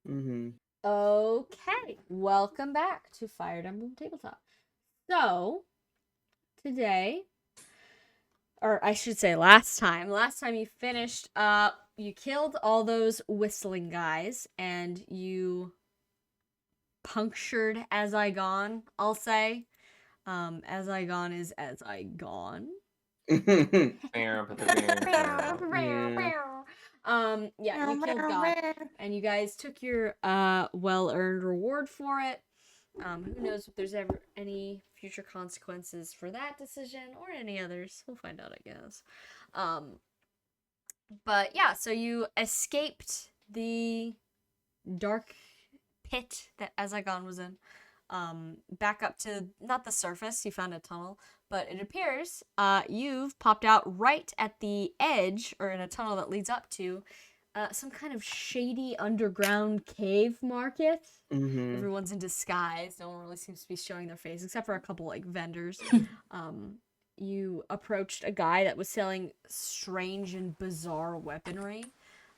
Mm-hmm. Okay, welcome back to Fire Emblem Tabletop. So, today, or I should say last time you finished, you killed all those whistling guys, and you punctured As I Gone, I'll say. As I Gone is As I Gone. Yeah. Yeah, you killed God, and you guys took your well-earned reward for it. Who knows if there's ever any future consequences for that decision or any others? We'll find out, I guess. But yeah, so you escaped the dark pit that Azagon was in. Back up to not the surface. You found a tunnel, but it appears you've popped out right at the edge, or in a tunnel that leads up to some kind of shady underground cave market. Mm-hmm. Everyone's in disguise. No one really seems to be showing their face, except for a couple like vendors. You approached a guy that was selling strange and bizarre weaponry.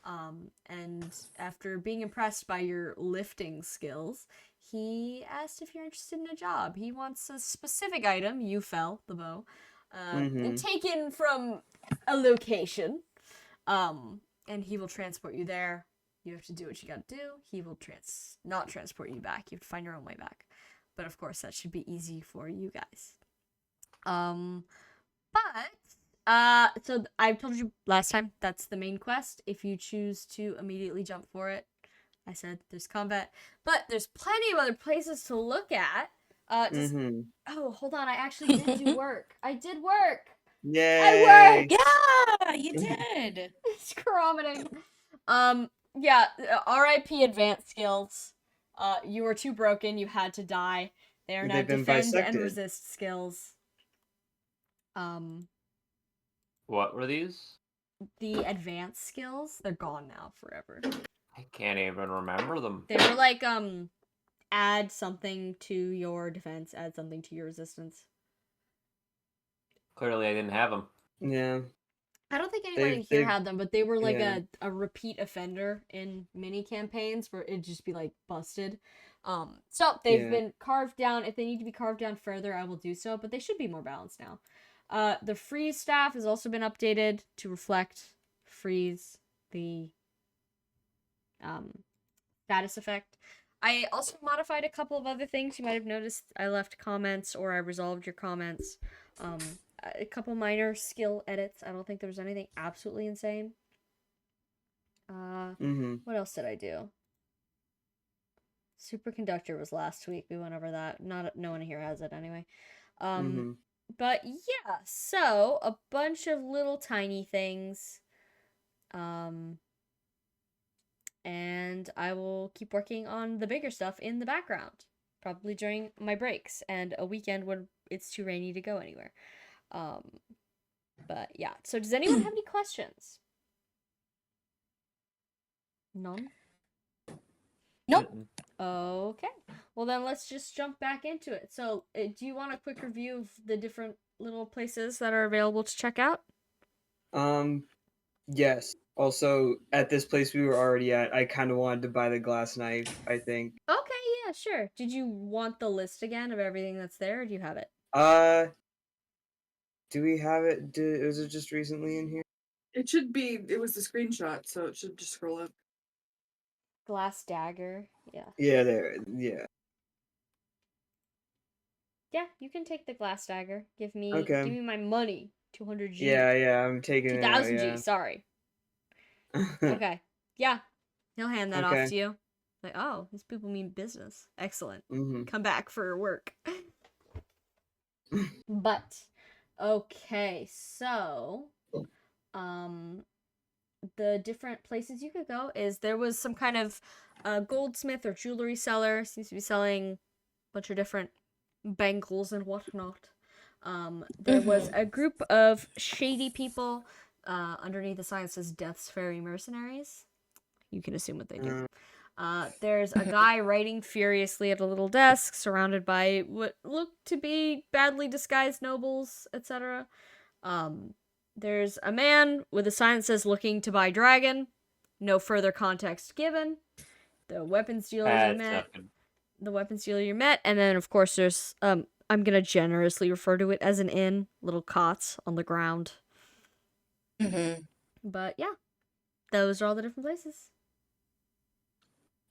And after being impressed by your lifting skills, he asked if you're interested in a job. He wants a specific item, you fell, the bow, Mm-hmm. taken from a location. And he will transport you there. You have to do what you gotta do. He will not transport you back. You have to find your own way back. But of course, that should be easy for you guys. So I've told you last time, that's the main quest. If you choose to immediately jump for it, I said there's combat, but there's plenty of other places to look at. Oh, hold on, I actually did do work. I did work. Yay! I worked. Yeah, you did. It's vomiting. Yeah. R.I.P. Advanced skills. You were too broken. You had to die. They are now They've been defend and bisected. resist skills. What were these? The advanced skills, they're gone now forever. I can't even remember them. They were like, add something to your defense, add something to your resistance. Clearly, I didn't have them. Yeah. I don't think anybody here had them, but they were like a repeat offender in mini campaigns where it'd just be like busted. So they've been carved down. If they need to be carved down further, I will do so, but they should be more balanced now. The freeze staff has also been updated to reflect freeze, the status effect. I also modified a couple of other things. You might have noticed I left comments, or I resolved your comments. A couple minor skill edits. I don't think there was anything absolutely insane. What else did I do? Superconductor was last week. We went over that. No one here has it anyway. But yeah, so a bunch of little tiny things. And I will keep working on the bigger stuff in the background, probably during my breaks and a weekend when it's too rainy to go anywhere. But yeah, so does anyone have any questions? None? Nope. Okay. Well, then let's just jump back into it. So, do you want a quick review of the different little places that are available to check out? Yes. Also, at this place we were already at, I kind of wanted to buy the glass knife, I think. Okay, yeah, sure. Did you want the list again of everything that's there, or do you have it? Do we have it? Was it just recently in here? It should be. It was the screenshot, so it should just scroll up. Glass dagger, yeah. Yeah, there. Yeah. Yeah, you can take the glass dagger. Give me my money. 200 G. Yeah, I'm taking 2,000 it. 2,000 G, sorry. Okay. Yeah. He'll hand that off to you. Like, oh, these people mean business. Excellent. Come back for work. But, okay, so, the different places you could go is there was some kind of goldsmith or jewelry seller. Seems to be selling a bunch of different bangles and whatnot. There was a group of shady people. Underneath the sign says Death's Fairy Mercenaries. You can assume what they do. There's a guy writing furiously at a little desk, surrounded by what look to be badly disguised nobles, etc. There's a man with a sign that says looking to buy dragon. No further context given. the weapons dealer you That's met. nothing. The weapons dealer you met, and then of course there's I'm gonna generously refer to it as an inn, little cots on the ground. Mm-hmm. But yeah, those are all the different places.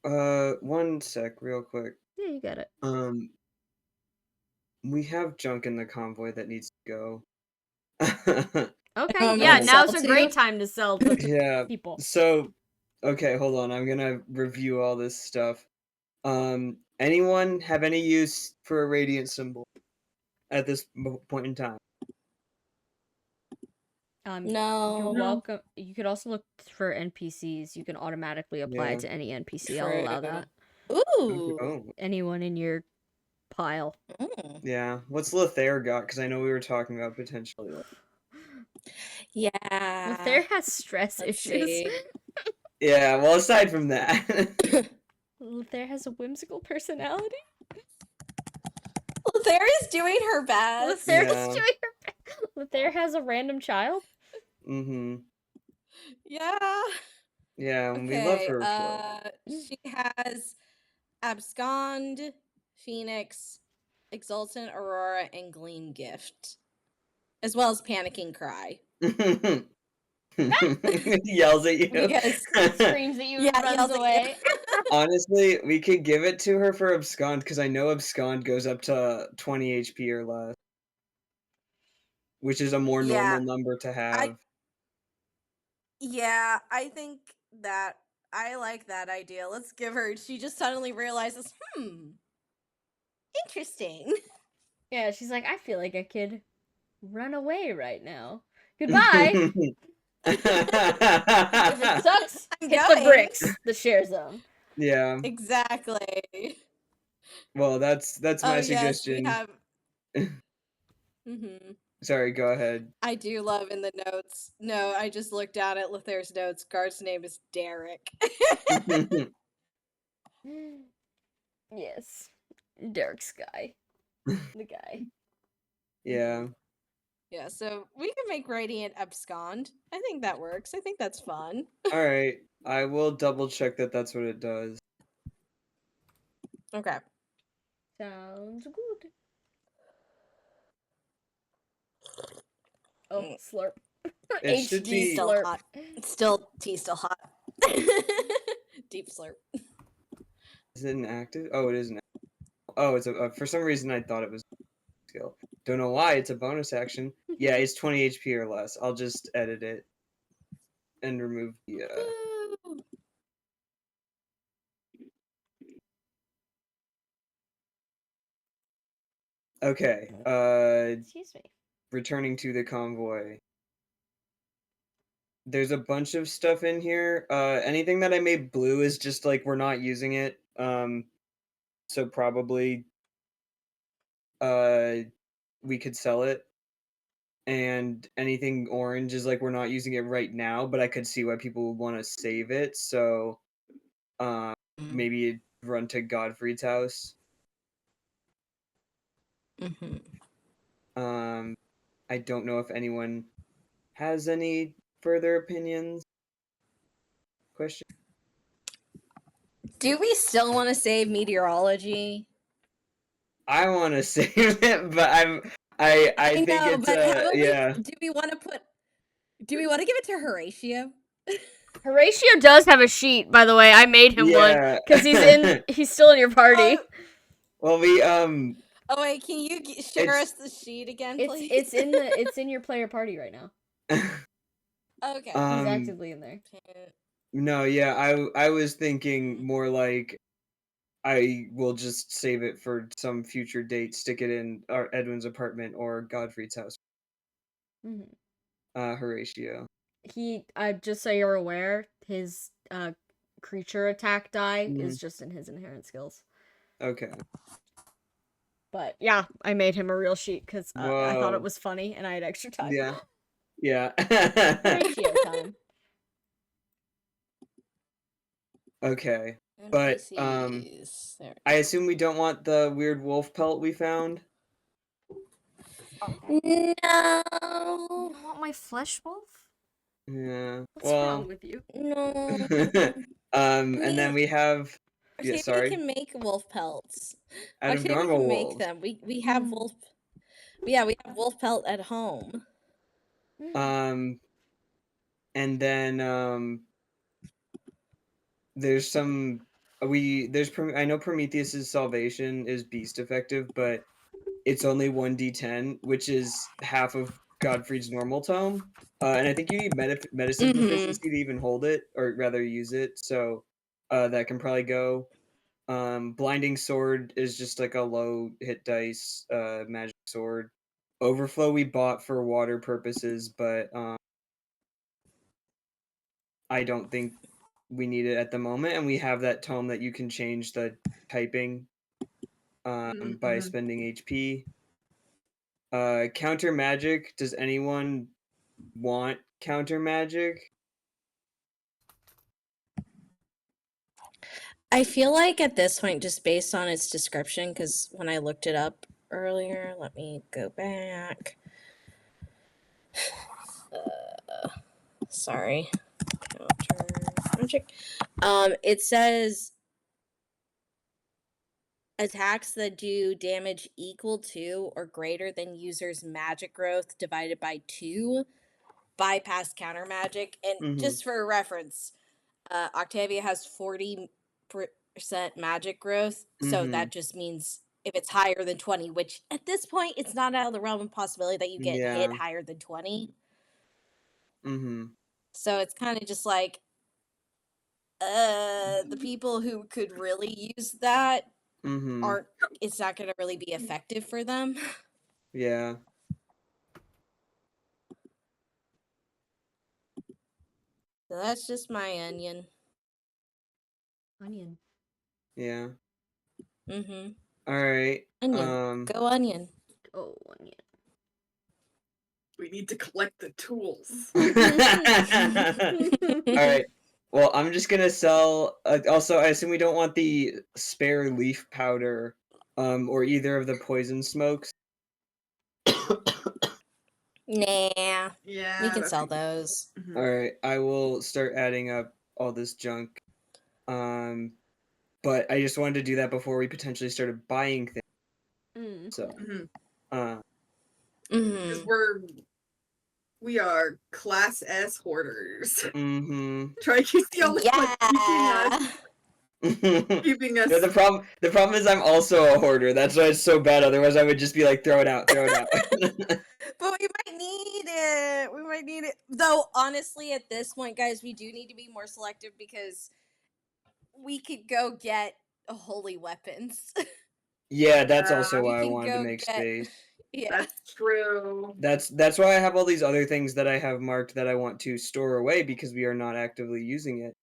One sec, real quick. Yeah, you get it. We have junk in the convoy that needs to go. Okay, I'm yeah, gonna now's sell a great to. time to sell to Yeah. people. So, okay, hold on. I'm gonna review all this stuff. Anyone have any use for a radiant symbol at this point in time? You're No. welcome. You could also look for NPCs. You can automatically apply Yeah. it to any NPC. I'll allow that. Ooh. Oh, Anyone in your pile. Mm. yeah. What's Lothair got? Because I know we were talking about potentially. Yeah. Lothair has stress Let's issues. see. Yeah. Well, aside from that. Lothair has a whimsical personality. Lothair is doing her best. Lothair is Yeah. doing her best. Lothair has a random child. Mm-hmm. Yeah. Yeah, we love Okay. her for She has Abscond, Phoenix, Exultant Aurora, and Gleam Gift, as well as Panicking Cry. Yells at you. Because Screams at you Yeah, and runs yells at you. away. Honestly, we could give it to her for Abscond because I know Abscond goes up to 20 HP or less, which is a more Yeah, normal number to have. I think that I like that idea. Let's give her. She just suddenly realizes, interesting. Yeah, she's like, I feel like I could run away right now. Goodbye. If it sucks, I'm hit the going. bricks. The share zone. Yeah. Exactly. Well, that's Oh my yes, we suggestion. have. Mm-hmm. Sorry, go ahead. I do love in the notes. No, I just looked down at Lothair's notes. Guard's name is Derek. Yes. Derek's guy. The guy. Yeah. Yeah, so we can make Radiant abscond. I think that works. I think that's fun. All right. I will double check that that's what it does. Okay. Sounds good. Oh, slurp. It should HD be- Still slurp. hot. Still tea still hot. Deep slurp. Is it an active? Oh, it is an. Oh, it's a. For some reason, I thought it was a skill. Don't know why. It's a bonus action. Yeah, it's 20 HP or less. I'll just edit it and remove the. Woo. Okay. Excuse me. Returning to the convoy. There's a bunch of stuff in here. Anything that I made blue is just like we're not using it. So probably we could sell it. And anything orange is like we're not using it right now, but I could see why people would want to save it. So maybe run to Godfrey's house. Mm-hmm. I don't know if anyone has any further opinions. Question. Do we still want to save meteorology? I want to save it, but I think know, it's but how about yeah. do we want to put? Do we want to give it to Horatio? Horatio does have a sheet, by the way. I made him one Yeah. because he's still in your party. Well, we Oh wait, can you share It's- us the sheet again, It's please? it's in your player party right now. Okay. He's um actively in there. no, yeah, I was thinking more like I will just save it for some future date, stick it in Edwin's apartment or Godfrey's house. Mhm. Horatio. Just so you're aware, his creature attack die Mhm. is just in his inherent skills. Okay. But yeah, I made him a real sheet because I thought it Whoa. was funny and I had extra time. Yeah. Yeah. Horatio time. Okay. But NPCs. There. I assume we don't want the weird wolf pelt we found. You No. don't want my flesh wolf? Yeah. What's Well, wrong with you? No. and then we have Yeah, Octavia sorry. can make wolf pelts. Out of Octavia normal can make wolves. them. We have wolf. Yeah, we have wolf pelt at home. And then there's some I know Prometheus's salvation is beast effective, but it's only 1d10, which is half of Godfrey's normal tome. And I think you need medicine proficiency to even hold it, or rather use it. So that can probably go. Blinding sword is just like a low hit dice magic sword. Overflow we bought for water purposes, but I don't think we need it at the moment, and we have that tome that you can change the typing by spending HP. Counter magic. Does anyone want counter magic? I feel like at this point, just based on its description, because when I looked it up earlier, let me go back. Sorry. Counter magic. It says attacks that do damage equal to or greater than user's magic growth divided by 2 bypass counter magic. And just for reference, Octavia has 40% magic growth, so that just means if it's higher than 20, which at this point it's not out of the realm of possibility that you get hit higher than 20. So it's kind of just like the people who could really use that aren't, it's not going to really be effective for them. Yeah. So that's just my onion. Onion. Yeah. Mm-hmm. All right. Onion. Go onion. Oh, onion. We need to collect the tools. All right. Well, I'm just gonna sell. Also, I assume we don't want the spare leaf powder, or either of the poison smokes. Nah. Yeah. We can sell those. All right. I will start adding up all this junk. But I just wanted to do that before we potentially started buying things. So, because we are class S hoarders. Try to see all keeping us. No, the problem is I'm also a hoarder. That's why it's so bad. Otherwise, I would just be like, throw it out. But we might need it. We might need it. Though, honestly, at this point, guys, we do need to be more selective because we could go get holy weapons. Yeah, that's also why I wanted to make space. Yeah. That's true. That's why I have all these other things that I have marked that I want to store away because we are not actively using it.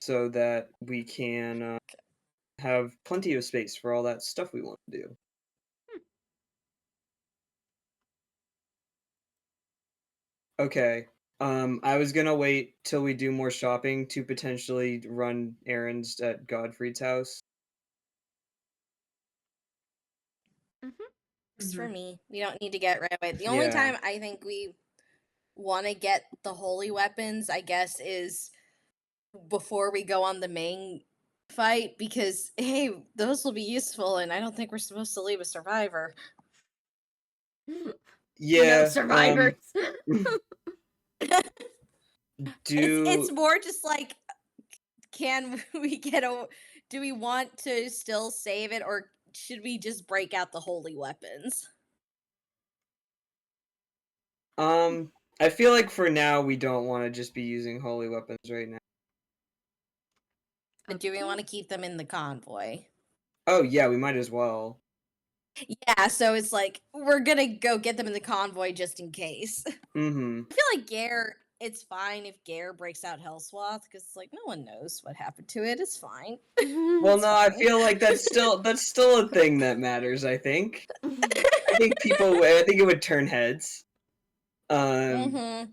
So that we can have plenty of space for all that stuff we want to do. Okay. I was gonna wait till we do more shopping to potentially run errands at Godfrey's house. For me, we don't need to get right away. The only time I think we want to get the holy weapons, I guess, is before we go on the main fight, because hey, those will be useful, and I don't think we're supposed to leave a survivor. Yeah, No survivors. It's more just like, can we get a? Do we want to still save it, or should we just break out the holy weapons? I feel like for now we don't want to just be using holy weapons right now. But do we want to keep them in the convoy? Oh yeah, we might as well. Yeah, so it's like we're gonna go get them in the convoy just in case. I feel like Gare, it's fine if Gare breaks out Hellswath because it's like no one knows what happened to it. It's fine. Well, no, I feel like that's still a thing that matters. I think. I think it would turn heads. But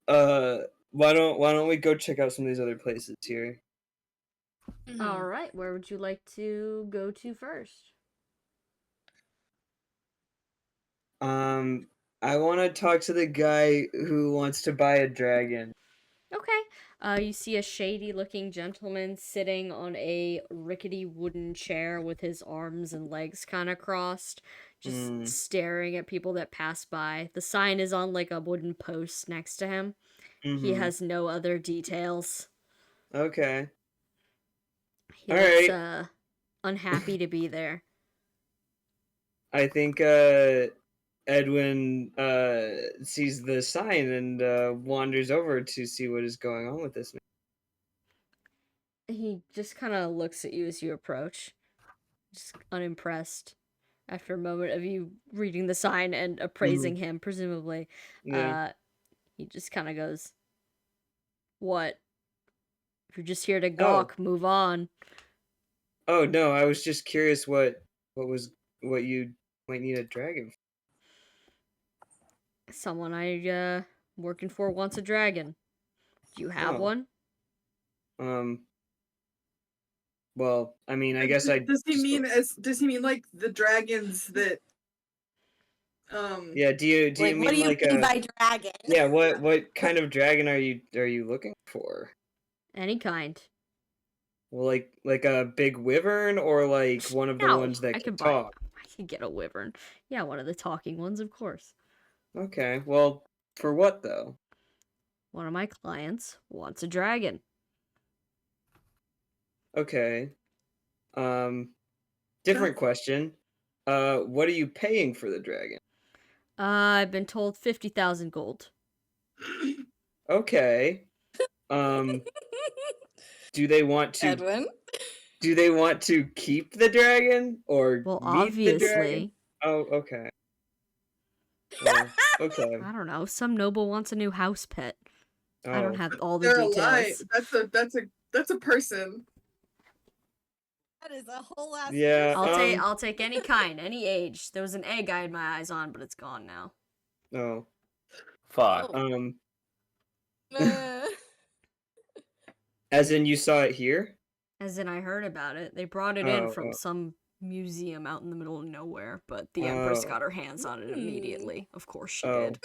why don't we go check out some of these other places here? All right, where would you like to go to first? I want to talk to the guy who wants to buy a dragon. Okay. You see a shady-looking gentleman sitting on a rickety wooden chair with his arms and legs kind of crossed, just staring at people that pass by. The sign is on like a wooden post next to him. He has no other details. Okay. He All looks right. Unhappy to be there. I think Edwin sees the sign and wanders over to see what is going on with this man. He just kind of looks at you as you approach, just unimpressed. After a moment of you reading the sign and appraising him, presumably, he just kind of goes, "What? If you're just here to gawk, move on." Oh no, I was just curious what you might need a dragon for. Someone I working for wants a dragon. Do you have one? Well, I mean, I guess I does he mean like the dragons that Yeah, do you Like, mean what do you like mean a by dragon? Yeah, what kind of dragon are you looking for? Any kind. Well, like a big wyvern or like one of the No, ones that I can could talk? I could get a wyvern. Yeah, one of the talking ones, of course. Okay, well, for what though? One of my clients wants a dragon. Okay. Different question. What are you paying for the dragon? I've been told 50,000 gold. Okay. Do they want to Edwin? Do they want to keep the dragon or Well, meet the dragon? obviously. Oh, okay. Well, okay. I don't know. Some noble wants a new house pet. I don't have all the they're details. alive. That's a person. That is a whole ass. Yeah. I'll take any kind, any age. There was an egg I had my eyes on, but it's gone now. Oh. Fuck. As in you saw it here? As in I heard about it. They brought it in from some museum out in the middle of nowhere, but the Empress got her hands on it immediately. Of course she did.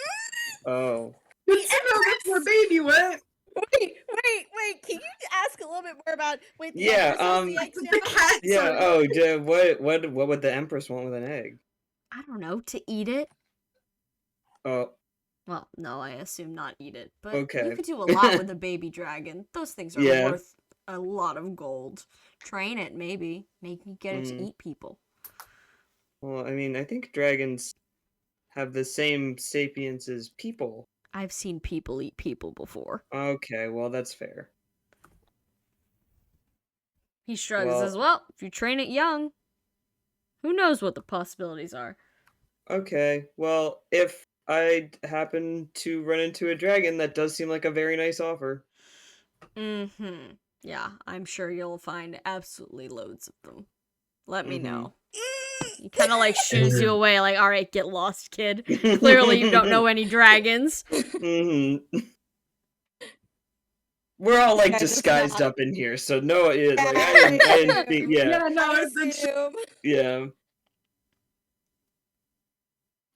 Oh. Good to know that's my baby, what? Wait. Can you ask a little bit more about the Yeah, the cat. Yeah, what would the Empress want with an egg? I don't know, to eat it? Oh. Well, no, I assume not eat it, but Okay. you could do a lot with a baby dragon. Those things are worth a lot of gold. Train it, maybe. Maybe get it to eat people. Well, I mean, I think dragons have the same sapience as people. I've seen people eat people before. Okay, well, that's fair. He shrugs and says, well, if you train it young, who knows what the possibilities are. Okay, well, if I happen to run into a dragon, that does seem like a very nice offer. Mm-hmm. Yeah, I'm sure you'll find absolutely loads of them. Let me know. He kind of like shoos you away, like, all right, get lost, kid. Clearly you don't know any dragons. We're all like disguised up in here, so no, like I didn't think, yeah.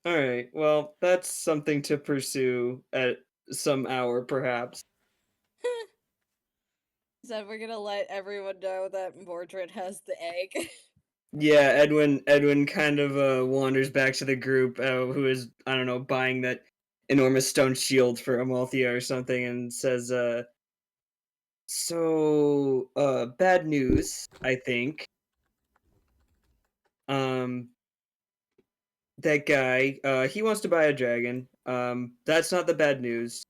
All right, well, that's something to pursue at some hour, perhaps. So we're gonna let everyone know that Mordred has the egg. Yeah, Edwin kind of wanders back to the group who is, I don't know, buying that enormous stone shield for Amalthea or something, and says, so, bad news, I think. That guy, he wants to buy a dragon. That's not the bad news.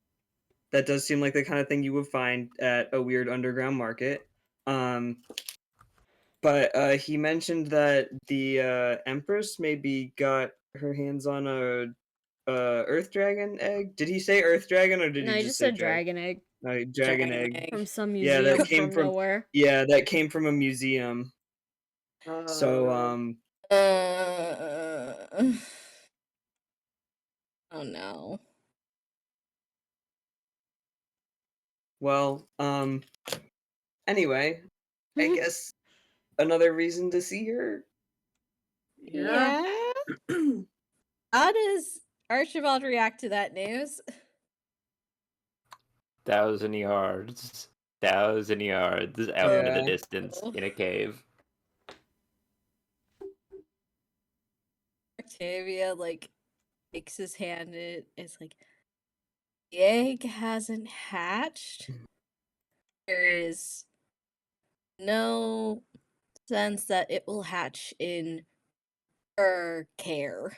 That does seem like the kind of thing you would find at a weird underground market. But he mentioned that the Empress maybe got her hands on a Earth Dragon egg. Did he say Earth Dragon or did he just say said dragon egg? Dragon egg. From some museum that came from nowhere. Yeah, that came from a museum. So oh no. Well, anyway, I guess another reason to see her. Yeah. How does Archibald react to that news? 1,000 yards. 1,000 yards out into the distance in a cave. Octavia, like, takes his hand and it's like, the egg hasn't hatched. There is no sense that it will hatch in her care.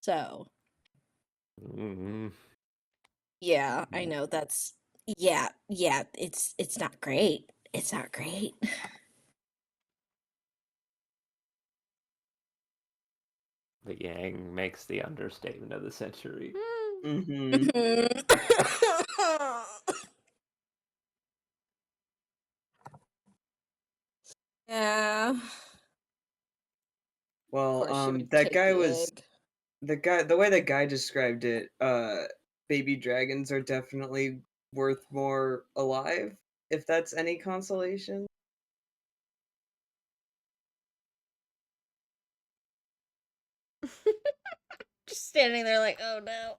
So. Yeah, I know that's yeah, it's not great. It's not great. The gang makes the understatement of the century. Yeah. Well, that guy was the way that guy described it, baby dragons are definitely worth more alive, if that's any consolation. Just standing there like, oh no.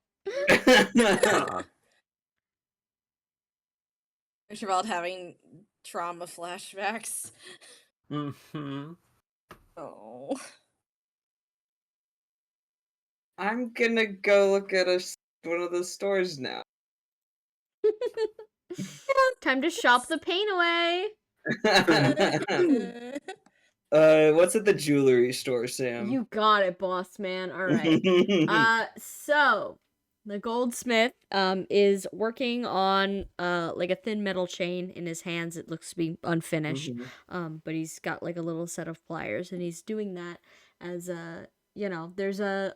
Archibald having trauma flashbacks. Oh. I'm gonna go look at one of the stores now. Time to shop the pain away. What's at the jewelry store, Sam? You got it, boss man. All right. So the goldsmith is working on like a thin metal chain in his hands. It looks to be unfinished. But he's got like a little set of pliers, and he's doing that as there's a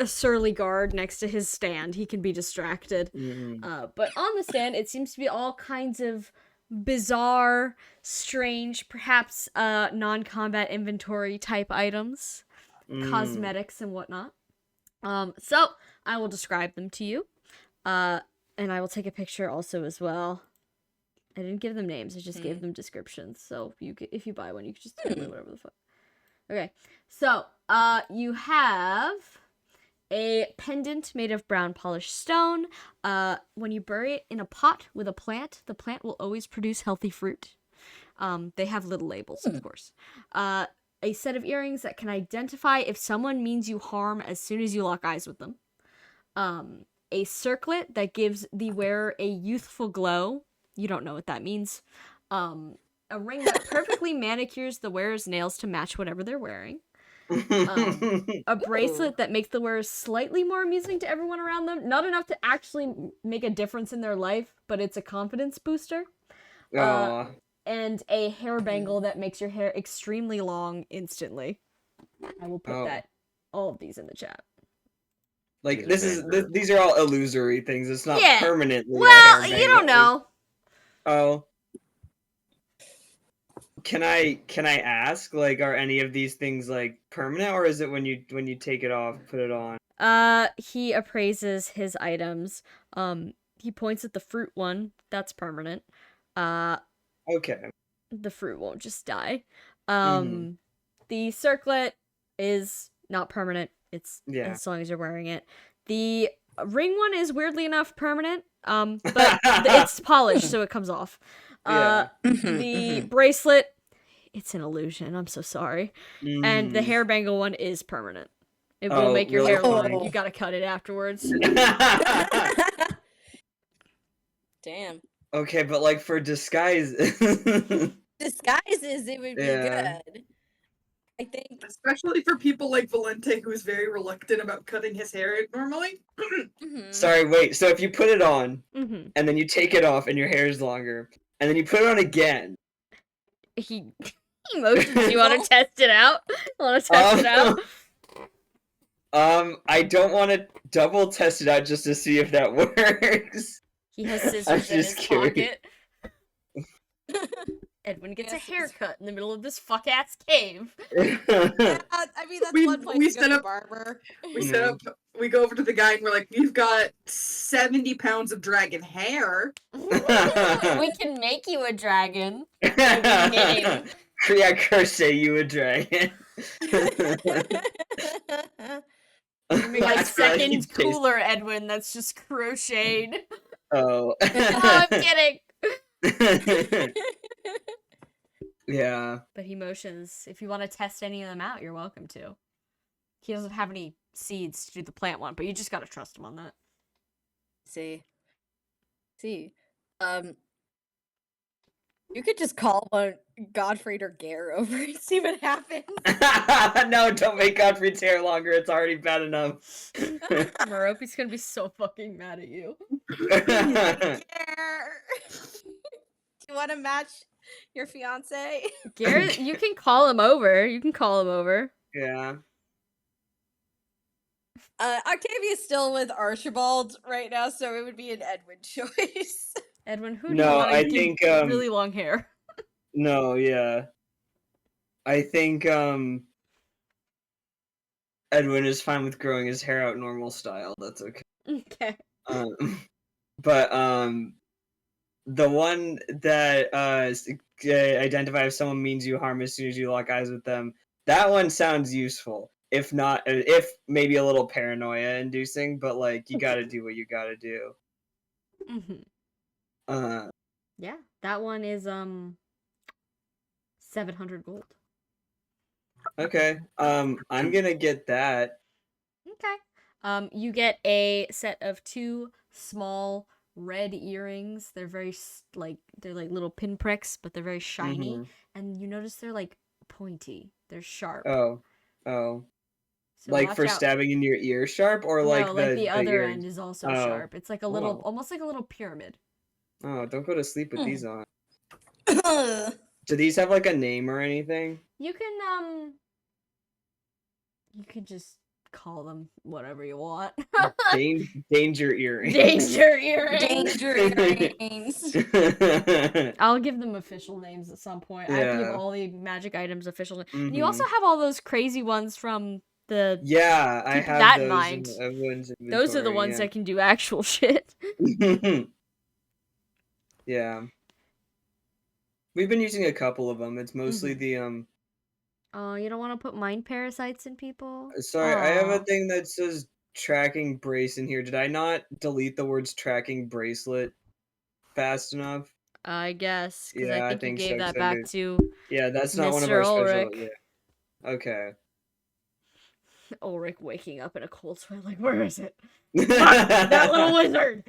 surly guard next to his stand. He can be distracted. But on the stand, it seems to be all kinds of bizarre, strange, perhaps non-combat inventory type items, cosmetics and whatnot. So I will describe them to you, and I will take a picture also as well. I didn't give them names; I just gave them descriptions. So if you buy one, you can just tell me whatever the fuck. Okay, so you have a pendant made of brown polished stone. When you bury it in a pot with a plant, the plant will always produce healthy fruit. They have little labels, of course. A set of earrings that can identify if someone means you harm as soon as you lock eyes with them. A circlet that gives the wearer a youthful glow. You don't know what that means. A ring that perfectly manicures the wearer's nails to match whatever they're wearing. A bracelet that makes the wearer slightly more amusing to everyone around them. Not enough to actually make a difference in their life, but it's a confidence booster. And a hair bangle that makes your hair extremely long instantly. I will put all of these in the chat. Like these are all illusory things. It's not permanently. Well, you don't know. Oh. Can I ask, like, are any of these things like permanent, or is it when you take it off, put it on? He appraises his items. He points at the fruit one. That's permanent. Okay. The fruit won't just die. The circlet is not permanent. It's as long as you're wearing it. The ring one is weirdly enough permanent. But it's polished, so it comes off. The bracelet, it's an illusion. I'm so sorry. And the hair bangle one is permanent. It will make your hair long. You gotta cut it afterwards. Damn. Okay, but like for disguises, it would be good. I think, especially for people like Valente, who's very reluctant about cutting his hair normally. Sorry, wait. So if you put it on, and then you take it off, and your hair is longer, and then you put it on again. He motions. You want to test it out? I don't want to double test it out just to see if that works. He has scissors in his pocket. Edwin gets a haircut in the middle of this fuck-ass cave. I mean, that's one place to go to the barber. We go over to the guy and we're like, we've got 70 pounds of dragon hair. We can make you a dragon. Yeah, curse you a dragon. You make a That's really second tasty. cooler Edwin that's just crocheted. Oh. Oh, I'm kidding. Yeah. But he motions. If you want to test any of them out, you're welcome to. He doesn't have any seeds to do the plant one, but you just gotta trust him on that. See. You could just call one Godfrey or Gare over and see what happens. No, don't make Godfrey's hair longer. It's already bad enough. Merope's gonna be so fucking mad at you. Gare. Do you want to match your fiance? Garrett, you can call him over. Yeah. Octavia's still with Archibald right now, so it would be an Edwin choice. Edwin, who do No, you want I to think, give really long hair? No, yeah. I think Edwin is fine with growing his hair out normal style. That's okay. Okay. But the one that identify if someone means you harm as soon as you lock eyes with them, that one sounds useful. If not, if maybe a little paranoia inducing, but like you gotta do what you gotta do. Yeah, that one is 700 gold. Okay. I'm gonna get that. Okay. You get a set of 2 small red earrings. They're very they're like little pinpricks, but they're very shiny, and you notice they're like pointy. They're sharp. Oh. So like for stabbing in your ear sharp, or like no, like the other earrings? end is also sharp. It's like a little, Oh. almost like a little pyramid. Oh, don't go to sleep with these on. Do these have like a name or anything? You can just call them whatever you want. Danger earrings. Danger earrings. Danger earrings. I'll give them official names at some point. Yeah. I have to give all the magic items official names. And you also have all those crazy ones from the... Yeah, I keep have that in those mind. in everyone's inventory. Those are the ones that can do actual shit. Yeah. We've been using a couple of them. It's mostly the Oh, you don't want to put mind parasites in people? Sorry, I have a thing that says tracking brace in here. Did I not delete the words tracking bracelet fast enough? I guess, because Yeah, I think you gave so, that back to yeah, that's not one of Mr. our special. Ulrich. Yeah. Okay. Ulrich waking up in a cold sweat, like, where is it? Fuck, that little wizard!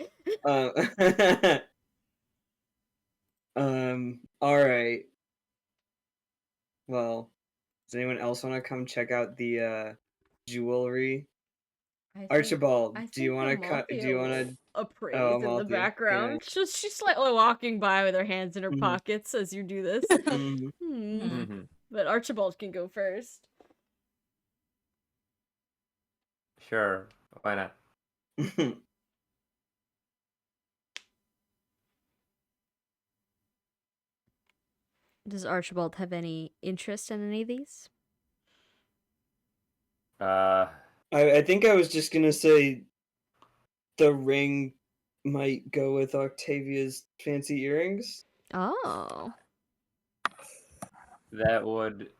All right. Well, does anyone else want to come check out the jewelry? Archibald, do you want to cut? Do you want to appraise in the background? Yeah. She's slightly walking by with her hands in her pockets as you do this. But Archibald can go first. Sure, why not? Does Archibald have any interest in any of these? I think I was just gonna say the ring might go with Octavia's fancy earrings. Oh. That would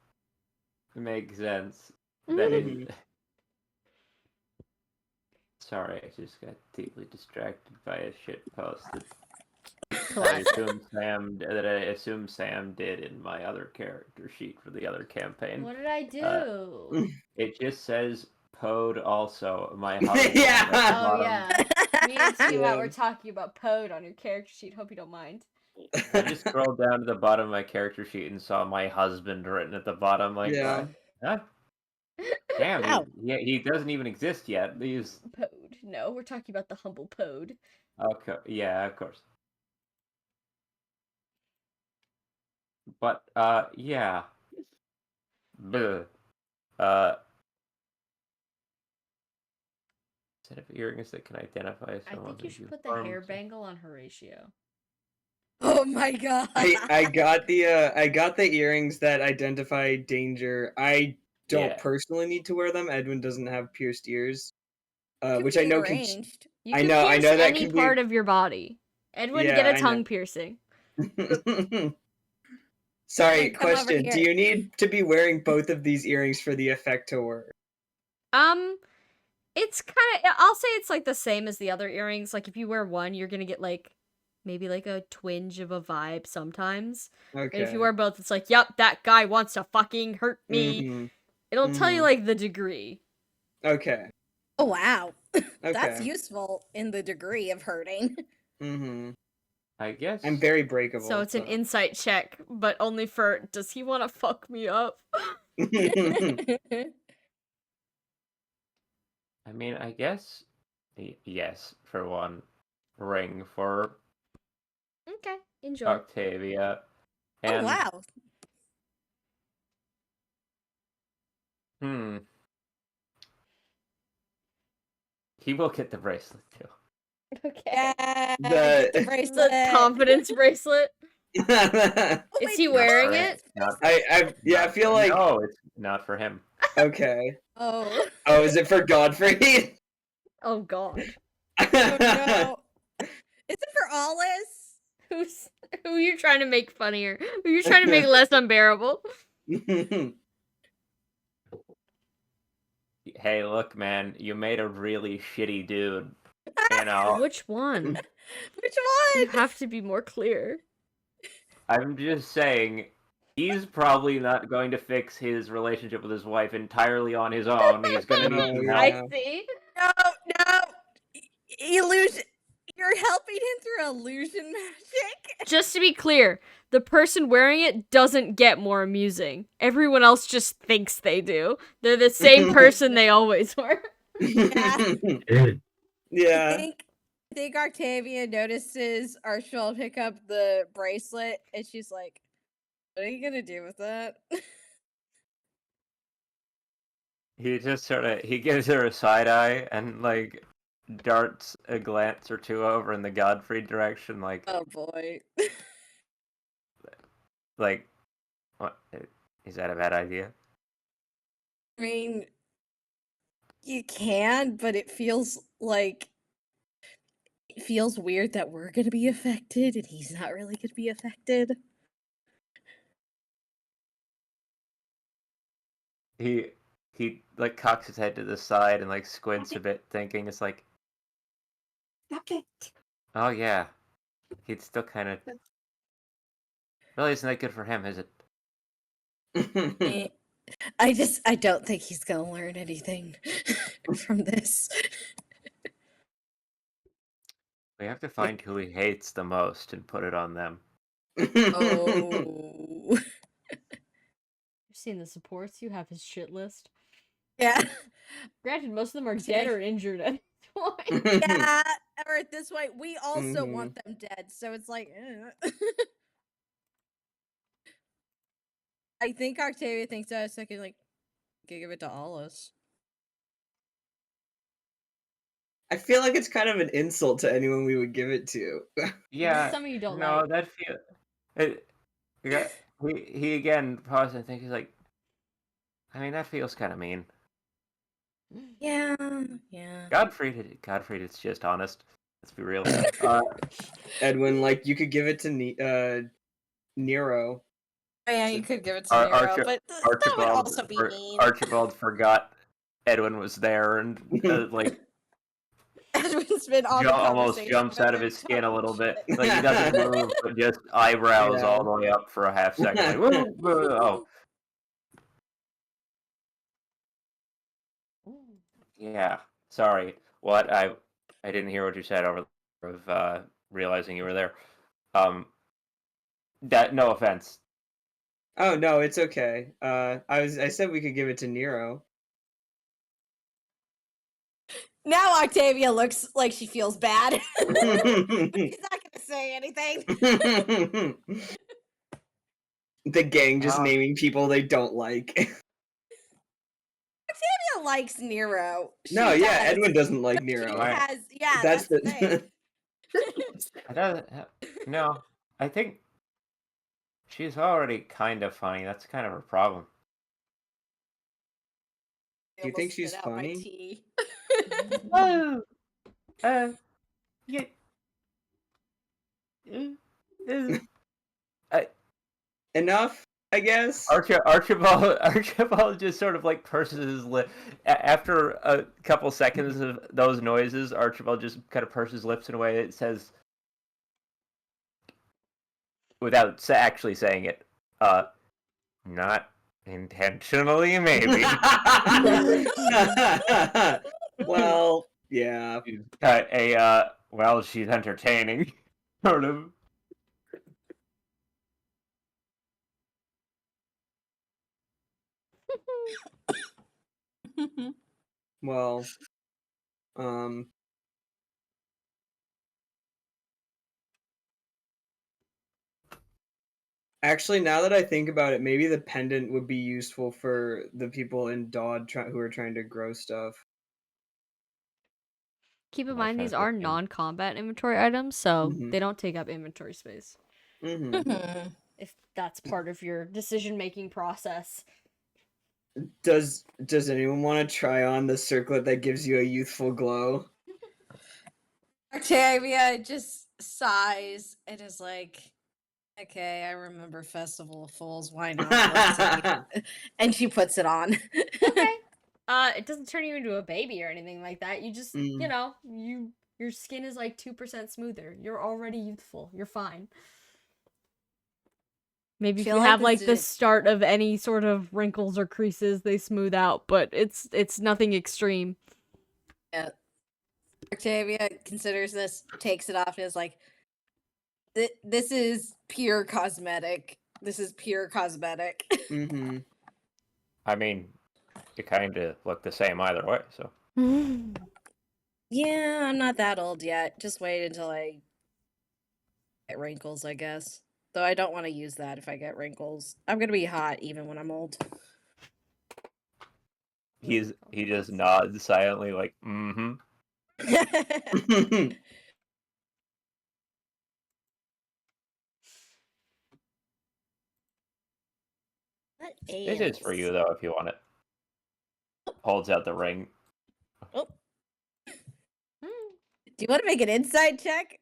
make sense. That is... Sorry, I just got deeply distracted by a shit post that I assume Sam did in my other character sheet for the other campaign. What did I do? It just says Pode also. My husband. Yeah. Oh yeah. Me and T-Matt were talking about Pode on your character sheet. Hope you don't mind. I just scrolled down to the bottom of my character sheet and saw my husband written at the bottom. Like, yeah. Huh? Damn, he doesn't even exist yet. He's Pode. No, we're talking about the humble Pode. Okay, yeah, of course. But yeah. Bleh. Set of earrings that can identify someone. I think you should put the hair bangle on Horatio. Oh my god! I got the earrings that identify danger. I don't personally need to wear them. Edwin doesn't have pierced ears, which I know arranged. You can pierce that any part of your body. Edwin, get a tongue piercing. Sorry, question. Do you need to be wearing both of these earrings for the effect to work? It's kind of, I'll say it's like the same as the other earrings. Like if you wear one, you're gonna get like maybe like a twinge of a vibe sometimes. Okay. And if you wear both, it's like, yep, that guy wants to fucking hurt me. It'll tell you like the degree. Okay. Oh wow. That's Okay. useful in the degree of hurting. I guess I'm very breakable. So it's an insight check, but only for, does he want to fuck me up? I mean, I guess yes, for one. Ring for Okay, enjoy. Octavia. And, oh wow. He will get the bracelet too. Okay. Yeah, The- get the bracelet. The confidence bracelet. Oh, Is he wearing it? I feel like no, it's not for him. okay. Oh. Oh, is it for Godfrey? Oh god. Oh no. Is it for Alice? Who are you trying to make funnier? Who are you trying to make less unbearable? Hey, look, man, you made a really shitty dude. You know, Which one? Which You one? have to be more clear. I'm just saying, he's probably not going to fix his relationship with his wife entirely on his own. He's gonna need some help. I see. No. Illusion. You're helping him through illusion magic. Just to be clear, the person wearing it doesn't get more amusing. Everyone else just thinks they do. They're the same person they always were. Yeah. I think Octavia notices Archibald pick up the bracelet, and she's like, "What are you gonna do with that?" He just he gives her a side eye and like darts a glance or two over in the Godfrey direction, like, Oh boy. like, what? Is that a bad idea? I mean, you can, but it feels weird that we're gonna be affected and he's not really gonna be affected. He like cocks his head to the side and like squints a bit, thinking it's like, Okay. oh yeah, he'd still kind of. Really, isn't that good for him? Is it? I don't think he's gonna learn anything from this. We have to find who he hates the most and put it on them. Oh. You've seen the supports. You have his shit list. Yeah. Granted, most of them are dead or injured at this point. Yeah. Or at this point, we also want them dead, so it's like. I think Octavia thinks that a second, like, give it to Alice. I feel like it's kind of an insult to anyone we would give it to. Yeah. Some of you don't no, like. that feel. He again paused and thinks he's like. I mean, that feels kind of mean. Yeah. Godfrey, it's just honest. Let's be real. Edwin, like you could give it to Nero. Oh, yeah, you could give it to Nero, but that would also be mean. Archibald forgot Edwin was there and like Edwin's been on almost jumps out of his skin a little bit. Like he doesn't move, but just eyebrows all the way up for a half second. Like, whoa, whoa, oh. Yeah, sorry. What I didn't hear what you said over of realizing you were there. That no offense. Oh no, it's okay. I said we could give it to Nero. Now Octavia looks like she feels bad. She's not gonna say anything. The gang just naming people they don't like. Octavia likes Nero. Edwin doesn't like Nero. That's the thing. No, I think she's already kind of funny. That's kind of her problem. Do you think she's funny? Oh, yeah. Enough. I guess. Archibald just sort of like purses his lip. After a couple seconds of those noises, Archibald just kind of purses his lips in a way that says, without actually saying it, not intentionally, maybe. Well, yeah. Well, she's entertaining, sort of. Well, um, actually, now that I think about it, maybe the pendant would be useful for the people in Dodd who are trying to grow stuff. Keep in mind, these are non-combat inventory items, so they don't take up inventory space. If that's part of your decision-making process. Does anyone want to try on the circlet that gives you a youthful glow? Octavia just sighs and is like, okay, I remember Festival of Fools. Why not? And she puts it on. Okay. It doesn't turn you into a baby or anything like that. You just, you know, your skin is like 2% smoother. You're already youthful. You're fine. Maybe if you have like the start of any sort of wrinkles or creases, they smooth out, but it's nothing extreme. Yeah. Octavia considers this, takes it off, and is like, "This is pure cosmetic. This is pure cosmetic." I mean, you kind of look the same either way, so. Yeah, I'm not that old yet. Just wait until I get wrinkles, I guess. Though I don't want to use that if I get wrinkles. I'm gonna be hot even when I'm old. He just nods silently, like, This is for you, though, if you want it. Holds out the ring. Oh. Do you want to make an inside check?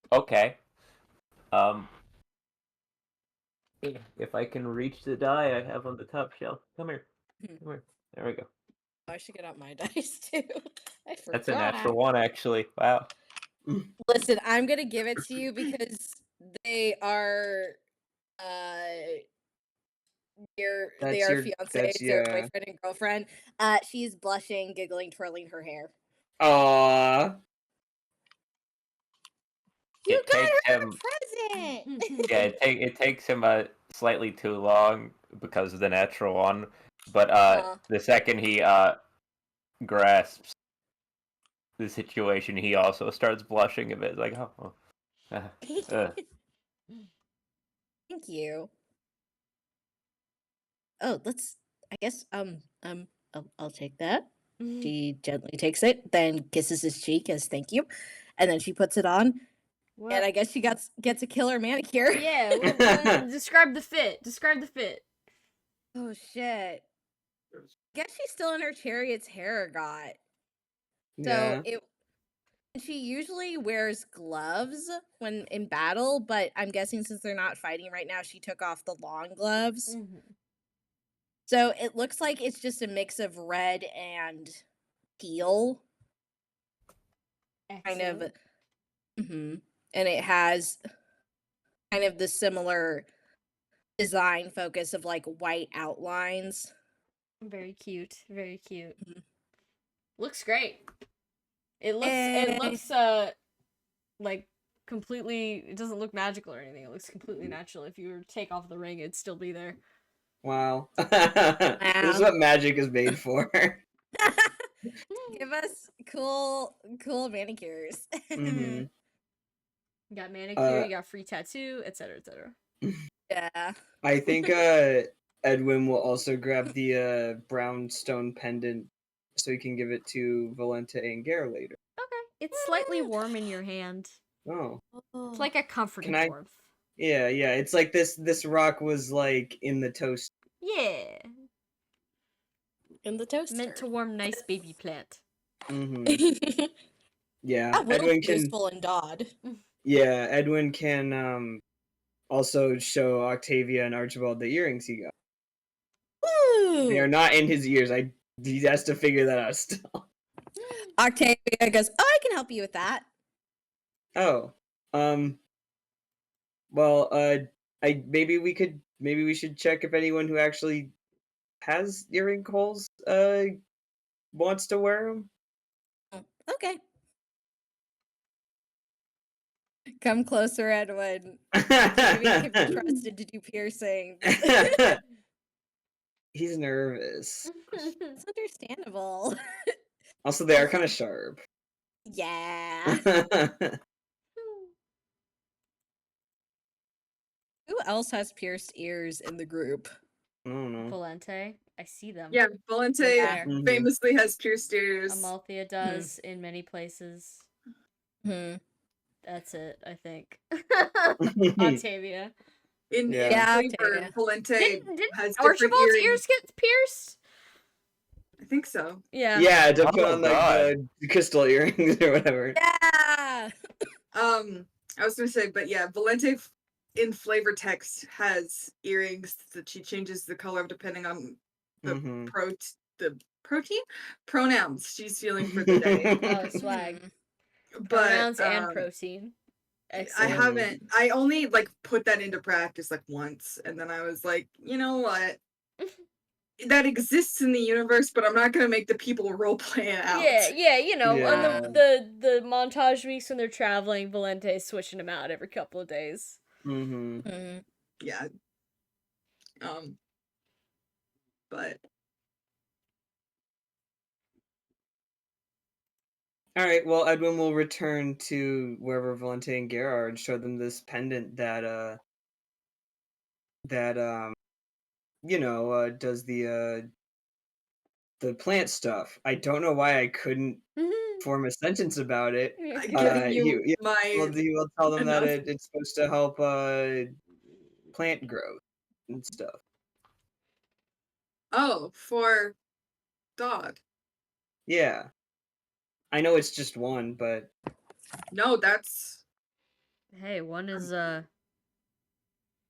Okay. If I can reach the die I have on the top shelf. Come here. Come here. There we go. I should get out my dice, too. I forgot. That's a natural one, actually. Wow. Listen, I'm going to give it to you because they are... they are fiancés, they're boyfriend and girlfriend. She's blushing, giggling, twirling her hair. Aww. You got her a present! Yeah, it takes him slightly too long because of the natural one, but the second he grasps the situation, he also starts blushing a bit, like, Thank you. Oh, I guess, I'll take that. She gently takes it, then kisses his cheek as thank you, and then she puts it on. What? And I guess she gets a killer manicure. Yeah, well, describe the fit. Describe the fit. Oh, shit. I guess she's still in her chariot's hair got. So she usually wears gloves when in battle, but I'm guessing since they're not fighting right now, she took off the long gloves. So it looks like it's just a mix of red and teal. Excellent. Kind of. And it has kind of the similar design focus of like white outlines. Very cute. Very cute. Looks great. It looks like completely, it doesn't look magical or anything. It looks completely natural. If you were to take off the ring, it'd still be there. Wow. This is what magic is made for. Give us cool manicures. You got manicure, you got free tattoo, etc., etc. Yeah. I think Edwin will also grab the brown stone pendant so he can give it to Valenta and Gare later. Okay. It's slightly warm in your hand. Oh. It's like a comforting warmth. Yeah, it's like this rock was like in the toast. Yeah. In the toaster. Meant to warm nice baby plant. Yeah, that will be useful in Dodd. Yeah, Edwin can also show Octavia and Archibald the earrings he got. Woo! They are not in his ears. He has to figure that out still. Octavia goes, "Oh, I can help you with that." Oh, well, maybe we should check if anyone who actually has earring holes wants to wear them. Okay. Come closer, Edwin. Maybe can be trusted to do piercings. He's nervous. It's understandable. Also, they are kind of sharp. Yeah. Who else has pierced ears in the group? I don't know. Valente, I see them. Yeah, Valente there. famously has pierced ears. Amalthea does in many places. That's it, I think. Octavia. In Octavia. Valente has Archibald's ears get pierced? I think so. Yeah. Yeah, to put on like the crystal earrings or whatever. Yeah. I was gonna say, but yeah, Valente in flavor text has earrings that she changes the color of depending on the protein pronouns she's feeling for the day. Oh, swag. But Pronouns and protein. Excellent. I only like put that into practice like once, and then I was like, you know what? That exists in the universe, but I'm not gonna make the people role play it out. Yeah, you know, on the montage weeks when they're traveling, Valente's switching them out every couple of days. Yeah. But all right, well, Edwin will return to wherever Valente and Gera are and show them this pendant that does the plant stuff. I don't know why I couldn't form a sentence about it. He will tell them that it's supposed to help plant growth and stuff. Oh, for dog. Yeah. I know it's just one, but no, that's hey, one is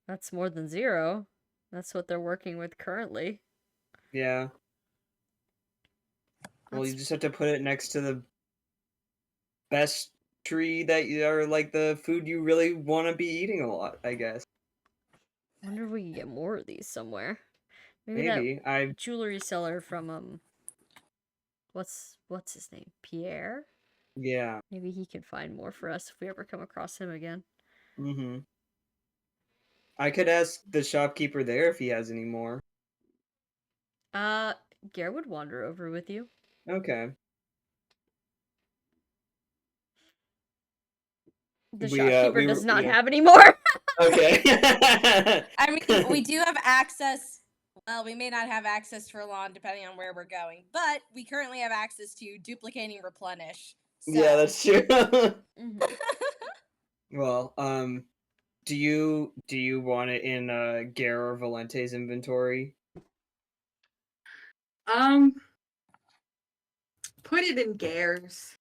that's more than 0. That's what they're working with currently. Yeah. Well, you just have to put it next to the best tree that you are like the food you really want to be eating a lot, I guess. I wonder if we can get more of these somewhere. Maybe that jewelry seller from what's his name? Pierre? Yeah. Maybe he can find more for us if we ever come across him again. I could ask the shopkeeper there if he has any more. Gare would wander over with you. Okay. The shopkeeper does not have any more. Okay. I mean, we do have access. Well, we may not have access for long, depending on where we're going, but we currently have access to duplicating replenish. So. Yeah, that's true. Well, do you want it in Gare or Valente's inventory? Put it in Gare's.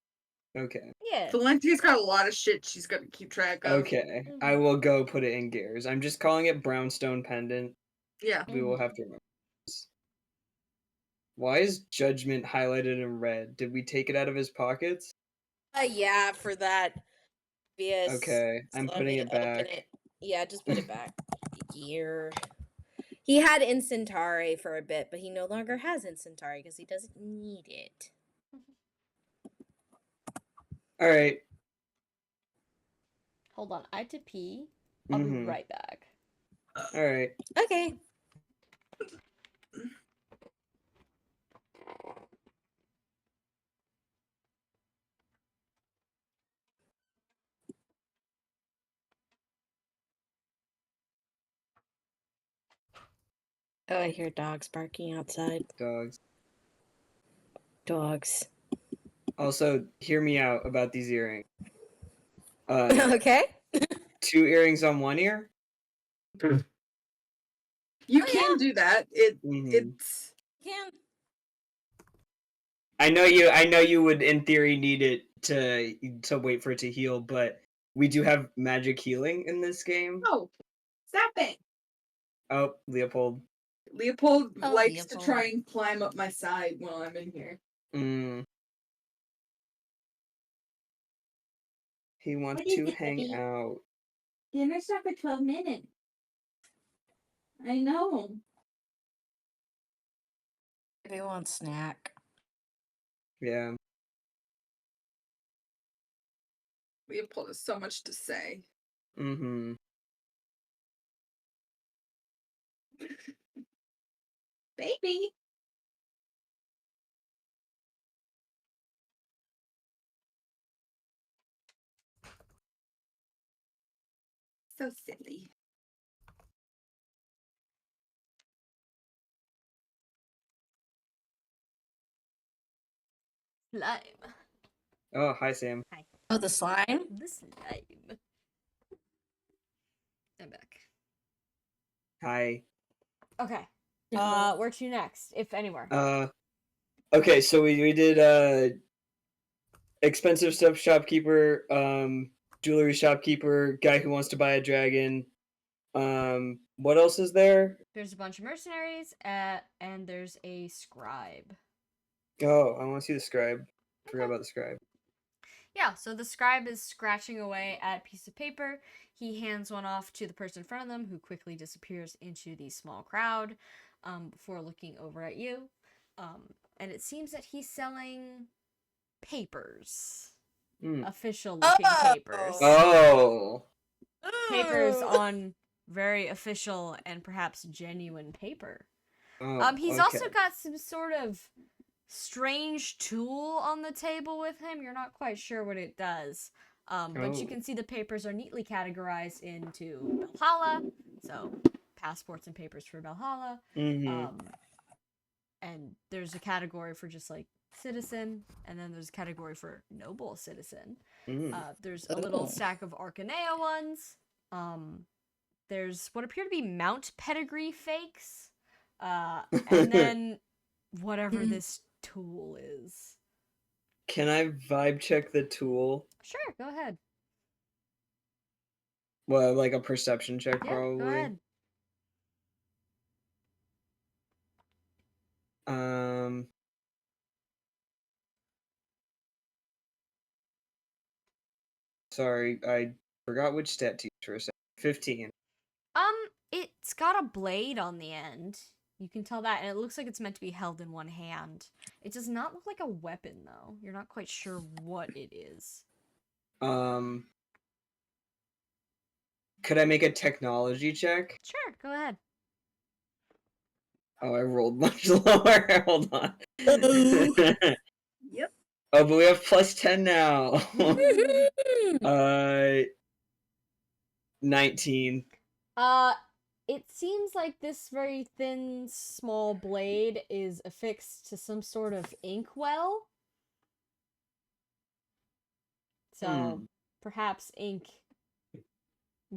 Okay. Yeah. Valente's got a lot of shit she's got to keep track of. Okay. I will go put it in Gare's. I'm just calling it Brownstone Pendant. Yeah. We will have to remember this. Why is Judgment highlighted in red? Did we take it out of his pockets? Yeah, for that. Yes. Okay, I'm putting it back. Yeah, just put it back. Here. He had Incentari for a bit, but he no longer has Incentari because he doesn't need it. All right. Hold on, I have to pee. I'll be right back. All right. Okay. Oh, I hear dogs barking outside. Dogs. Also, hear me out about these earrings. Okay. 2 earrings on one ear? You can do that. It's can. I know you would in theory need it to wait for it to heal, but we do have magic healing in this game. Oh. Stop it! Oh, Leopold. Leopold likes Leopold. to try and climb up my side while I'm in here. He wants to hang out. Dinner's not for 12 minutes. I know. Maybe one snack. Yeah. Leopold has so much to say. Mm-hmm. Baby! So silly. Slime. Oh, hi, Sam. Hi. Oh, the slime? The slime. I'm back. Hi. Okay. Where to next, if anywhere? Okay, so we did expensive stuff shopkeeper, jewelry shopkeeper, guy who wants to buy a dragon. What else is there? There's a bunch of mercenaries, and there's a scribe. Oh, I want to see the scribe. Forgot about the scribe. Yeah, so the scribe is scratching away at a piece of paper. He hands one off to the person in front of them, who quickly disappears into the small crowd before looking over at you. And it seems that he's selling papers. Official looking papers. Oh! Papers on very official and perhaps genuine paper. He's also got some sort of strange tool on the table with him. You're not quite sure what it does. But you can see the papers are neatly categorized into Valhalla. So, passports and papers for Valhalla. And there's a category for just like citizen, and then there's a category for noble citizen. There's a little stack of Arcanea ones. There's what appear to be Mount Pedigree fakes. And then whatever this tool is. Can I vibe check the tool? Sure, go ahead. Well, like a perception check, Yeah, probably. go ahead. Sorry, I forgot which stat to use for a second. 15. It's got a blade on the end. You can tell that, and it looks like it's meant to be held in one hand. It does not look like a weapon, though. You're not quite sure what it is. Could I make a technology check? Sure, go ahead. Oh, I rolled much lower. Hold on. Yep. Oh, but we have plus 10 now. 19. It seems like this very thin, small blade is affixed to some sort of inkwell. So, perhaps ink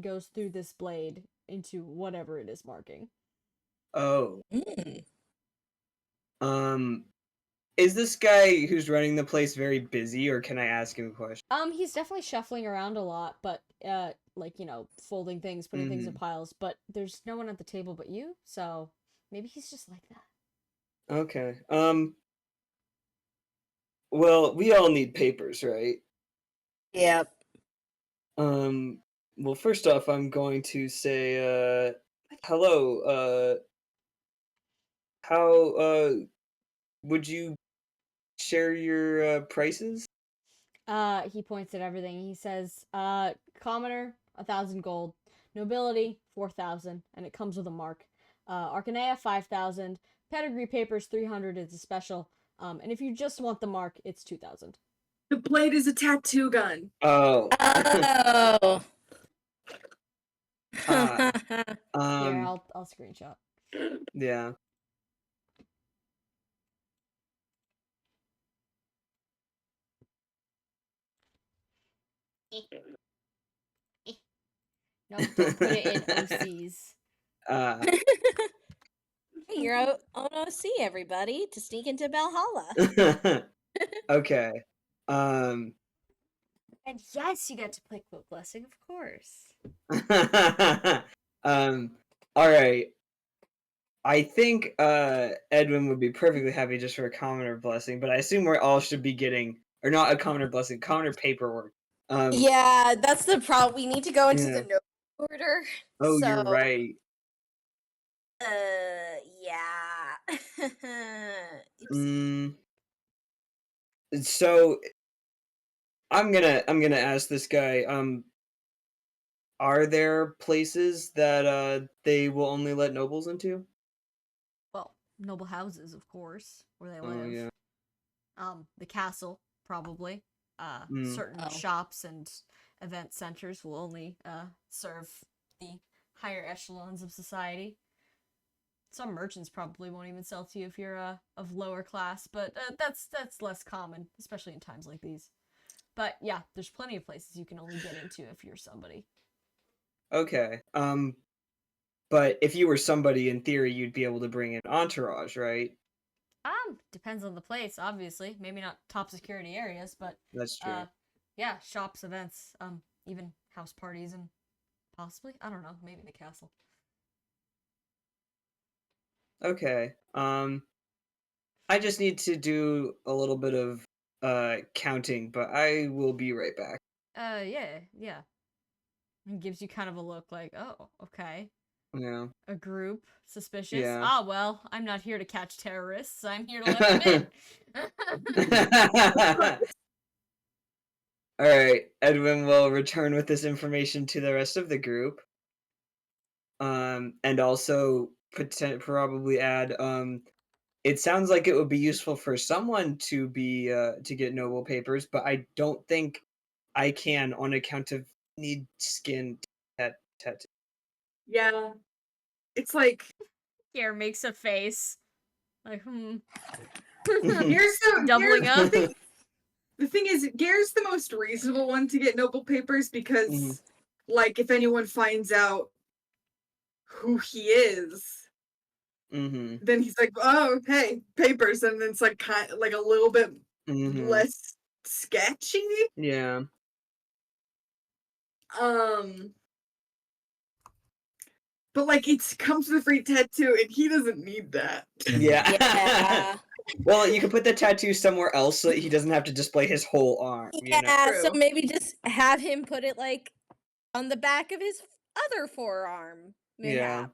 goes through this blade into whatever it is marking. Oh. Is this guy who's running the place very busy, or can I ask him a question? He's definitely shuffling around a lot, but, like, you know, folding things, putting things in piles, but there's no one at the table but you, so maybe he's just like that. Okay. Well, we all need papers, right? Yep. Well, first off, I'm going to say, hello, how, would you share your, prices? He points at everything. He says, commoner, 1,000 gold. Nobility, 4,000, and it comes with a mark. Arcanea, 5,000. Pedigree papers, 300 is a special. And if you just want the mark, it's 2,000. The blade is a tattoo gun. Oh. Oh. Here, I'll screenshot. Yeah. Nope, don't put it in OCs. Hey, you're on OC, everybody, to sneak into Valhalla. Okay. And yes, you get to play Quote Blessing, of course. All right. I think Edwin would be perfectly happy just for a commoner blessing, but I assume we all should be getting, or not a commoner blessing, commoner paperwork. Yeah, that's the problem. We need to go into the note order. Oh, so, you're right. Yeah. So I'm gonna ask this guy. Are there places that they will only let nobles into? Well, noble houses, of course, where they Oh live. yeah. The castle, probably. Certain shops and event centers will only serve the higher echelons of society. Some merchants probably won't even sell to you if you're of lower class, but that's less common, especially in times like these. But yeah, there's plenty of places you can only get into if you're somebody. Okay. But if you were somebody, in theory, you'd be able to bring an entourage, right? Depends on the place, obviously. Maybe not top security areas, but That's true. yeah, shops, events, even house parties, and possibly, I don't know, maybe the castle. Okay. I just need to do a little bit of counting, but I will be right back. Yeah. And gives you kind of a look like, oh, okay. Yeah. A group, suspicious. Yeah. Ah, well, I'm not here to catch terrorists. I'm here to let them in. All right, Edwin will return with this information to the rest of the group. And also probably add. It sounds like it would be useful for someone to be to get noble papers, but I don't think I can on account of need skin tattoo. Yeah, it's like Here makes a face, like doubling up. The thing is, Gare's the most reasonable one to get noble papers because, like, if anyone finds out who he is, then he's like, "Oh, hey, papers," and it's like kind of like a little bit less sketchy. Yeah. But like, it comes with a free tattoo, and he doesn't need that. Yeah. Well, you can put the tattoo somewhere else so that he doesn't have to display his whole arm. Yeah, You know? so maybe just have him put it like on the back of his other forearm. Perhaps. Yeah.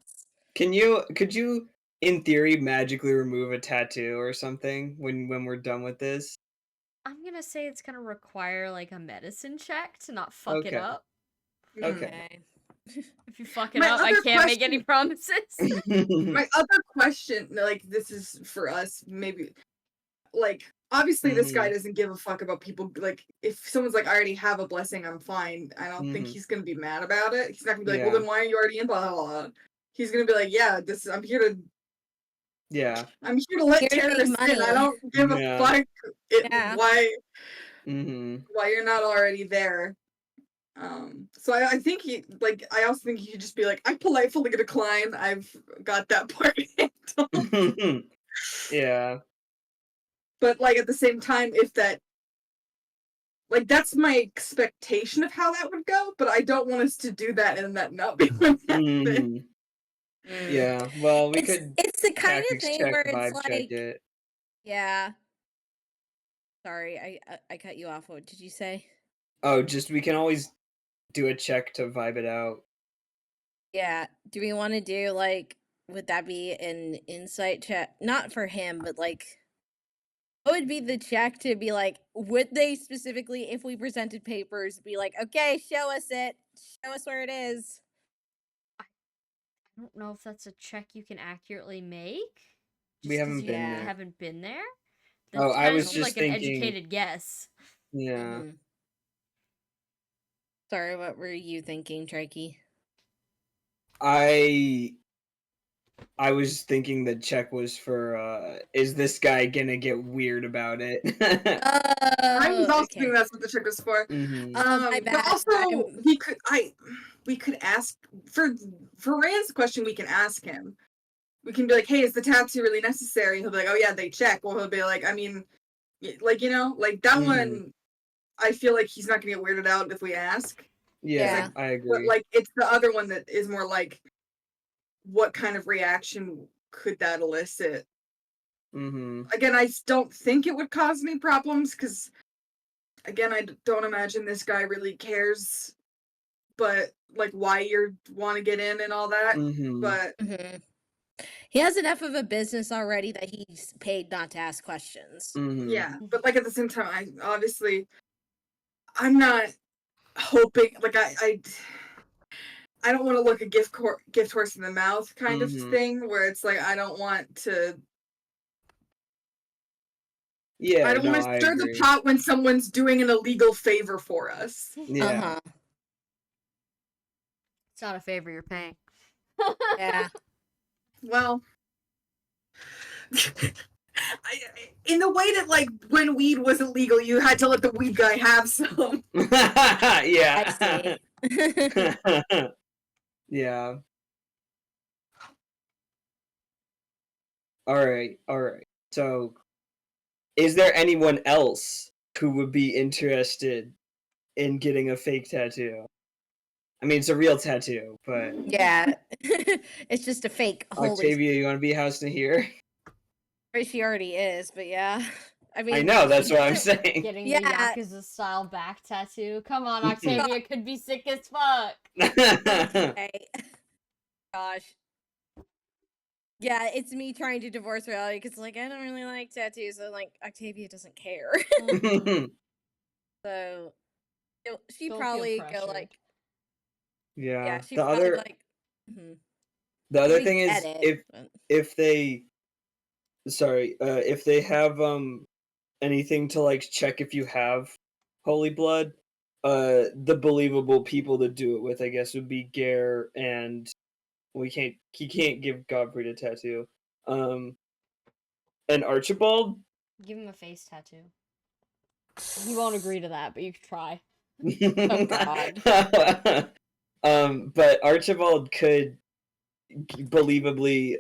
Could you, in theory, magically remove a tattoo or something when we're done with this? I'm gonna say it's gonna require like a medicine check to not fuck it up. Okay. If you fuck it up, I can't make any promises. My other question, like, this is for us, maybe, like, obviously this guy doesn't give a fuck about people, like, if someone's like, I already have a blessing, I'm fine, I don't think he's gonna be mad about it. He's not gonna be like, well, then why are you already in blah, blah, blah. He's gonna be like, yeah, I'm here to let terrorists in. I don't give a fuck why you're not already there. So I think I also think he should just be like, I politely decline. I've got that part handled. Yeah. But like at the same time, if that, like, that's my expectation of how that would go, but I don't want us to do that and that not be what happened. Yeah. Well, it's the kind of thing where it's like, it. Yeah. Sorry, I cut you off. What did you say? Oh, just we can always do a check to vibe it out. Yeah. Do we want to do like, would that be an insight check? Not for him, but like, what would be the check to be like, would they specifically, if we presented papers, be like, okay, show us it. Show us where it is. I don't know if that's a check you can accurately make. We haven't been there. Haven't been there. That's I was just like thinking, an educated guess. Yeah. Sorry, what were you thinking, Trikey? I was thinking the check was for is this guy gonna get weird about it? I was also thinking that's what the check was for. But also we could ask for Rand's question, we can ask him. We can be like, hey, is the tattoo really necessary? He'll be like, oh yeah, they check. Well, he'll be like, I mean, like, you know, like that one, I feel like he's not gonna get weirded out if we ask. Yeah, I agree. But like, it's the other one that is more like, what kind of reaction could that elicit? Mm-hmm. Again, I don't think it would cause any problems because, again, I don't imagine this guy really cares, but like why you want to get in and all that. Mm-hmm. But he has enough of a business already that he's paid not to ask questions. Mm-hmm. yeah, but like at the same time, I'm not hoping like I don't want to look a gift horse in the mouth kind of thing where it's like I don't want to. Yeah, I don't want to stir the pot when someone's doing an illegal favor for us. Yeah. It's not a favor you're paying. Yeah. Well, in the way that like when weed wasn't legal, you had to let the weed guy have some. Yeah. I see. Yeah. All right. So, is there anyone else who would be interested in getting a fake tattoo? I mean, it's a real tattoo, but Yeah. It's just a fake Octavia, you want to be house to here? She already is, but yeah. I mean, I know, that's what I'm saying. Getting the Yakuza style back tattoo. Come on, Octavia could be sick as fuck. Okay. Gosh. Yeah, it's me trying to divorce reality because, like, I don't really like tattoos, so like Octavia doesn't care. So she'd probably go like, yeah. she'd probably like. The other thing is if they have anything to like check if you have holy blood, the believable people to do it with, I guess, would be Gare and he can't give Godfrey a tattoo. And Archibald? Give him a face tattoo. He won't agree to that, but you could try. Oh god. But Archibald could believably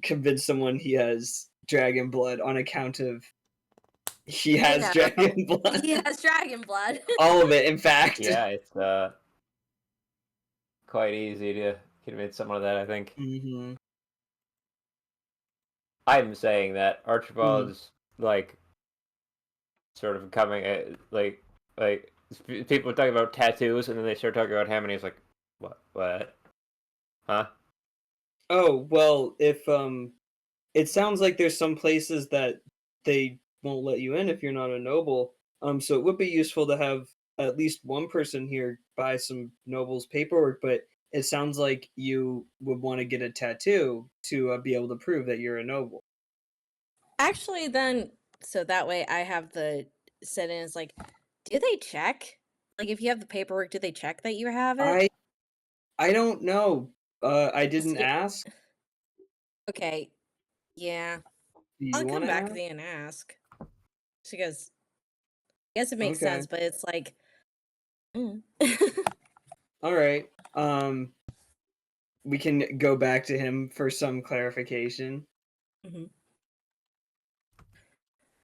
convince someone he has dragon blood on account of he has dragon blood. He has dragon blood. All of it, in fact. Yeah, it's quite easy to convince someone of that, I think. Mm-hmm. I'm saying that Archibald's like sort of coming like people talking about tattoos and then they start talking about him and he's like, what, huh? Oh well, if it sounds like there's some places that they won't let you in if you're not a noble. So it would be useful to have at least one person here buy some noble's paperwork, but it sounds like you would want to get a tattoo to be able to prove that you're a noble. Actually, then, so that way I have the set in. It's like, do they check? Like, if you have the paperwork, do they check that you have it? I don't know. I didn't ask. Okay. Yeah. I'll come back then and ask. Because I guess it makes sense, but it's like. All right. We can go back to him for some clarification. Mm-hmm.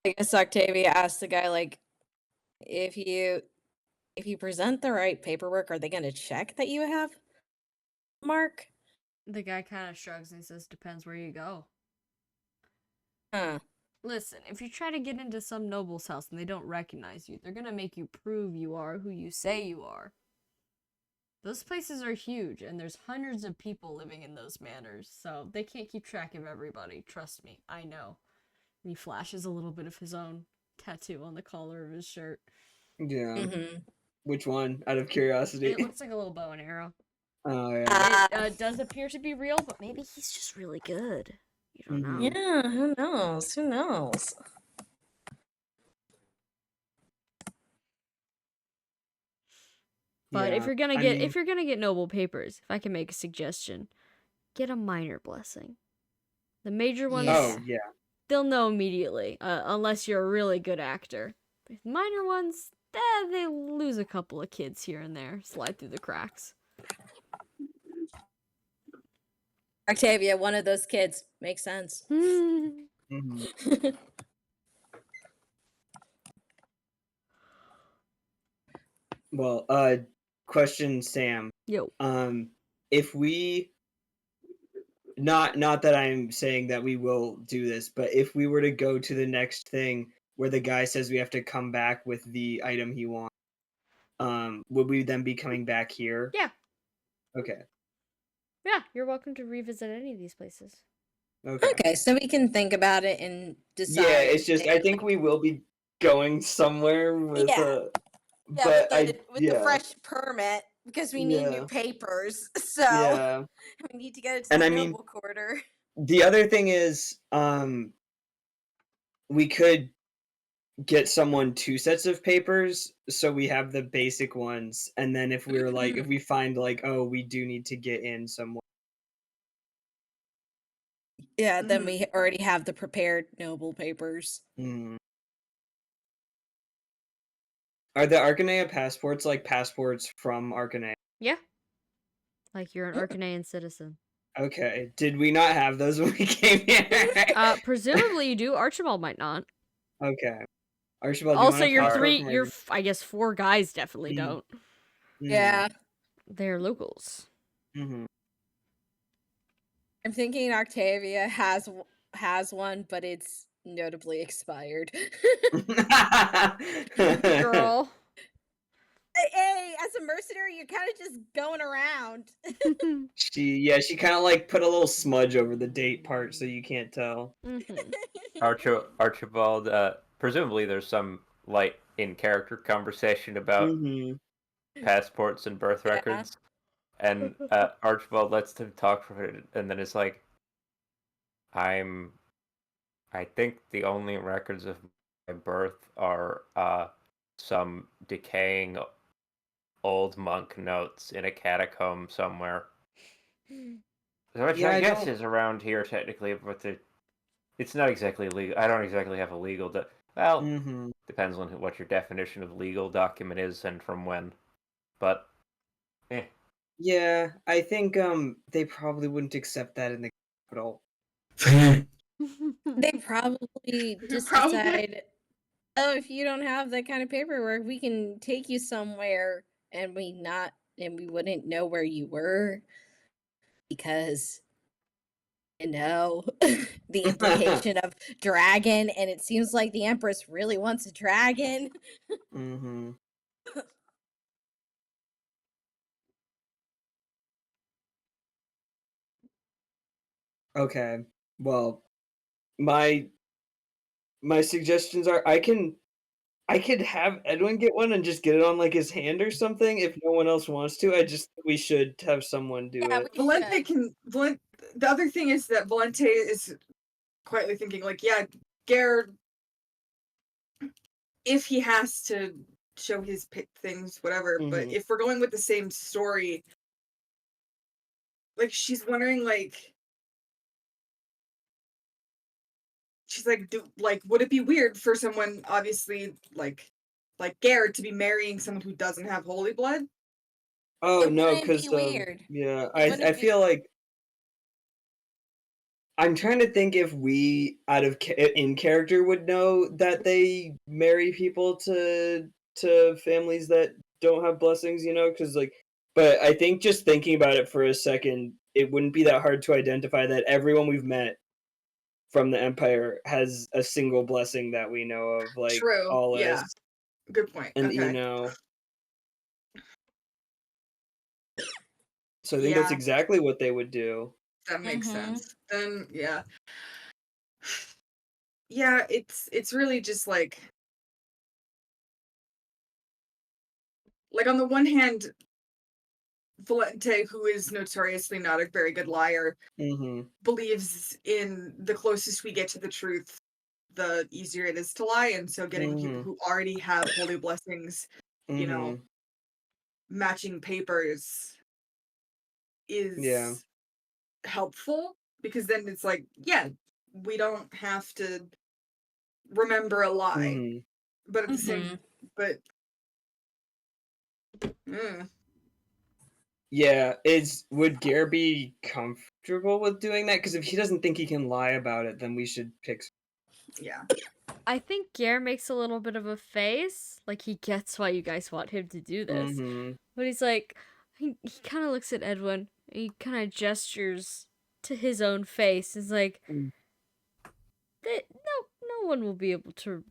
I guess Octavia asked the guy, like, if you present the right paperwork, are they going to check that you have Mark? The guy kind of shrugs and says, depends where you go. Huh. Listen, if you try to get into some noble's house and they don't recognize you, they're gonna make you prove you are who you say you are. Those places are huge, and there's hundreds of people living in those manors, so they can't keep track of everybody. Trust me, I know. And he flashes a little bit of his own tattoo on the collar of his shirt. Yeah. Mm-hmm. Which one, out of curiosity? It looks like a little bow and arrow. Oh, yeah. It does appear to be real, but maybe he's just really good. You don't know. Yeah, who knows? Who knows? But if you're gonna get noble papers, if I can make a suggestion, get a minor blessing. The major ones, they'll know immediately, unless you're a really good actor. But minor ones, they lose a couple of kids here and there, slide through the cracks. Octavia, one of those kids. Makes sense. Mm-hmm. Well, question, Sam. Yo. If we not that I'm saying that we will do this, but if we were to go to the next thing where the guy says we have to come back with the item he wants, would we then be coming back here? Yeah. Okay. Yeah, you're welcome to revisit any of these places. Okay, so we can think about it and decide. Yeah, it's just I think we will be going somewhere with with the fresh permit because we need new papers. So we need to get it to the noble quarter. The other thing is, we could get someone 2 sets of papers, so we have the basic ones, and then if we're like, if we find like, oh, we do need to get in somewhere. Yeah, then we already have the prepared noble papers. Are the Arcanea passports like passports from Arcanea? Yeah. Like you're an Arcanean citizen. Okay. Did we not have those when we came here? Presumably you do. Archibald might not. Okay. Archibald, also, you're I guess 4 guys definitely don't. Yeah. They're locals. I'm thinking Octavia has one, but it's notably expired. Girl. Hey, as a mercenary, you're kind of just going around. She kind of like put a little smudge over the date part so you can't tell. Archibald, presumably there's some light in character conversation about passports and birth records. And Archibald lets them talk for it, and then it's like, I think the only records of my birth are some decaying old monk notes in a catacomb somewhere. Which I guess is around here technically, but it's not exactly legal. I don't exactly have a legal... depends on what your definition of legal document is and from when. But, Yeah, I think they probably wouldn't accept that in the capital. They probably just decide, oh, if you don't have that kind of paperwork, we can take you somewhere and we wouldn't know where you were because, the implication of dragon, and it seems like the Empress really wants a dragon. Okay. Well, my suggestions are I could have Edwin get one and just get it on like his hand or something if no one else wants to. I just think we should have someone do it. The other thing is that Valente is quietly thinking like, yeah, Gare, if he has to show his things, whatever, but if we're going with the same story, like she's wondering like, she's like, would it be weird for someone obviously like Garrett to be marrying someone who doesn't have holy blood? Oh no, because yeah, I feel like I'm trying to think if we in character would know that they marry people to families that don't have blessings, because like, but I think just thinking about it for a second, it wouldn't be that hard to identify that everyone we've met from the Empire has a single blessing that we know of, like all yeah. Good point. And so I think that's exactly what they would do. That makes sense. Then yeah, it's really just like on the one hand, Valente, who is notoriously not a very good liar, believes in the closest we get to the truth, the easier it is to lie, and so getting people who already have holy blessings, matching papers is helpful, because then it's like, we don't have to remember a lie, but at the same, would Gare be comfortable with doing that? Because if he doesn't think he can lie about it, then we should pick. Yeah, I think Gare makes a little bit of a face, like he gets why you guys want him to do this, but he's like, he kind of looks at Edwin, and he kind of gestures to his own face. He's like, Mm. no one will be able to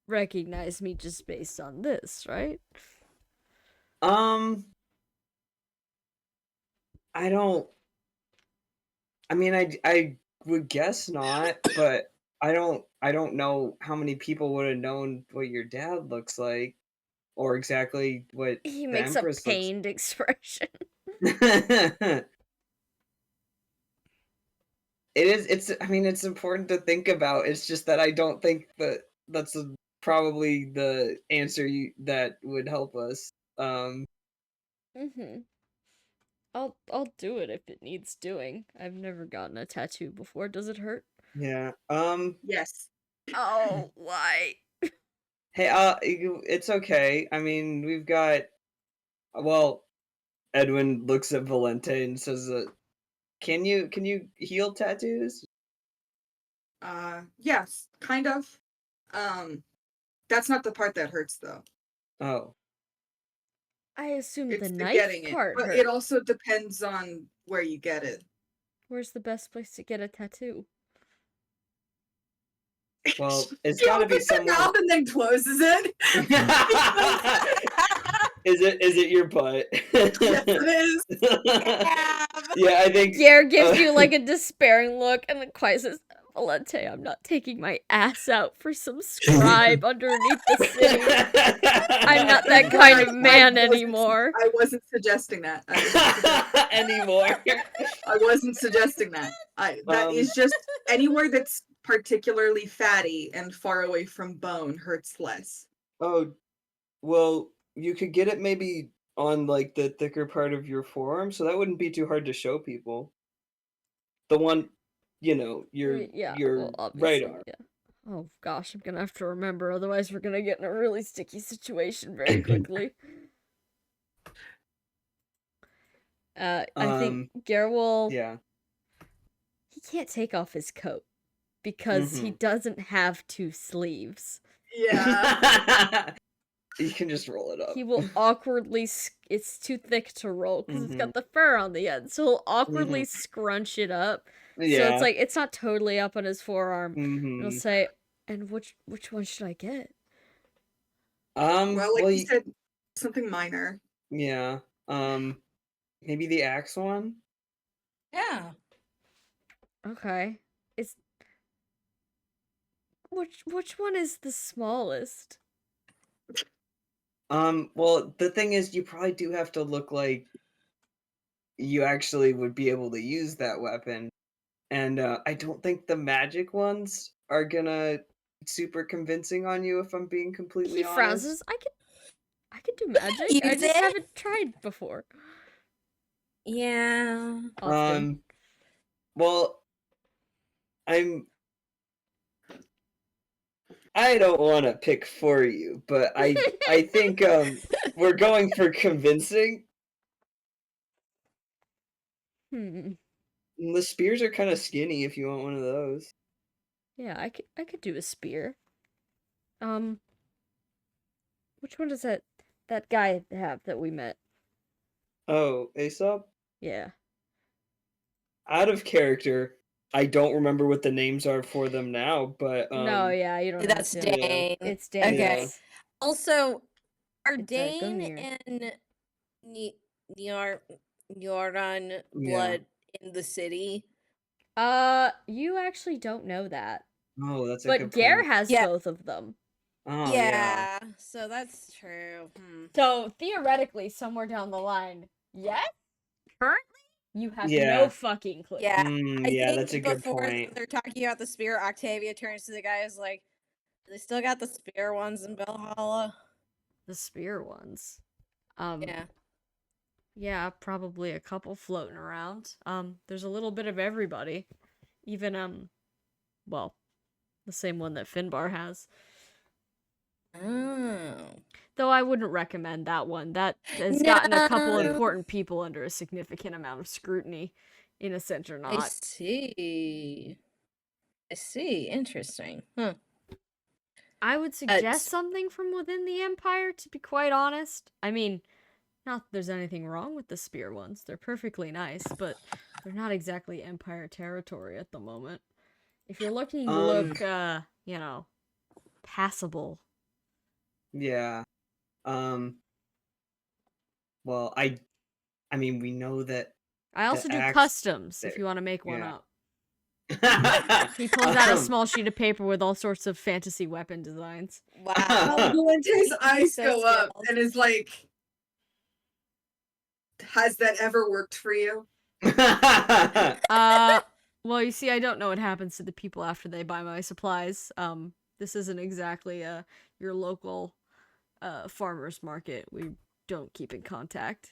recognize me just based on this, right? I don't. I mean, I would guess not, but I don't know how many people would have known what your dad looks like, or exactly what He the makes a Empress pained expression. It is. I mean, it's important to think about. It's just that I don't think that that's probably the answer that would help us. Mm-hmm. I'll do it if it needs doing. I've never gotten a tattoo before. Does it hurt? Yeah. Yes. Oh, why? Hey, it's okay. I mean, we've got. Well, Edwin looks at Valente and says, can you heal tattoos?" Yes, kind of. That's not the part that hurts though. Oh. I assume It's the the knife getting it, part but hurt. it also depends on where you get it. Where's the best place to get a tattoo? Well, it's She got to be opens her somewhere. mouth and then closes it. Is it your butt? Yes, it is. Yeah, I think. Gare gives you like a despairing look and then quiet says, Valente, I'm not taking my ass out for some scribe underneath the city. I'm not that kind of man anymore. I wasn't suggesting that. Anymore. I wasn't suggesting that. That is just anywhere that's particularly fatty and far away from bone hurts less. Oh, well, you could get it maybe on like the thicker part of your forearm, so that wouldn't be too hard to show people. The one, your well, right arm. Yeah. Oh gosh, I'm gonna have to remember, otherwise we're gonna get in a really sticky situation very quickly. I think Gare will. Yeah. He can't take off his coat because he doesn't have 2 sleeves. Yeah. You can just roll it up. He will awkwardly. It's too thick to roll because it's got the fur on the end, so he'll awkwardly scrunch it up. Yeah. So it's like it's not totally up on his forearm. He'll Mm-hmm. say, "And which one should I get?" Well, you said, something minor. Yeah. Maybe the axe one? Yeah. Okay. It's which one is the smallest? Well, the thing is, you probably do have to look like you actually would be able to use that weapon. And I don't think the magic ones are gonna super convincing on you, if I'm being completely He frowns. honest. I could do magic. I just haven't tried before. Yeah. Often. Well, I don't want to pick for you, but I think we're going for convincing. The spears are kind of skinny if you want one of those. Yeah, I could do a spear. Which one does that guy have that we met? Oh, Aesop? Yeah. Out of character, I don't remember what the names are for them now, but no, yeah, you don't. That's have to. Dane. Yeah. It's Dane. Okay. Also, are It's Dane and Nyoran blood in the city? You actually don't know that. Oh, that's a but good Gare point. has both of them. Oh, yeah. So that's true. So theoretically, somewhere down the line, yes. Currently, you have no fucking clue. Yeah, yeah, that's a good point. They're talking about the spear. Octavia turns to the guy and is like, "They still got the spear ones in Valhalla." The spear ones. Yeah. Yeah, probably a couple floating around. There's a little bit of everybody. Even well, the same one that Finbar has. Oh. Though I wouldn't recommend that one. That has gotten a couple important people under a significant amount of scrutiny, innocent or not. I see. Interesting. Huh. I would suggest something from within the Empire, to be quite honest. I mean, not that there's anything wrong with the spear ones. They're perfectly nice, but They're not exactly Empire territory at the moment. If you're looking to look, you know, passable. Yeah. Well, I mean, we know that I also the do axe customs if there. you want to make one Yeah. up. He pulls out a small sheet of paper with all sorts of fantasy weapon designs. Wow. Valente's eyes So go up skilled. and is like, has that ever worked for you? Well, you see, I don't know what happens to the people after they buy my supplies. This isn't exactly your local farmer's market. We don't keep in contact.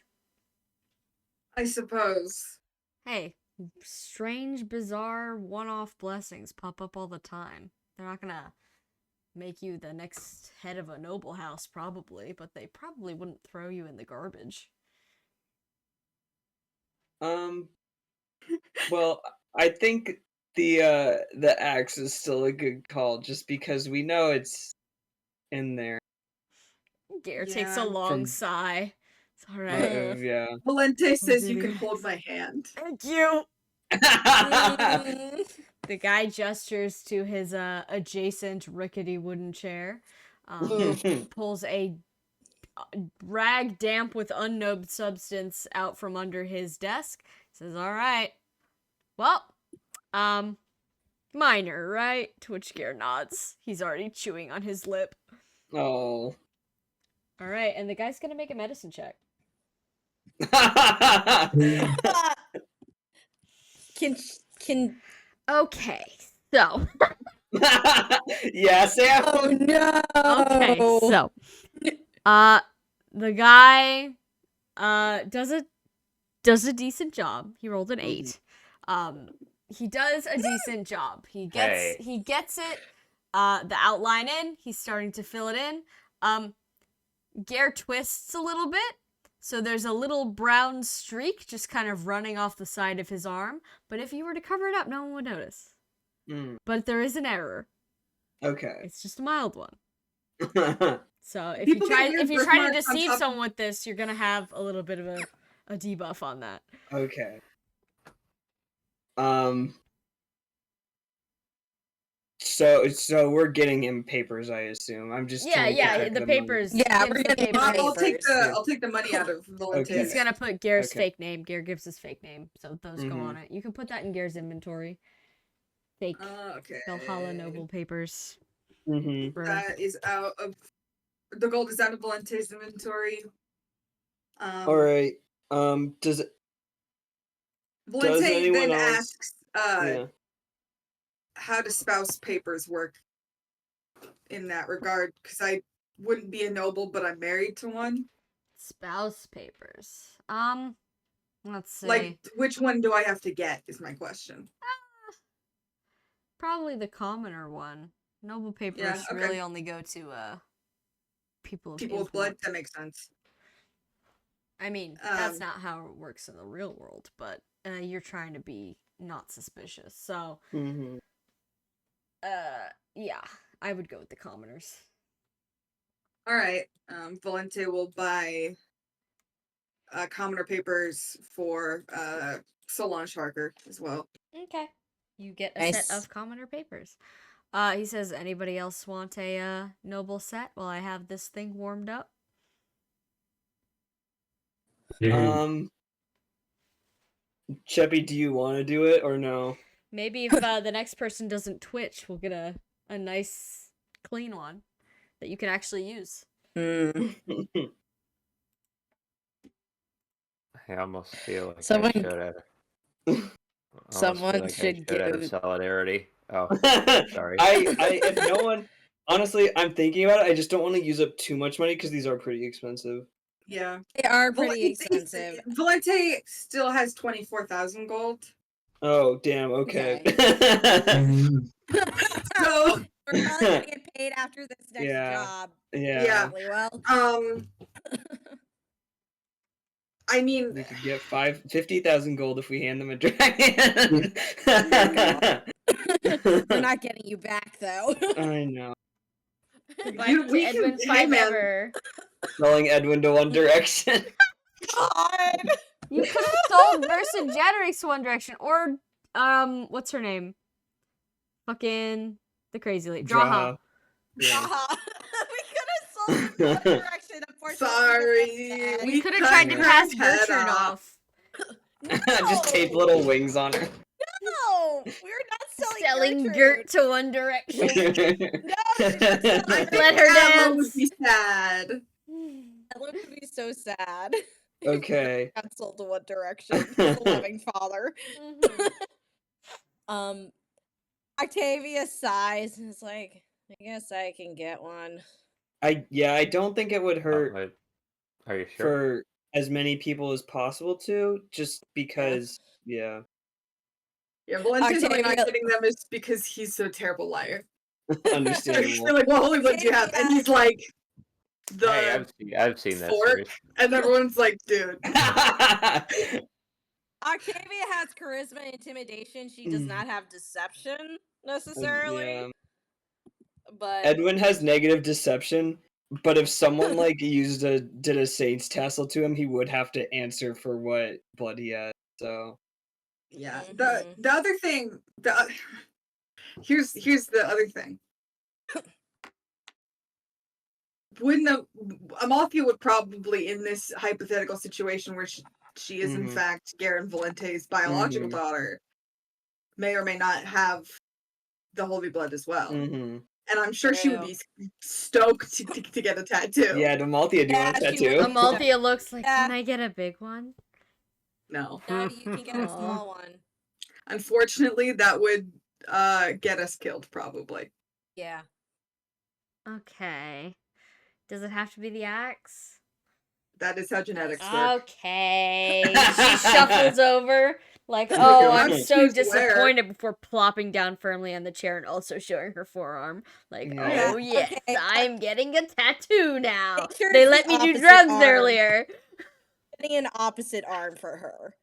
I suppose. Hey, strange, bizarre, one-off blessings pop up all the time. They're not gonna make you the next head of a noble house, probably, but they probably wouldn't throw you in the garbage. Well, I think the axe is still a good call, just because we know it's in there. Gare takes a Yeah. long sigh. It's alright. Yeah. Valente says you really can hold is. my hand. Thank you! The guy gestures to his adjacent rickety wooden chair, pulls a rag damp with unknown substance out from under his desk, says, alright, well, minor, right? To which Gare nods. He's already chewing on his lip. Oh. Alright, and the guy's gonna make a medicine check. Can Okay, so. Yeah, Sam. Oh no. Okay, so. The guy does a decent job. He rolled an 8. He does a decent job. He gets it the outline in. He's starting to fill it in. Gare twists a little bit. So there's a little brown streak just kind of running off the side of his arm, but if you were to cover it up, no one would notice. But there is an error. Okay. It's just a mild one. So if People you get try weird to birthmarks on deceive top- someone with this, you're gonna have a little bit of a debuff on that. Okay. So we're getting him papers, I assume. I'm just trying to check the papers. Yeah, gives we're the gonna papers. I'll take the money out of Valente. Okay. He's gonna put Gare's Okay. fake name. Gare gives his fake name, so those go on it. You can put that in Gare's inventory. Fake Okay. Valhalla Noble papers. That is out of the gold is out of Valente's inventory. All right. Does Valente anyone then else- asks, yeah. how do spouse papers work in that regard? Because I wouldn't be a noble, but I'm married to one. Spouse papers. Let's see. Like, which one do I have to get? Is my question. Probably the commoner one. Noble papers really only go to people with import. blood. That makes sense. I mean, that's not how it works in the real world, but you're trying to be not suspicious. So, yeah, I would go with the commoners. All right. Valente will buy commoner papers for Solange Harker as well. Okay. You get a set of commoner papers. He says, anybody else want a noble set while I have this thing warmed up? Cheppy, do you want to do it or no? Maybe if the next person doesn't twitch, we'll get a nice, clean one that you can actually use. I almost feel like Someone- I should have. Someone should give solidarity. Oh, sorry. If no one, honestly, I'm thinking about it. I just don't want to use up too much money because these are pretty expensive. Yeah, They are pretty expensive. Valente still has 24,000 gold. Oh damn! Okay. So we're probably gonna get paid after this next job. Yeah. Really well. I mean, we could get 50,000 gold if we hand them a dragon. We're not getting you back though. I know. we Edwin's can, hey, man. ever. Throwing Edwin to One Direction. God. You could have sold Vercingetorix one direction, or what's her name? Fucking the crazy lady, Draha. Yeah. We could have sold him one direction. Unfortunately, Sorry, we We could have tried to pass Bertrand off. No! Just tape little wings on her. No, we're not Selling Gertrude. dirt to one direction. No, she's not selling I dirt. think Let her Emma would dance. be sad. That would be so sad. Okay. Not sold to one direction. He's a loving father. Octavia sighs and is like, I guess I can get one. I don't think it would hurt Are you sure? for as many people as possible to, just because, yeah. Yeah, Valente's only not Octavia- getting them is because he's so terrible liar. Understandable. They're like, what holy blood do you have? And he's like, Hey, I've seen that fork, series. and everyone's like, dude. Octavia has charisma and intimidation. She does not have deception necessarily. Yeah. But Edwin has negative deception, but if someone like did a saint's tassel to him, he would have to answer for what blood he had. So Yeah. The other thing, here's the other thing. Amalthea would probably, in this hypothetical situation where she is in fact Garen Valente's biological daughter, may or may not have the holy blood as well. And I'm sure she would be stoked to get a tattoo. yeah, Amalthea, do you want a tattoo? Amalthea looks like, can I get a big one? No. No, you can get a small one. Unfortunately, that would get us killed, probably. Yeah. Okay. Does it have to be the axe? That is how genetics work. Okay. She shuffles over, like, oh, I'm so disappointed before plopping down firmly on the chair and also showing her forearm. Like, oh, yes, okay. I'm getting a tattoo now. Sure they let me do drugs earlier. Getting an opposite arm for her.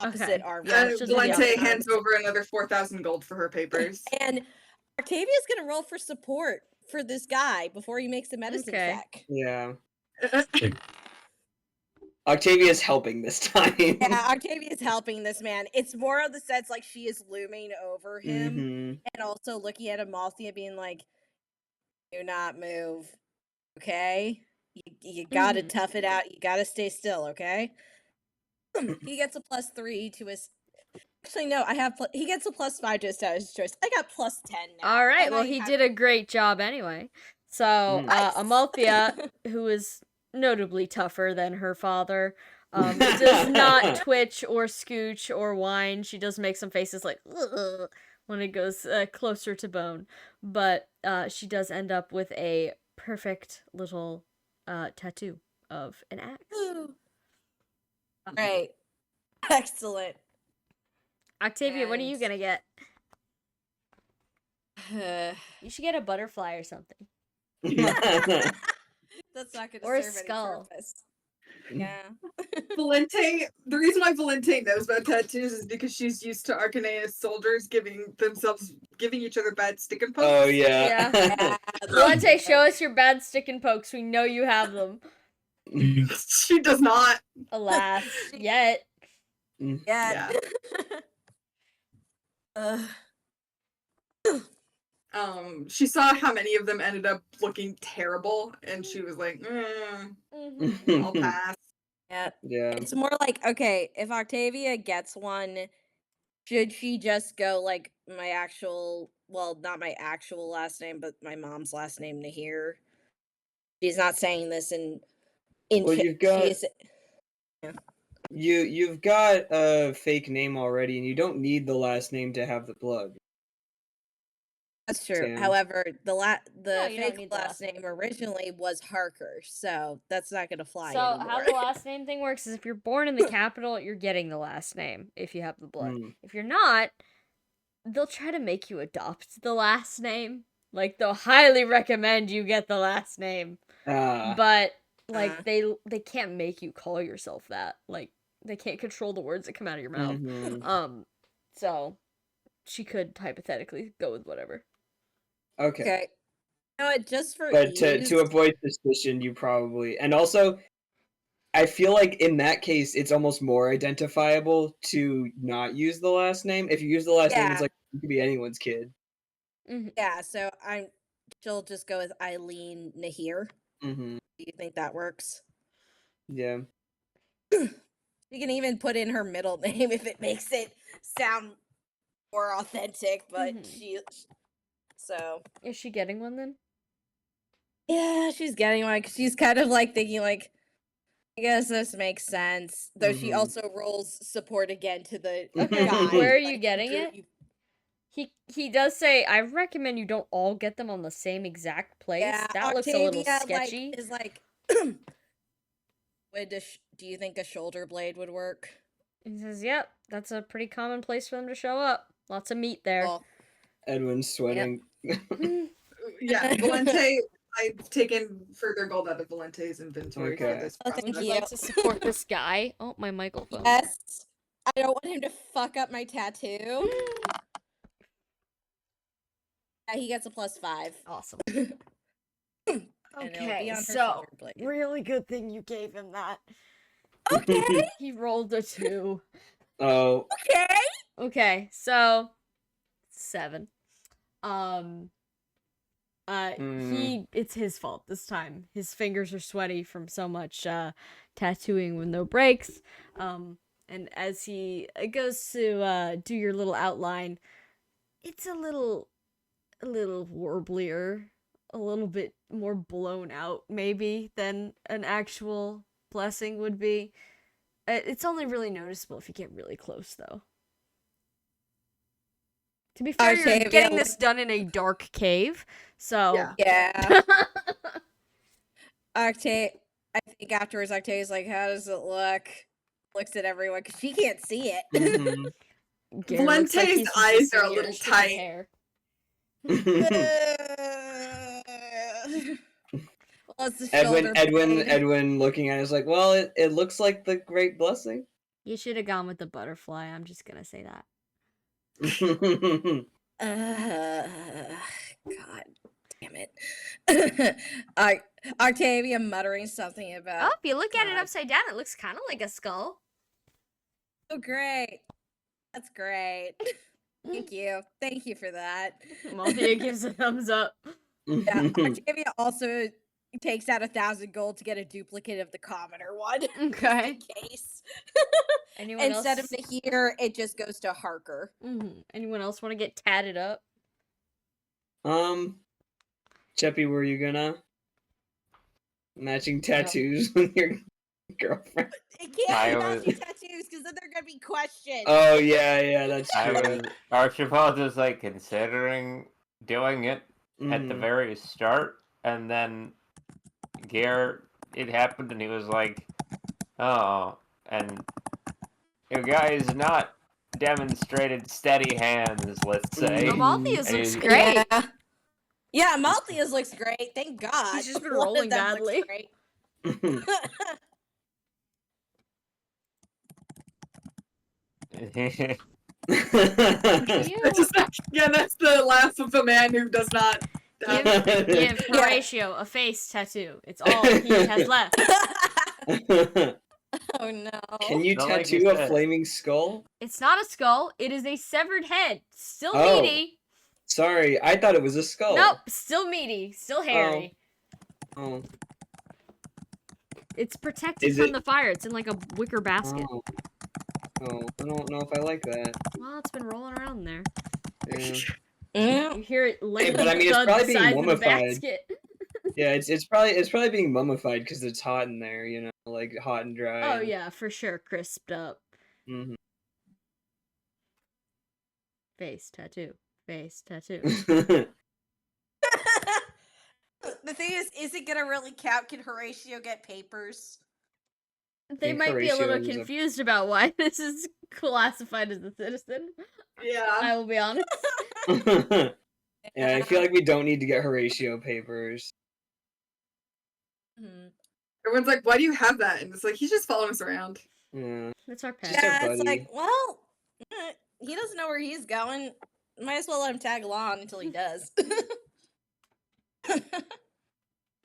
Opposite arm. Yeah, Valente hands over another 4,000 gold for her papers. And Octavia's gonna roll for support for this guy before he makes a medicine check. Yeah. Octavia's helping this time. Yeah, Octavia's helping this man. It's more of the sense like she is looming over him and also looking at Amalthea being like, do not move, okay? You gotta tough it out. You gotta stay still, okay? He gets a +3 to his... Actually, no, he gets a +5 to his status choice. I got +10 now. All right, well, he did a great job anyway. So, Amalthea, who is notably tougher than her father, does not twitch or scooch or whine. She does make some faces like, ugh, when it goes closer to bone. But she does end up with a perfect little tattoo of an axe. All right. Excellent. Octavia, what are you gonna get? You should get a butterfly or something. That's not gonna or serve a skull. any purpose. Yeah. Valente, the reason why Valente knows about tattoos is because she's used to Arcanea's soldiers giving each other bad stick and pokes. Oh yeah. Valente, show us your bad stick and pokes. We know you have them. She does not. Alas, yet. Yeah. She saw how many of them ended up looking terrible, and she was like, I'll pass. Yeah. Yeah. It's more like, okay, if Octavia gets one, should she just go like my actual, well, not my actual last name, but my mom's last name, Nahir? She's not saying this in well, you've got you've got a fake name already, and you don't need the last name to have the blood. That's true. Sam. However, the fake last name originally was Harker, so that's not going to fly anymore. So how the last name thing works is if you're born in the capital, you're getting the last name if you have the blood. If you're not, they'll try to make you adopt the last name. Like, they'll highly recommend you get the last name. But like they can't make you call yourself that. Like, they can't control the words that come out of your mouth. So she could hypothetically go with whatever. Okay. You know what, just for but to avoid suspicion, you probably, and also I feel like in that case, it's almost more identifiable to not use the last name. If you use the last name, it's like it could be anyone's kid. Yeah, so she'll just go with Eileen Nahir. Mm-hmm. Do you think that works? Yeah. You can even put in her middle name if it makes it sound more authentic, but so. Is she getting one then? Yeah, she's getting one, 'cause she's kind of like thinking like, I guess this makes sense. Though she also rolls support again to the guy. Where are you getting it? He does say, I recommend you don't all get them on the same exact place. Yeah, that Octavia, looks a little sketchy. Is like, do you think a shoulder blade would work? He says, yep, that's a pretty common place for them to show up. Lots of meat there. Well, Edwin's sweating. Yeah, Valente, I've taken further gold out of Valente's inventory for this process. Would you like to support this guy? Oh, my microphone. Yes. I don't want him to fuck up my tattoo. Yeah, he gets a +5. Awesome. Okay, so really good thing you gave him that. Okay. He rolled a 2. Oh. Okay. Okay, so 7. It's his fault this time. His fingers are sweaty from so much tattooing with no breaks. And as he goes to do your little outline, it's a little warblier, a little bit more blown out maybe than an actual blessing would be. It's only really noticeable if you get really close, though. To be fair, you're getting this done in a dark cave, so... Yeah. Octave, I think afterwards, Octave's like, how does it look? Looks at everyone, because she can't see it. Valente's eyes are a little tight. Edwin looking at it is like, well, it looks like the Great Blessing. You should have gone with the butterfly. I'm just gonna say that. God damn it. Octavia muttering something about... Oh, if you look at it upside down, it looks kind of like a skull. Oh, great. That's great. Thank you. Thank you for that. Malthea gives a thumbs up. Yeah, Octavia also takes out 1,000 gold to get a duplicate of the commoner one. Okay. Just in case. Instead of the here, it just goes to Harker. Anyone else want to get tatted up? Cheppy, were you gonna matching tattoos with your girlfriend? It can't be matching tattoos because then they're gonna be questioned. Oh yeah, that's true. Archibald was like considering doing it at the very start, and then it happened, and he was like, "Oh," and you guys not demonstrated steady hands, let's say. Malthea's looks great. Yeah, Malthea's looks great. Thank God. He's just been rolling badly. That's the laugh of a man who does not give Horatio a face tattoo. It's all he has left. Oh no. Can you tattoo a flaming skull? It's not a skull, it is a severed head. Still meaty. Sorry, I thought it was a skull. Nope, still meaty, still hairy. Oh. It's protected from the fire. It's in like a wicker basket. Oh, I don't know if I like that. Well, it's been rolling around there. Yeah. You hear it like but I mean, it's probably being mummified. Yeah, it's probably being mummified because it's hot in there, you know, like hot and dry. Oh yeah, for sure, crisped up. Face tattoo. Face tattoo. The thing is it gonna really count? Can Horatio get papers? They might be a little confused about why this is classified as a citizen. Yeah. I will be honest. Yeah, I feel like we don't need to get Horatio papers. Everyone's like, why do you have that? And it's like, he's just following us around. Yeah. That's our pet. Yeah, it's like, well, he doesn't know where he's going. Might as well let him tag along until he does.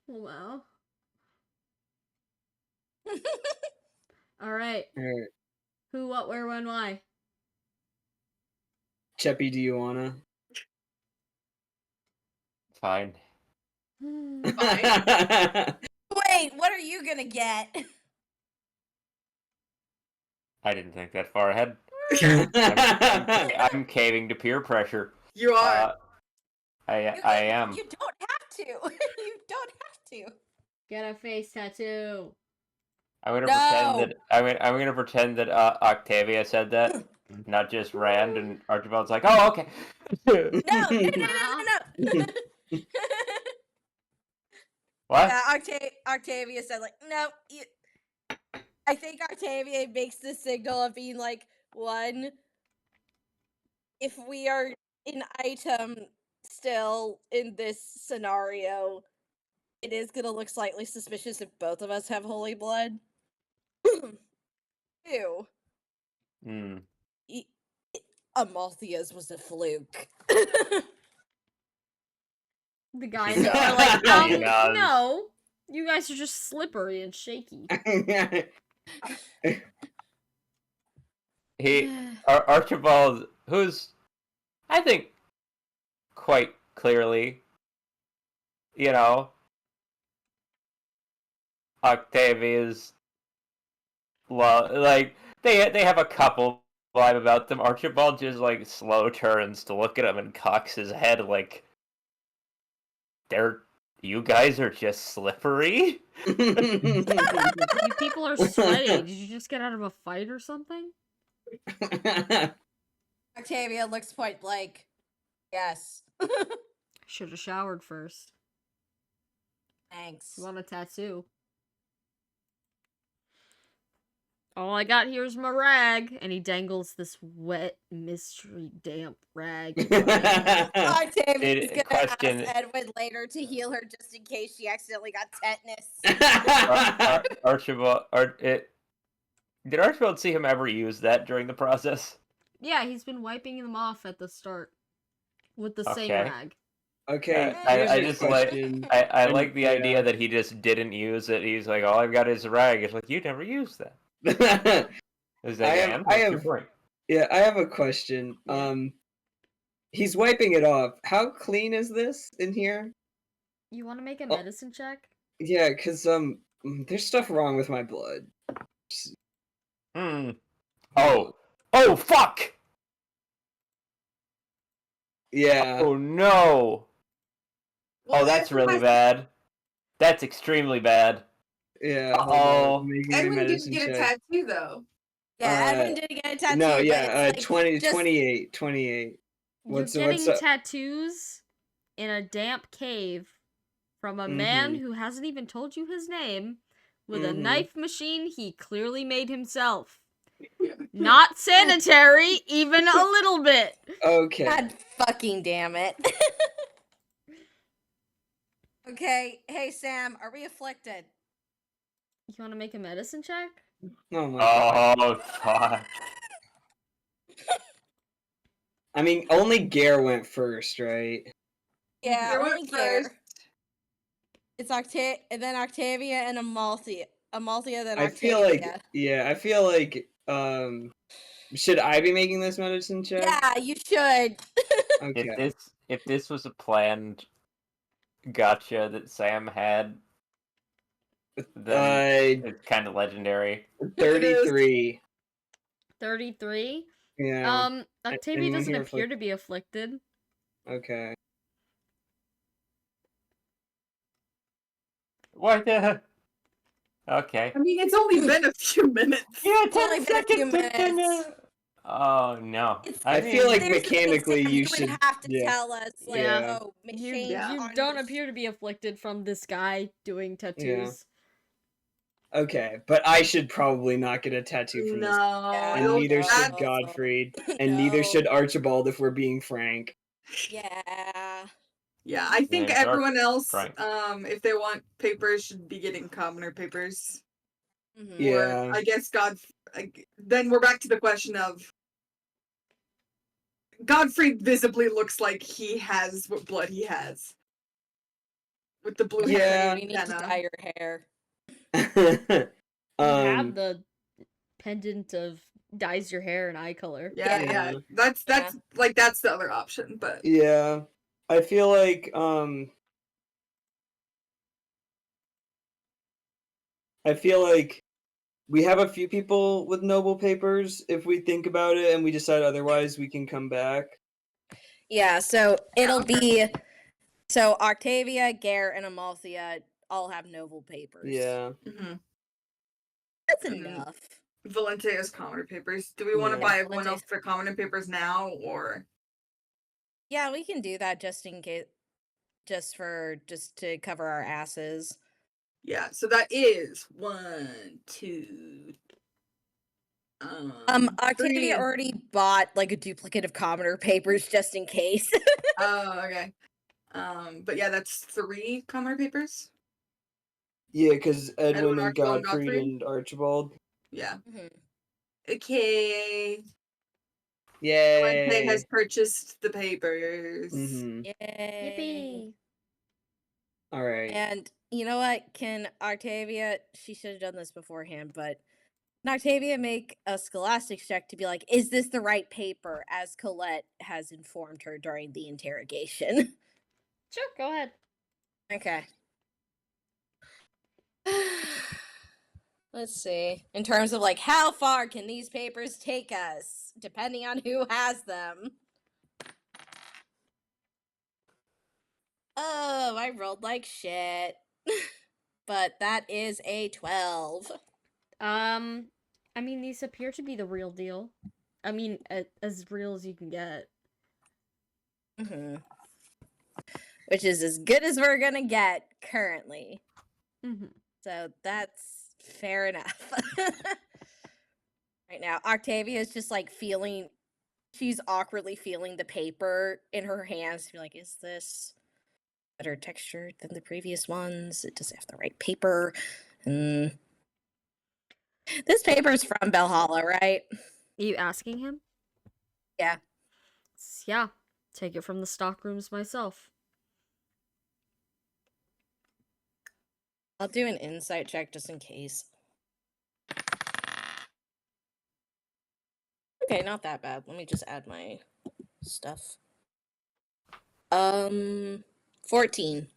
Wow. All right. Who, what, where, when, why? Cheppy, do you wanna? Fine. Fine. Wait, what are you gonna get? I didn't think that far ahead. I'm caving to peer pressure. You are. I am. You don't have to. You don't have to. Get a face tattoo. I'm gonna pretend that Octavia said that, not just Rand, and Archibald's like, oh, okay. No. What? Yeah, Octavia said like, no. I think Octavia makes the signal of being like, one, if we are an item still in this scenario, it is gonna look slightly suspicious if both of us have holy blood. Ew. Amalthea's was a fluke. The guys are like, no. You guys are just slippery and shaky. Archibald, who's, I think, quite clearly, Octavia's like they have a couple vibe about them. Archibald just like slow turns to look at him and cocks his head like, you guys are just slippery. You people are sweaty. Did you just get out of a fight or something? Octavia looks point blank. Yes. Should have showered first. Thanks. You want a tattoo? All I got here is my rag, and he dangles this wet, mystery, damp rag. Octavia's gonna ask Edwin later to heal her just in case she accidentally got tetanus. Archibald, did Archibald see him ever use that during the process? Yeah, he's been wiping them off at the start with the same rag. Okay, I just like the idea that he just didn't use it. He's like, all I've got is a rag. It's like, you never used that. I have a question. He's wiping it off. How clean is this in here? You want to make a medicine check? Yeah, because there's stuff wrong with my blood. Oh fuck! Yeah. Oh no! Well, that's really bad. That's extremely bad. Yeah. Edwin didn't get a tattoo though. Yeah, Edwin didn't get a tattoo. No, yeah, 28. You're getting tattoos in a damp cave from a man who hasn't even told you his name, with a knife machine he clearly made himself. Not sanitary, even a little bit. Okay. God fucking damn it. Okay, hey Sam, are we afflicted? You want to make a medicine check? Oh my god. Oh fuck. I mean, only Gare went first, right? Yeah, only Gare. It's and then Octavia and Amalthea. Amalthea, then Octavia. I feel like, should I be making this medicine check? Yeah, you should. Okay. If this was a planned gotcha that Sam had, then it's kind of legendary. 33. 33? Yeah. Octavia doesn't appear to be afflicted. Okay. What the? Okay. I mean, it's only been a few minutes. Yeah, it's only been a few minutes. Oh no! I feel like mechanically you should have to tell us. Like, oh, you don't appear to be afflicted from this guy doing tattoos. Yeah. Okay, but I should probably not get a tattoo from this. And neither should Godfrey, and neither should Archibald, if we're being frank. Yeah. Yeah, I think everyone else, if they want papers, should be getting commoner papers. Yeah. Or, I guess then we're back to the question of Godfrey visibly looks like he has what blood he has. With the blue hair. You need to dye your hair. You have the pendant of dyes your hair and eye color. Yeah. That's like that's the other option, but yeah, I feel like we have a few people with noble papers. If we think about it and we decide otherwise, we can come back. Yeah, so it'll be so Octavia, Gare, and Amalthea all have noble papers. Yeah. That's enough. Valente has commoner papers. Do we want to buy everyone else their commoner papers now, or? Yeah, we can do that just in case, just to cover our asses. Yeah, so that is 1, 2. Octavia already bought like a duplicate of commoner papers just in case. Oh, okay. But yeah, that's 3 commoner papers. Yeah, because Edwin and Archibald, Gottfried and Archibald. Yeah. Okay. Yay! Valente has purchased the papers. Yay! Yippee! All right. And you know what? Can Octavia? She should have done this beforehand, but can Octavia make a scholastics check to be like, is this the right paper? As Colette has informed her during the interrogation. Sure, go ahead. Okay. Let's see. In terms of like, how far can these papers take us, depending on who has them? Oh, I rolled like shit. But that is a 12. I mean, these appear to be the real deal. I mean, as real as you can get. Which is as good as we're gonna get currently. So that's fair enough. Right now, Octavia is just like she's awkwardly feeling the paper in her hands to be like, is this better texture than the previous ones? Does it have the right paper? This paper is from Valhalla, right? Are you asking him? Yeah. Yeah. Take it from the stock rooms myself. I'll do an insight check just in case. Okay, not that bad. Let me just add my stuff. 14.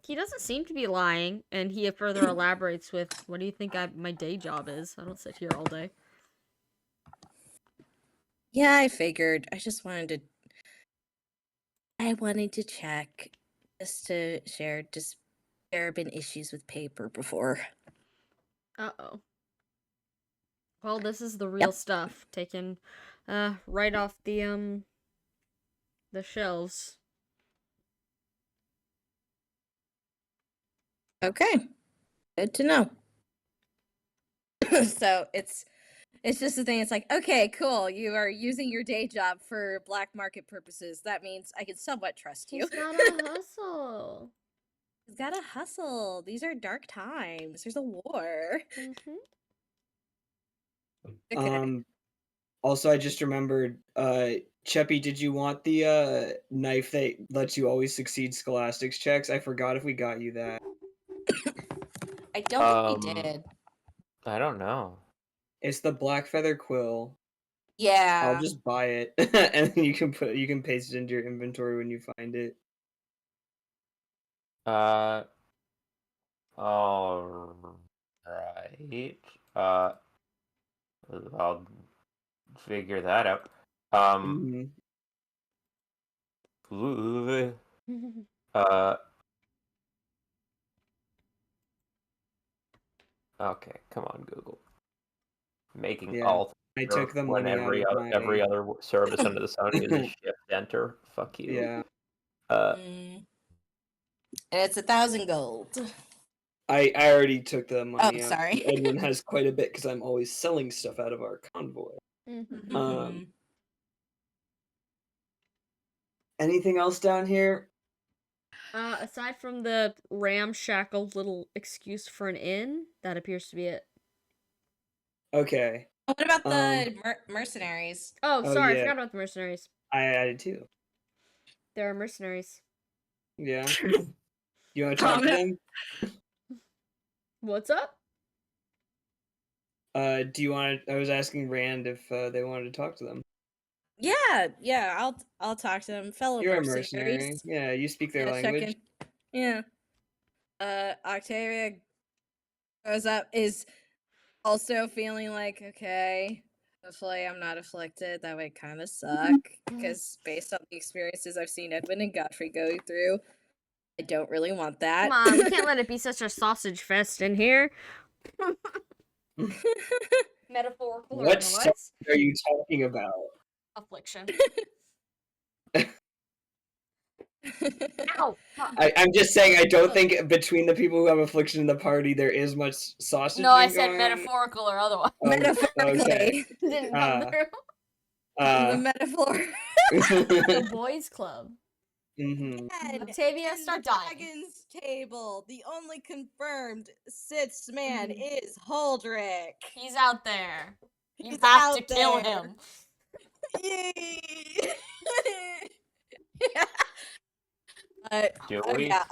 He doesn't seem to be lying, and he further elaborates with, what do you think my day job is? I don't sit here all day. Yeah, I figured. I wanted to check just to share. Just there have been issues with paper before. Uh-oh. Well, this is the real stuff, taken right off the shelves. Okay. Good to know. So it's just the thing. It's like, okay, cool. You are using your day job for black market purposes. That means I can somewhat trust you. He's gotta hustle. He's gotta hustle. These are dark times. There's a war. Okay. Also, I just remembered, Cheppy, did you want the knife that lets you always succeed scholastics checks? I forgot if we got you that. I don't think we did. I don't know. It's the black feather quill. Yeah. I'll just buy it, and then you can paste it into your inventory when you find it. All right. I'll figure that out. Okay, come on, Google. Making all. I took the money every other service under the sun is a shift enter. Fuck you. Yeah. And it's 1,000 gold. I already took the money out. Sorry. Edwin has quite a bit because I'm always selling stuff out of our convoy. Anything else down here? Aside from the ramshackle little excuse for an inn, that appears to be it. Okay. What about the mercenaries? Oh, sorry, I forgot about the mercenaries. I added 2. There are mercenaries. Yeah. You want to talk to them? What's up? Do you want to? I was asking Rand if they wanted to talk to them. Yeah, I'll talk to them. Fellow You're a mercenaries. mercenary. Yeah, you speak their language. Yeah. Octavia goes up, is also feeling like, okay, hopefully I'm not afflicted. That would kind of suck. Because based on the experiences I've seen Edwin and Godfrey go through, I don't really want that. Come on, we can't let it be such a sausage fest in here. Metaphorical or What otherwise. are you talking about? Affliction. Ow! I'm just saying, I don't think between the people who have affliction in the party there is much sausage. No, I said metaphorical or otherwise. Metaphorically. Okay. Didn't come through. The metaphor. The boys' club. Mm-hmm. Octavia, start dying. Dragon's table. The only confirmed sixth man is Holdrick. He's out there. You He's have out to kill there. him. Yay! Do we? Yeah,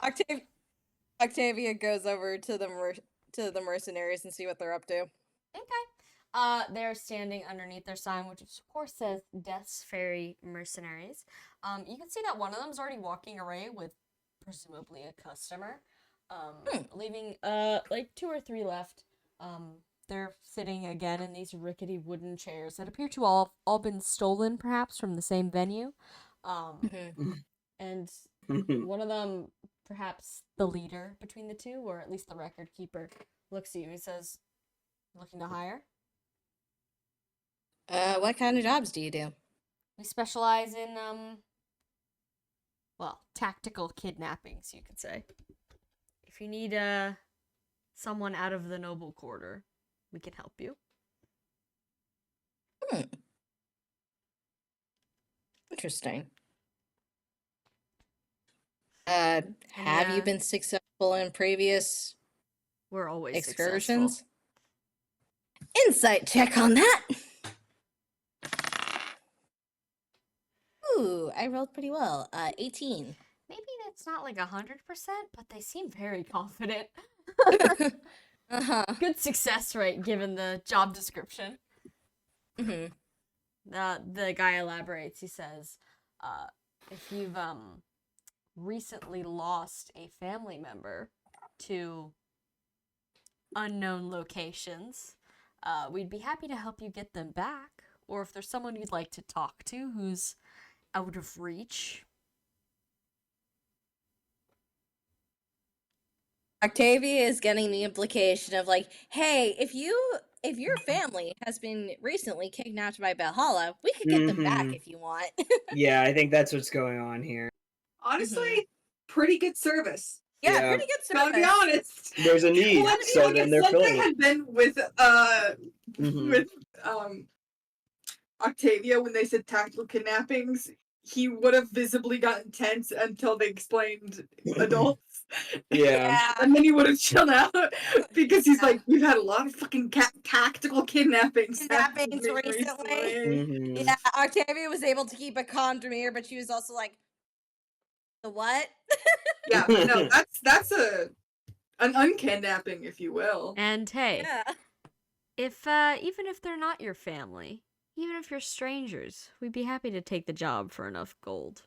Octavia goes over to the mercenaries and see what they're up to. Okay. They're standing underneath their sign, which of course says Death's Fairy Mercenaries. You can see that one of them is already walking away with presumably a customer. Leaving like 2 or 3 left. They're sitting again in these rickety wooden chairs that appear to all been stolen, perhaps from the same venue. And one of them, perhaps the leader between the two, or at least the record keeper, looks at you and says, "Looking to hire?" What kind of jobs do you do? We specialize in tactical kidnappings, you could say. If you need someone out of the noble quarter, we can help you. Interesting. Have you been successful in previous We're always excursions? successful. Insight check on that. Ooh, I rolled pretty well. 18. Maybe that's not like 100%, but they seem very confident. Good success rate given the job description. The guy elaborates. He says, if you've recently lost a family member to unknown locations, we'd be happy to help you get them back. Or if there's someone you'd like to talk to who's out of reach. Octavia is getting the implication of like, hey, if your family has been recently kidnapped by Valhalla, we could get them back if you want. Yeah, I think that's what's going on here. Honestly, pretty good service. Yeah, pretty good service. Gotta be honest. There's a need, so then they're filling it. Had been with Octavia when they said tactical kidnappings, he would have visibly gotten tense until they explained adults. Yeah. And then he would have chilled out because he's like, we've had a lot of fucking tactical kidnappings recently. Yeah, Octavia was able to keep a calm demeanor, but she was also like, the what? Yeah, no, that's an unkidnapping, if you will. And hey, if even if they're not your family, even if you're strangers, we'd be happy to take the job for enough gold.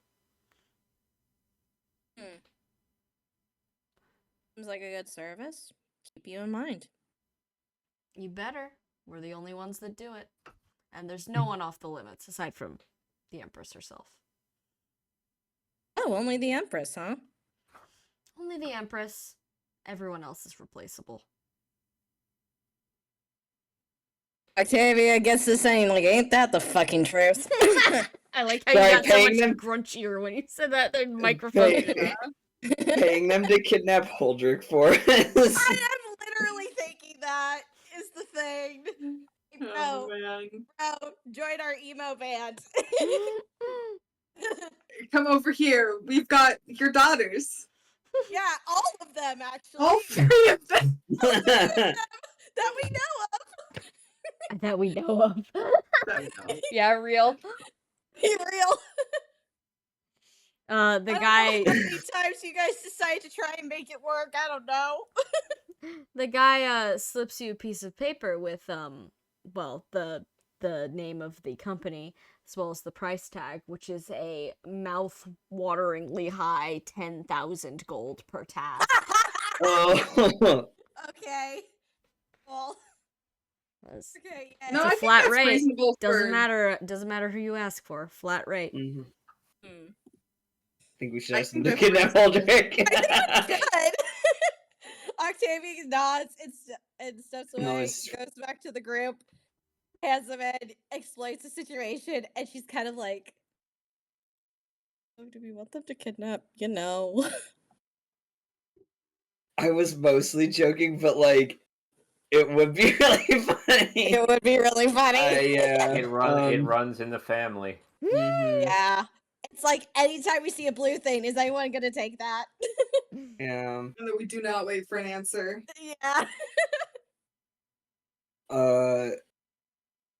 Seems like a good service. Keep you in mind. You better. We're the only ones that do it. And there's no one off the limits, aside from the Empress herself. Oh, only the Empress, huh? Only the Empress. Everyone else is replaceable. Octavia gets to saying, like, ain't that the fucking truth? I like how you got so much grunchier when you said that. The microphone. Paying them to kidnap Holdrick for us. I'm literally thinking that is the thing. Bro, join our emo band. Come over here. We've got your daughters. Yeah, all of them, actually. All 3 of them. That we know of. That we know of. Yeah, real. Real. The guy. How many times you guys decide to try and make it work? I don't know. The guy slips you a piece of paper with well, the name of the company as well as the price tag, which is a mouth-wateringly high 10,000 gold per task. Oh. Okay. Well. It's Okay. Yeah. No, a I think flat that's rate. reasonable Doesn't for... matter who you ask for. Flat rate. Mm-hmm. Hmm. I think we should I ask them think to that's kidnap reasonable. Aldrich. I think we should. Octavia nods and steps away, No, it's... goes back to the group, hands them in, explains the situation, and she's kind of like, oh, do we want them to kidnap? You know. I was mostly joking, but like, it would be really funny. It would be really funny. Yeah. It runs in the family. Mm-hmm. Yeah. It's like anytime we see a blue thing, is anyone gonna take that? Yeah. And that we do not wait for an answer. Yeah.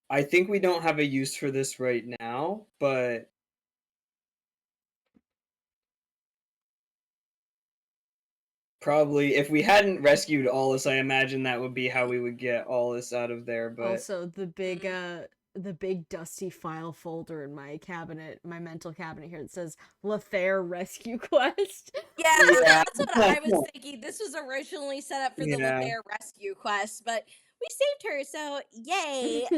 I think we don't have a use for this right now, but probably if we hadn't rescued Allus, I imagine that would be how we would get Allus out of there. But Also, the big dusty file folder in my cabinet, my mental cabinet here, that says Lethair Rescue Quest. Yeah, Yeah. that's what I was thinking. This was originally set up for the Yeah. Lethair rescue quest, but we saved her, so yay.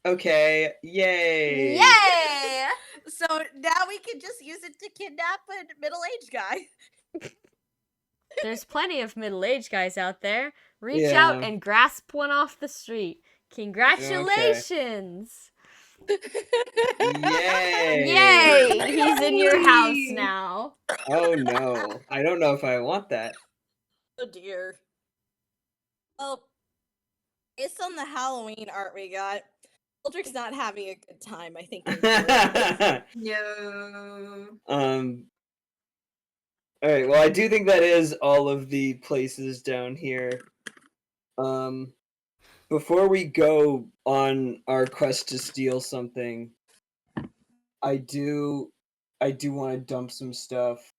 Okay, yay! Yay! So now we can just use it to kidnap a middle-aged guy. There's plenty of middle-aged guys out there. Reach Yeah. out and grasp one off the street. Congratulations! Yay! Yay! He's in your house now. Oh no, I don't know if I want that. Oh dear. Well, based on the Halloween art we got, Aldrich's not having a good time, I think. No. Alright, well I do think that is all of the places down here. Before we go on our quest to steal something, I do want to dump some stuff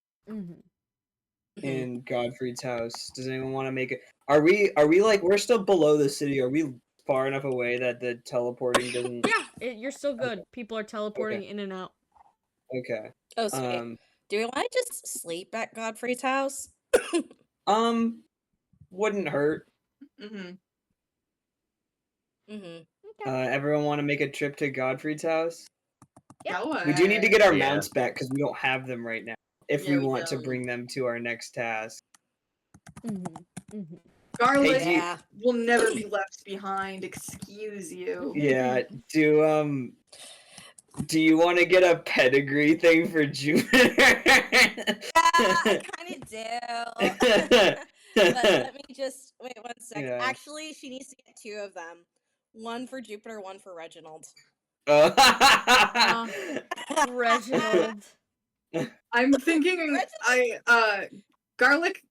in Godfrey's house. Does anyone want to make it? Are we like, we're still below the city? Are we far enough away that the teleporting doesn't? Yeah, you're still good. People are teleporting in and out. Okay. Oh, sweet. Do we want to just sleep at Godfrey's house? Wouldn't hurt. Everyone want to make a trip to Godfrey's house? Yeah. We do need to get our Yeah. mounts back because we don't have them right now. If we want to bring them to our next task. Garlic Hey, will never be left behind. Excuse you. Yeah. Do you want to get a pedigree thing for Jupiter? Yeah, I kind of do. But let me just wait 1 second. Yeah. Actually, she needs to get 2 of them. One for Jupiter, one for Reginald. Reginald. I'm thinking Garlic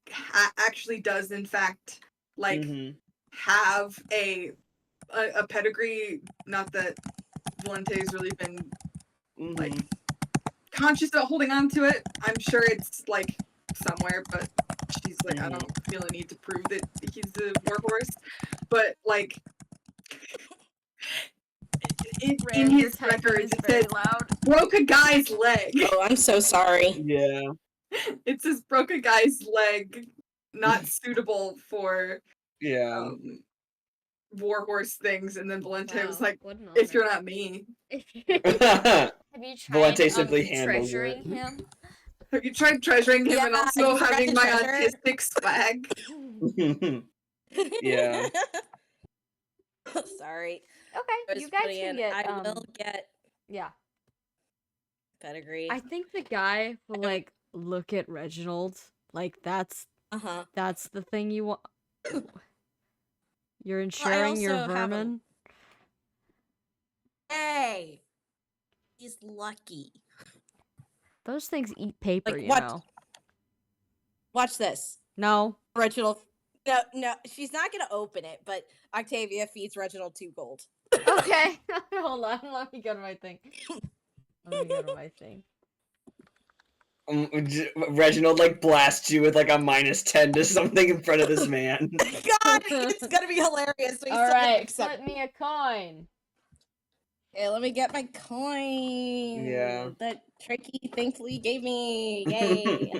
actually does in fact like have a pedigree. Not that Valente's really been like conscious about holding on to it. I'm sure it's like somewhere, but she's like, I don't feel a need to prove that he's the warhorse. But like in his records it says broke a guy's leg. Oh, I'm so sorry. Yeah. It says broke a guy's leg, not suitable for warhorse things, and then Valente was like, if you're not me. Have you tried Valente simply handles treasuring it. him? Have you tried treasuring him and also having my treasure? autistic swag? Yeah. Sorry. Okay, you guys can get. I will get. Yeah. Pedigree. I think the guy will like look at Reginald like that's the thing you want. You're ensuring your vermin. Hey, he's lucky. Those things eat paper, Like, you what? know. Watch this. No. Reginald. No, she's not gonna open it, but Octavia feeds Reginald 2 gold. Okay. Hold on, let me go to my thing. Reginald like blasts you with like a -10 to something in front of this man. God, it's gonna be hilarious. So All right, flip me a coin. Okay, let me get my coin. Yeah. That Tricky thankfully gave me. Yay.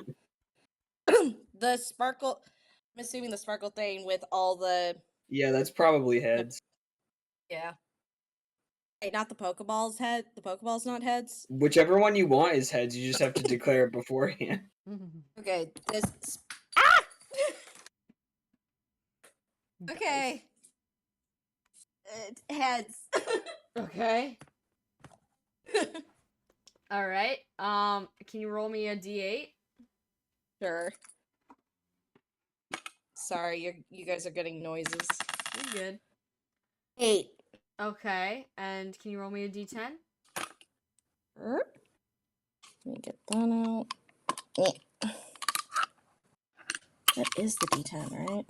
The sparkle. I'm assuming the sparkle thing with all the. Yeah, that's probably heads. Yeah. Hey, not the Pokeballs head. The Pokeballs not heads. Whichever one you want is heads. You just have to declare it beforehand. Okay, this. Ah! Okay. Heads. Okay. All right. Can you roll me a d8? Sure. Sorry, you guys are getting noises. You're good. 8. Okay, and can you roll me a d10? Let me get that out. Yeah. That is the D10, right?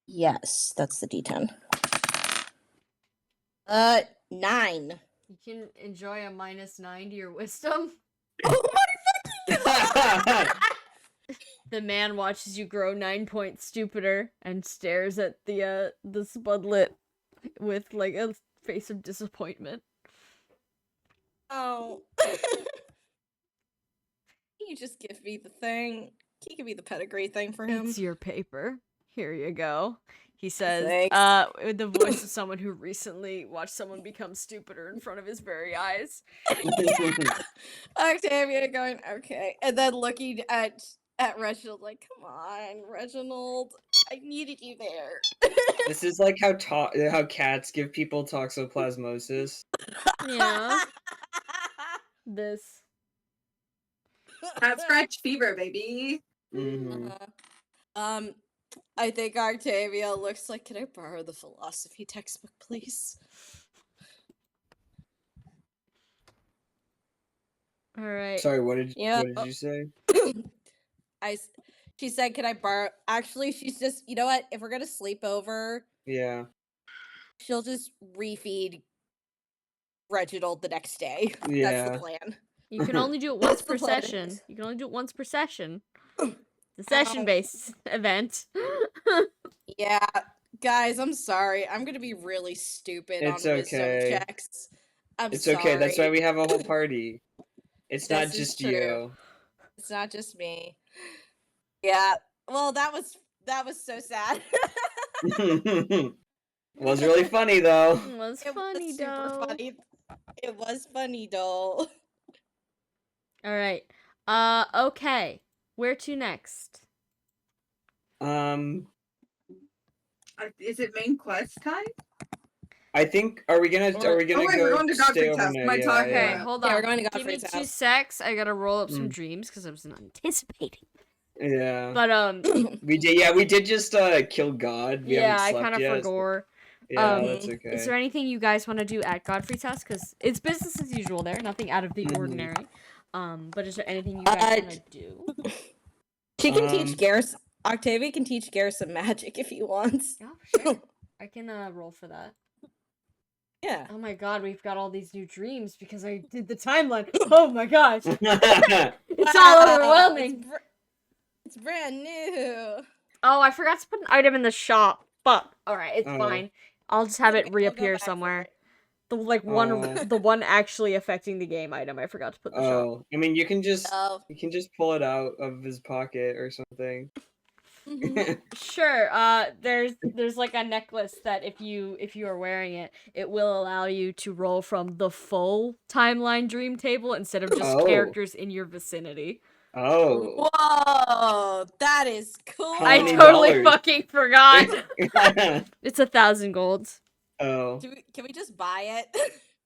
Yes, that's the D10. 9. You can enjoy a -9 to your wisdom. Oh my The man watches you grow 9 points stupider and stares at the spudlet with like a face of disappointment. Oh. You just give me the thing. Can you give me the pedigree thing for him? It's your paper. Here you go. He says, Thanks. with the voice of someone who recently watched someone become stupider in front of his very eyes. Octavia going, okay. And then looking at Reginald like, come on, Reginald. I needed you there. This is like how cats give people toxoplasmosis. Yeah. This. Cat scratch fever, baby. Mm-hmm. I think Octavia looks like, can I borrow the philosophy textbook, please? All right. Sorry, what did you say? She said, can I borrow? Actually, she's just, you know what? If we're gonna sleep over, Yeah. she'll just refeed Reginald the next day. Yeah. That's the plan. You can only do it once per That's the plan. session. You can only do it once per session. The session-based event. Yeah, guys, I'm sorry. I'm gonna be really stupid It's on wisdom okay. checks. It's sorry. okay. That's why we have a whole party. It's This not is just true. you. It's not just me. Yeah. Well, that was so sad. Was really funny though. It was It funny, was super though. funny. It was funny, though. All right. Okay. Where to next? Is it main quest time? I think are we gonna we're going to Godfrey's stay house. overnight? My Yeah, talk- Okay, yeah. hold Yeah, on. we're going to Give me Godfrey's 2 house. secs. I gotta roll up some dreams because I wasn't anticipating. Yeah. But We did just kill God. We yeah, haven't I slept kind of yet. forgot. Yeah, that's okay. Is there anything you guys want to do at Godfrey's house? Because it's business as usual there, nothing out of the ordinary. But is there anything you guys want to do? She can teach Garrus. Octavia can teach Garrus some magic if he wants. Oh, sure. I can roll for that. Yeah. Oh my god, we've got all these new dreams because I did the timeline. Oh my gosh. It's all overwhelming. It's brand new. Oh, I forgot to put an item in the shop. Fuck. Alright, it's fine. I'll just have it reappear somewhere. The one actually affecting the game item I forgot to put in the shop. I mean you can just pull it out of his pocket or something. Sure. There's like a necklace that if you are wearing it, it will allow you to roll from the full timeline dream table instead of just characters in your vicinity. Oh. Whoa, that is cool. I totally fucking forgot. It's 1,000 golds. Oh. Can we just buy it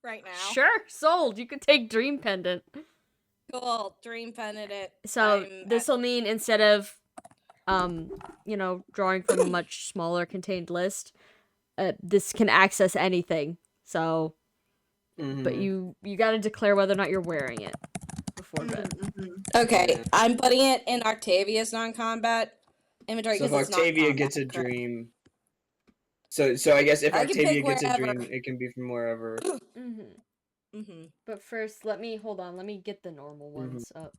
right now? Sure, sold. You could take Dream Pendant. Cool, Dream Pendant it. So this will mean instead of drawing from a much smaller contained list, this can access anything. So, but you got to declare whether or not you're wearing it before bed. Okay, I'm putting it in Octavia's non-combat inventory. So if Octavia gets a dream, so I guess if Octavia gets a dream, it can be from wherever. Mm-hmm. But first, let me get the normal ones up.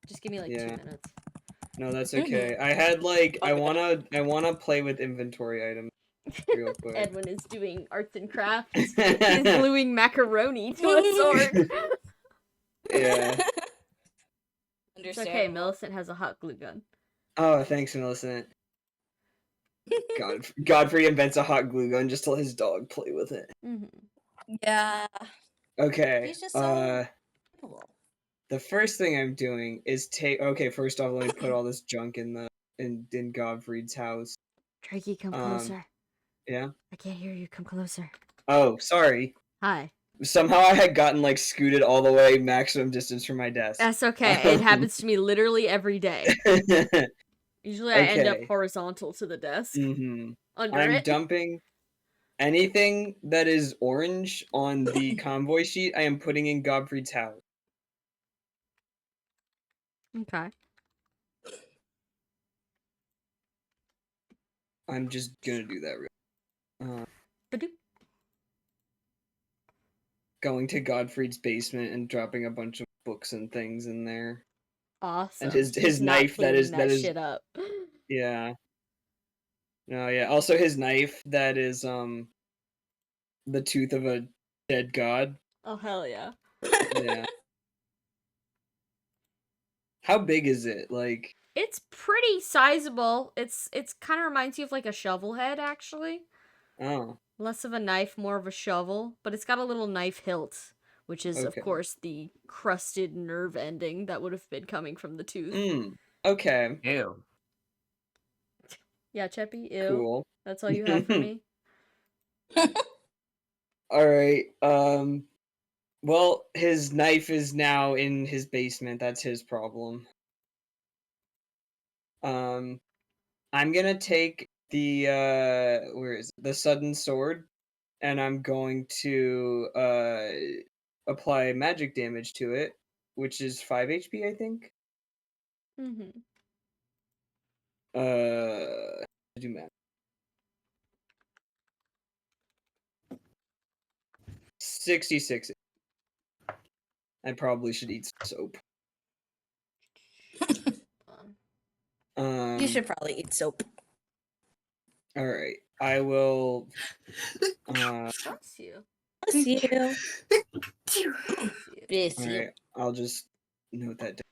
Just give me like 2 minutes. No, that's okay. I had like I wanna play with inventory items real quick. Edwin is doing arts and crafts. He's gluing macaroni to a sword. Yeah. It's okay, Millicent has a hot glue gun. Oh, thanks, Millicent. Godfrey invents a hot glue gun just to let his dog play with it. Yeah. Okay. He's just so capable. The first thing I'm doing is okay, first off, let me put all this junk in Godfrey's house. Trakey, come closer. Yeah? I can't hear you. Come closer. Oh, sorry. Hi. Somehow I had gotten like scooted all the way maximum distance from my desk. That's okay. It happens to me literally every day. Usually I end up horizontal to the desk. I'm dumping anything that is orange on the convoy sheet. I am putting in Godfrey's house. Okay. I'm just gonna do that real. Going to Godfrey's basement and dropping a bunch of books and things in there. Awesome. And his knife that is shit up. Yeah. No, yeah. Also his knife that is the tooth of a dead god. Oh hell yeah. Yeah. How big is it? Like it's pretty sizable. It's kind of reminds you of like a shovel head actually. Oh. Less of a knife, more of a shovel, but it's got a little knife hilt, which is of course the crusted nerve ending that would have been coming from the tooth. Okay. Ew. Yeah, Cheppy, ew. Cool. That's all you have for me? Alright, well, his knife is now in his basement. That's his problem. I'm gonna take the where is it? The sudden sword, and I'm going to apply magic damage to it, which is 5 HP, I think. Do math. 66. I probably should eat some soap. You should probably eat soap. All right, I will. Bless you. Bless you. Bless you. All right, I'll just note that down.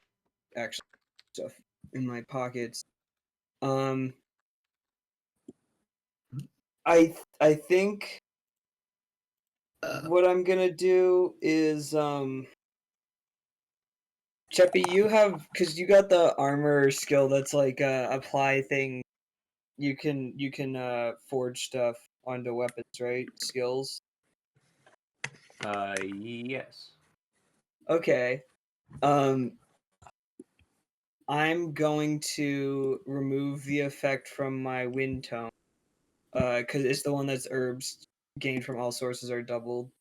Actually, stuff in my pockets. I think what I'm gonna do is Cheppy, you have because you got the armor skill that's like apply thing. You can forge stuff onto weapons, right? Skills. Yes. Okay. I'm going to remove the effect from my wind tone. Because it's the one that's herbs gained from all sources are doubled.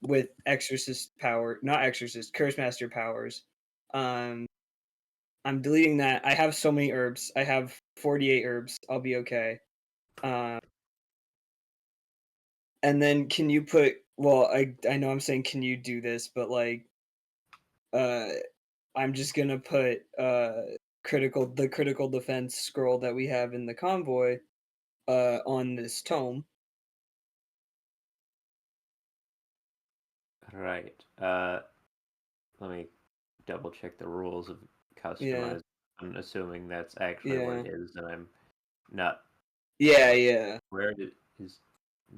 With exorcist power, not exorcist, curse master powers. I'm deleting that. I have so many herbs. I have 48 herbs. I'll be okay. And then can you put? Well, I know I'm saying can you do this, but like, I'm just gonna put the critical defense scroll that we have in the convoy on this tome. Right. Let me double check the rules of customized. Yeah. I'm assuming that's actually what it is, and I'm not. Yeah. Where is?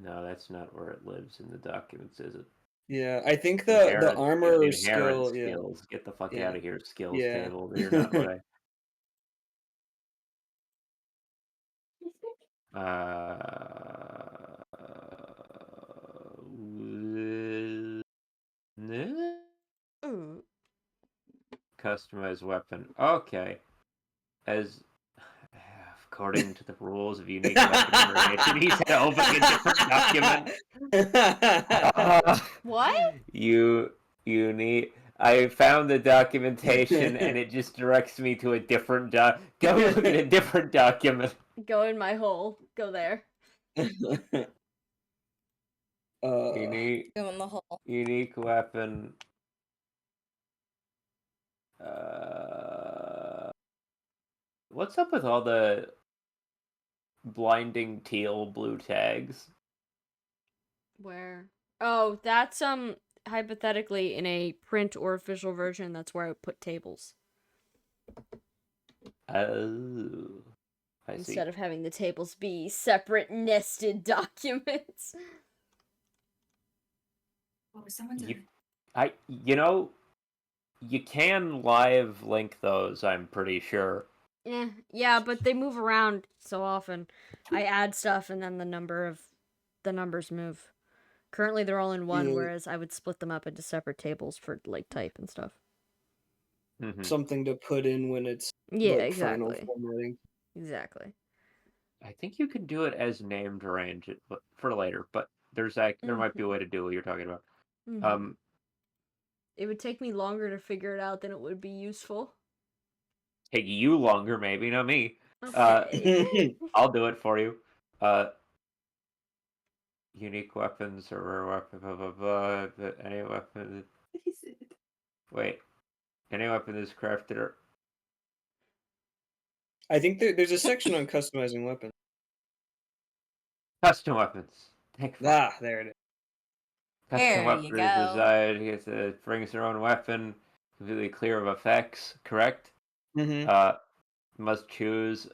No, that's not where it lives in the documents, is it? Yeah, I think the armor skill. Skills. Get the fuck out of here, skills Yeah. table. You're not what Customized weapon. Okay. As according to the rules of unique weapon creation, he's had to open a different document. What? You need. I found the documentation and it just directs me to a different Go look at a different document. Go in my hole. Go there. Unique Go in the hole. unique weapon. What's up with all the blinding teal blue tags? Where? Oh, that's hypothetically in a print or official version. That's where I would put tables Oh, I see. instead of having the tables be separate nested documents. What was someone doing? You can live link those, I'm pretty sure. Yeah, but they move around so often. I add stuff and then the numbers move. Currently they're all in one, Yeah. whereas I would split them up into separate tables for like type and stuff. Something to put in when it's final formatting. Exactly. I think you can do it as named range for later, but there might be a way to do what you're talking about. It would take me longer to figure it out than it would be useful. Take you longer, maybe, not me. Okay. I'll do it for you. Unique weapons or rare weapon, blah blah blah. Any weapon. What is it? Wait, any weapon is crafted or. I think there's a section on customizing weapons. Custom weapons. There it is. Custom weapon is desired. It brings their own weapon, completely clear of effects. Correct. Must choose.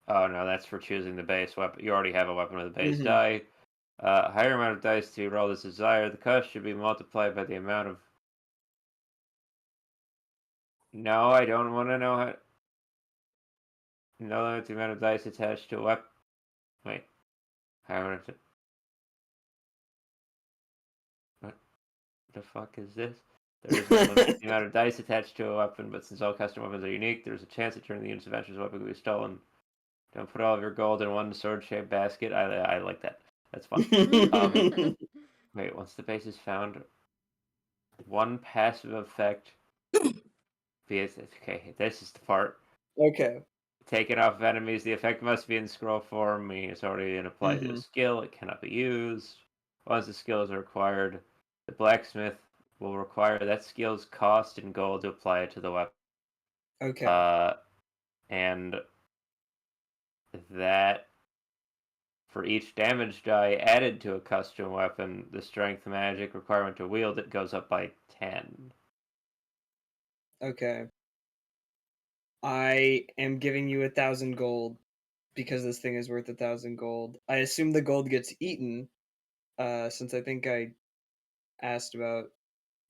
Oh no, that's for choosing the base weapon. You already have a weapon with a base die. Higher amount of dice to roll as desired. The cost should be multiplied by the amount of. No, I don't want to know how. No limit to the amount of dice attached to a weapon. Wait. Higher amount of. What the fuck is this? There is no limit to the amount of dice attached to a weapon, but since all custom weapons are unique, there's a chance that during the unit's adventure's weapon could be stolen. Don't put all of your gold in one sword-shaped basket. I like that. That's fun. Wait, once the base is found, one passive effect. Okay, this is the part. Okay. Taken off of enemies, the effect must be in scroll form, meaning it's already applied to a skill. It cannot be used. Once the skill is required, the blacksmith will require that skill's cost in gold to apply it to the weapon. Okay. And that for each damage die added to a custom weapon, the strength magic requirement to wield it goes up by 10. Okay. I am giving you 1,000 gold because this thing is worth 1,000 gold. I assume the gold gets eaten, since I think I asked about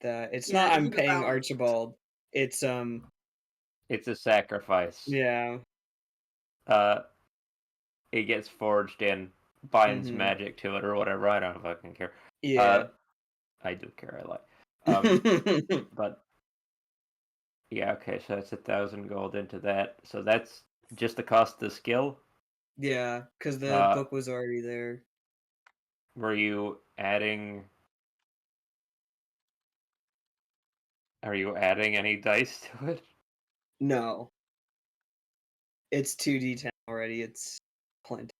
that. It's not I'm paying Archibald. It's a sacrifice. Yeah. It gets forged in, binds magic to it or whatever. I don't fucking care. Yeah. I do care. I lie. But yeah, okay. So that's 1,000 gold into that. So that's just the cost of the skill. Yeah, because the book was already there. Were you adding? Are you adding any dice to it? No. It's 2d10 already. It's plenty.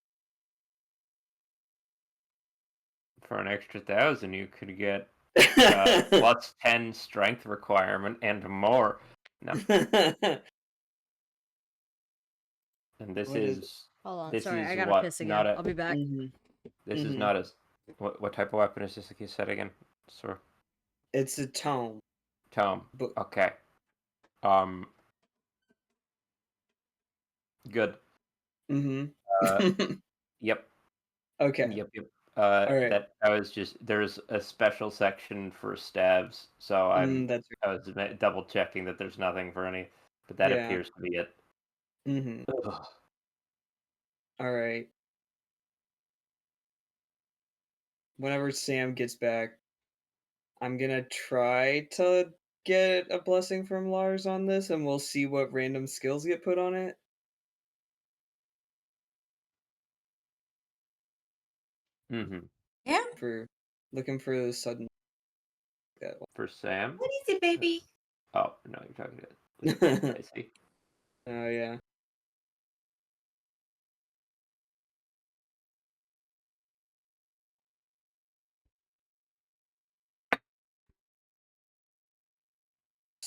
For an extra 1,000, you could get plus 10 strength requirement and more. No. And this is. Hold on, this sorry, is I gotta what, piss again. not a, I'll be back. This is not a. What type of weapon is this? Like you said again, sir. It's a tome. Tome. Okay. Good. Yep. Okay. Yep. All right. That I was just there's a special section for stabs, so I was double checking that there's nothing for any, but that appears to be it. All right. Whenever Sam gets back, I'm gonna try to get a blessing from Lars on this, and we'll see what random skills get put on it. Yeah. For looking for the sudden. For Sam. What is it, baby? Oh no, you're talking to. I see. Oh yeah.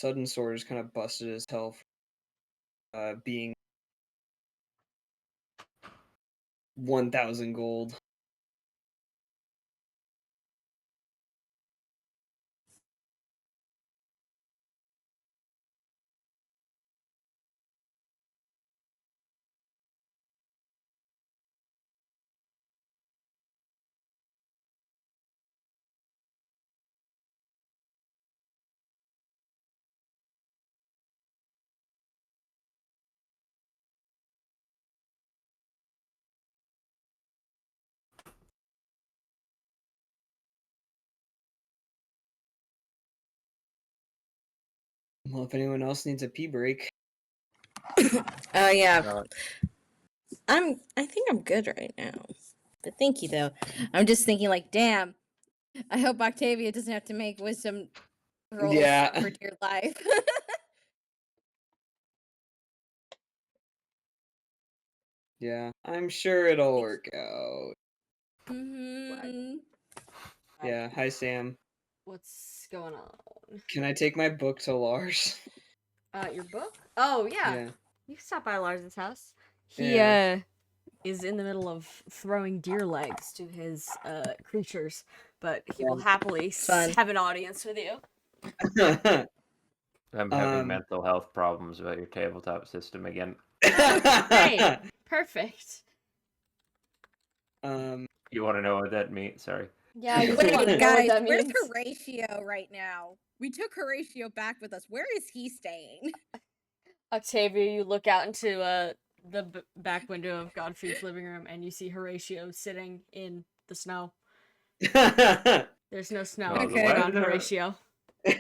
sudden sword is kind of busted as hell. Being 1,000 gold. Well, if anyone else needs a pee break. Oh yeah. I think I'm good right now. But thank you though. I'm just thinking like, damn. I hope Octavia doesn't have to make wisdom rolls for dear life. Yeah, I'm sure it'll work out. Mm-hmm. Yeah, hi Sam. What's going on? Can I take my book to Lars? Your book? Oh, yeah. Yeah. You can stop by Lars's house. He, is in the middle of throwing deer legs to his, creatures, but he will happily have an audience with you. I'm having mental health problems about your tabletop system again. Hey, perfect. You want to know what that means? Sorry. Yeah, I Wait, want to know guys, what that where's means. Horatio right now? We took Horatio back with us. Where is he staying? Octavia, you look out into the back window of Godfrey's living room, and you see Horatio sitting in the snow. There's no snow around Horatio.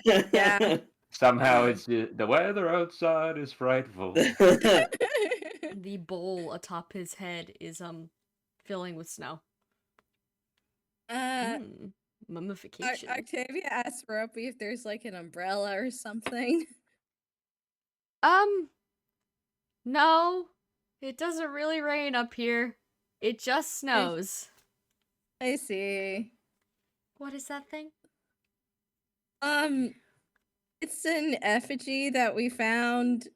Yeah. Somehow it's the weather outside is frightful. The bowl atop his head is filling with snow. Mummification. Octavia asked Ropey if there's like an umbrella or something. No. It doesn't really rain up here. It just snows. I see. What is that thing? It's an effigy that we found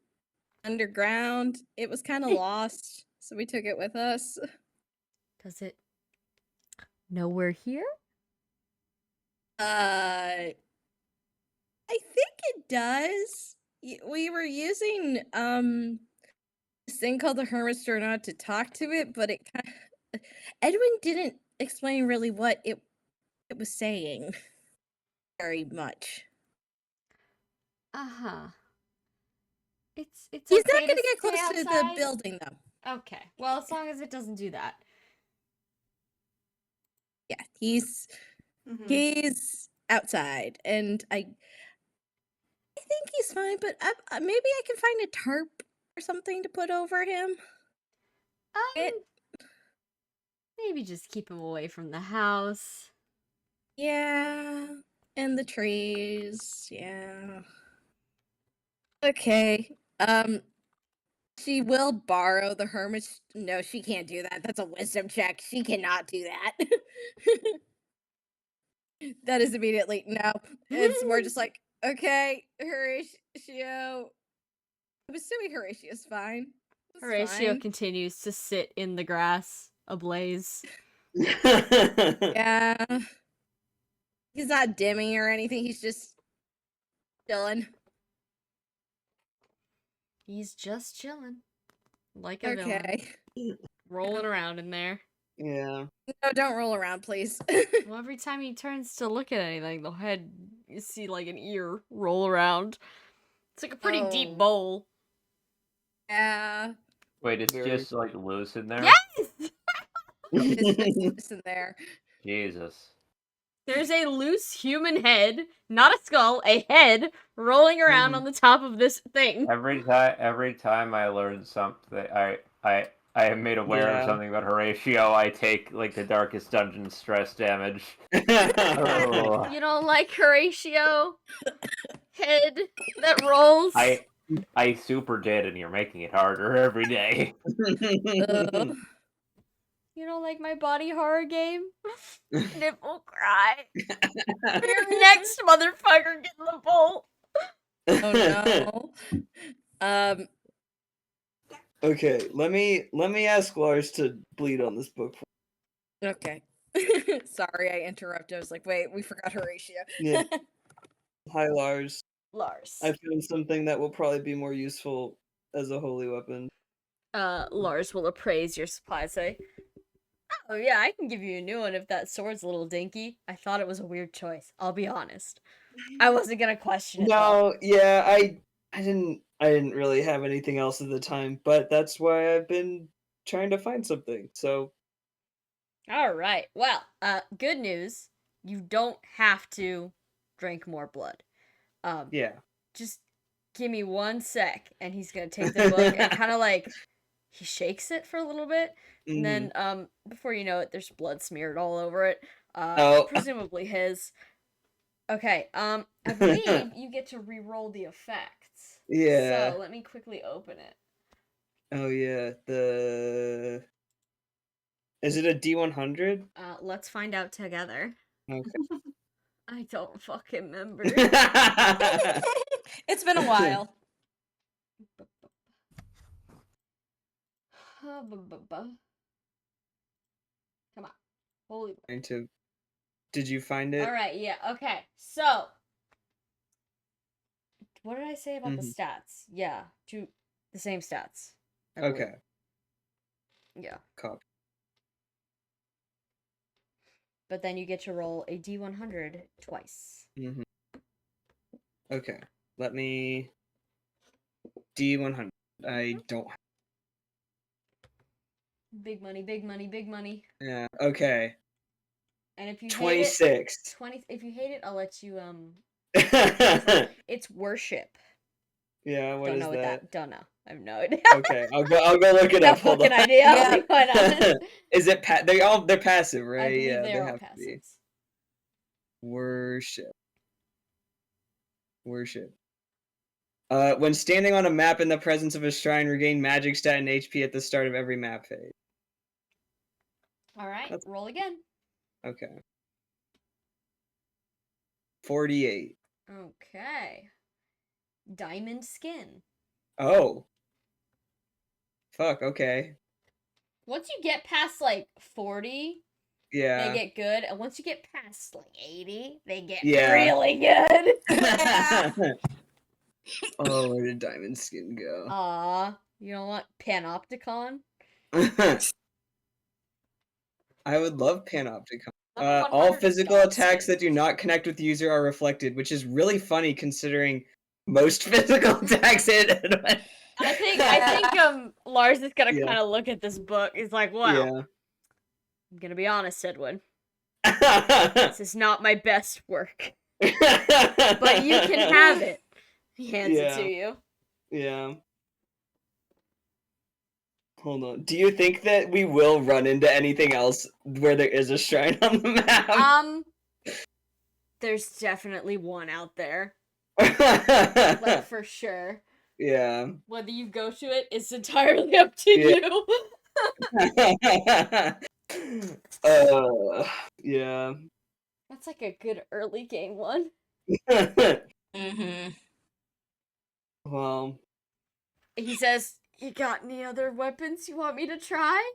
underground. It was kind of lost, so we took it with us. Does it know we're here? I think it does. We were using this thing called the Hermit's Journal to talk to it, but it kind of Edwin didn't explain really what it was saying very much. It's He's okay not going to to get close stay to outside? the building though. Okay. Well, as long as it doesn't do that. Yeah, he's outside, and I think he's fine. But maybe I can find a tarp or something to put over him. Maybe just keep him away from the house. Yeah, and the trees. Yeah. Okay. She will borrow the hermit's. No, she can't do that. That's a wisdom check. She cannot do that. That is immediately no. It's more just like, okay, Horatio. I'm assuming Horatio's fine. Horatio continues to sit in the grass, ablaze. Yeah. He's not dimming or anything. He's just chilling. He's just chilling. Like a villain. Rolling around in there. Yeah. No, don't roll around, please. Well, every time he turns to look at anything, the head, you see like an ear roll around. It's like a pretty deep bowl. Yeah. Wait, it's just like loose in there? Yes! It's just loose in there. Jesus. There's a loose human head, not a skull, a head, rolling around on the top of this thing. Every time I learn something, I am made aware of something about Horatio, I take like the darkest dungeon stress damage. Oh. You don't like Horatio? Head that rolls? I super did, and you're making it harder every day. You don't like my body horror game? Nipple cry. You're next, motherfucker, get in the bowl. Oh no. Okay, let me ask Lars to bleed on this book. Okay. Sorry, I interrupted. I was like, wait, we forgot Horatio. Yeah. Hi, Lars. Lars. I found something that will probably be more useful as a holy weapon. Lars will appraise your supply, say, "Oh yeah, I can give you a new one if that sword's a little dinky. I thought it was a weird choice. I'll be honest. I wasn't gonna question it though." No, yeah, I didn't really have anything else at the time, but that's why I've been trying to find something. So, All right. Well, good news. You don't have to drink more blood. yeah. Just give me 1 sec, and he's gonna take the book and kind of like he shakes it for a little bit, and Mhm. then before you know it, there's blood smeared all over it. Oh. Presumably his. Okay. I believe you get to re-roll the effects. Yeah. So let me quickly open it. Oh yeah, is it a D100? Let's find out together. Okay. I don't fucking remember. It's been a while. Come on. Holy. Did you find it? All right, yeah. Okay. So, what did I say about the stats? Yeah, the same stats. I believe. Okay. Yeah. Copy. But then you get to roll a D100 twice. Mhm. Okay. Let me D100. I don't. Big money, big money, big money. Yeah. Okay. And if you 26. hate it, if you hate it, I'll let you it's worship. Yeah, what Don't is know what that? Don't know. I have no idea. Okay, I'll go look it No up. Hold fucking on. idea. I'll be quite honest. Is it they're passive, right? I believe Yeah, they they are all have to be. passives. Worship. When standing on a map in the presence of a shrine, regain magic stat and HP at the start of every map phase. All right, roll again. Okay. 48. Okay. Diamond skin. Oh. Fuck, okay. Once you get past like 40, Yeah. they get good, and once you get past like 80, they get Yeah. really good. Oh, where did diamond skin go? You don't want Panopticon? I would love Panopticon. All physical attacks that do not connect with user are reflected, which is really funny considering most physical attacks hit. I think Lars is gonna Yeah. kind of look at this book. He's like, "Wow, Yeah. I'm gonna be honest, Edwin. This is not my best work, but you can have it." He hands it to you. Yeah. Hold on. Do you think that we will run into anything else where there is a shrine on the map? There's definitely one out there. Like, for sure. Yeah. Whether you go to it is entirely up to you. Yeah. That's like a good early game one. Mm-hmm. Well. He says, "You got any other weapons you want me to try?"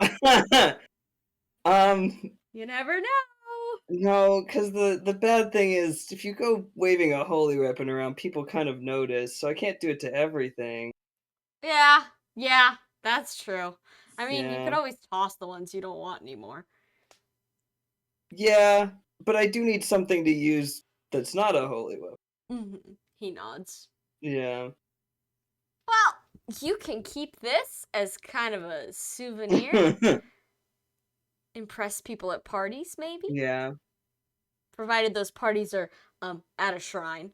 You never know. No, because the bad thing is, if you go waving a holy weapon around, people kind of notice, so I can't do it to everything. Yeah, that's true. I mean, you Yeah. could always toss the ones you don't want anymore. Yeah, but I do need something to use that's not a holy weapon. He nods. Yeah. Well, you can keep this as kind of a souvenir. Impress people at parties, maybe? Yeah. Provided those parties are at a shrine.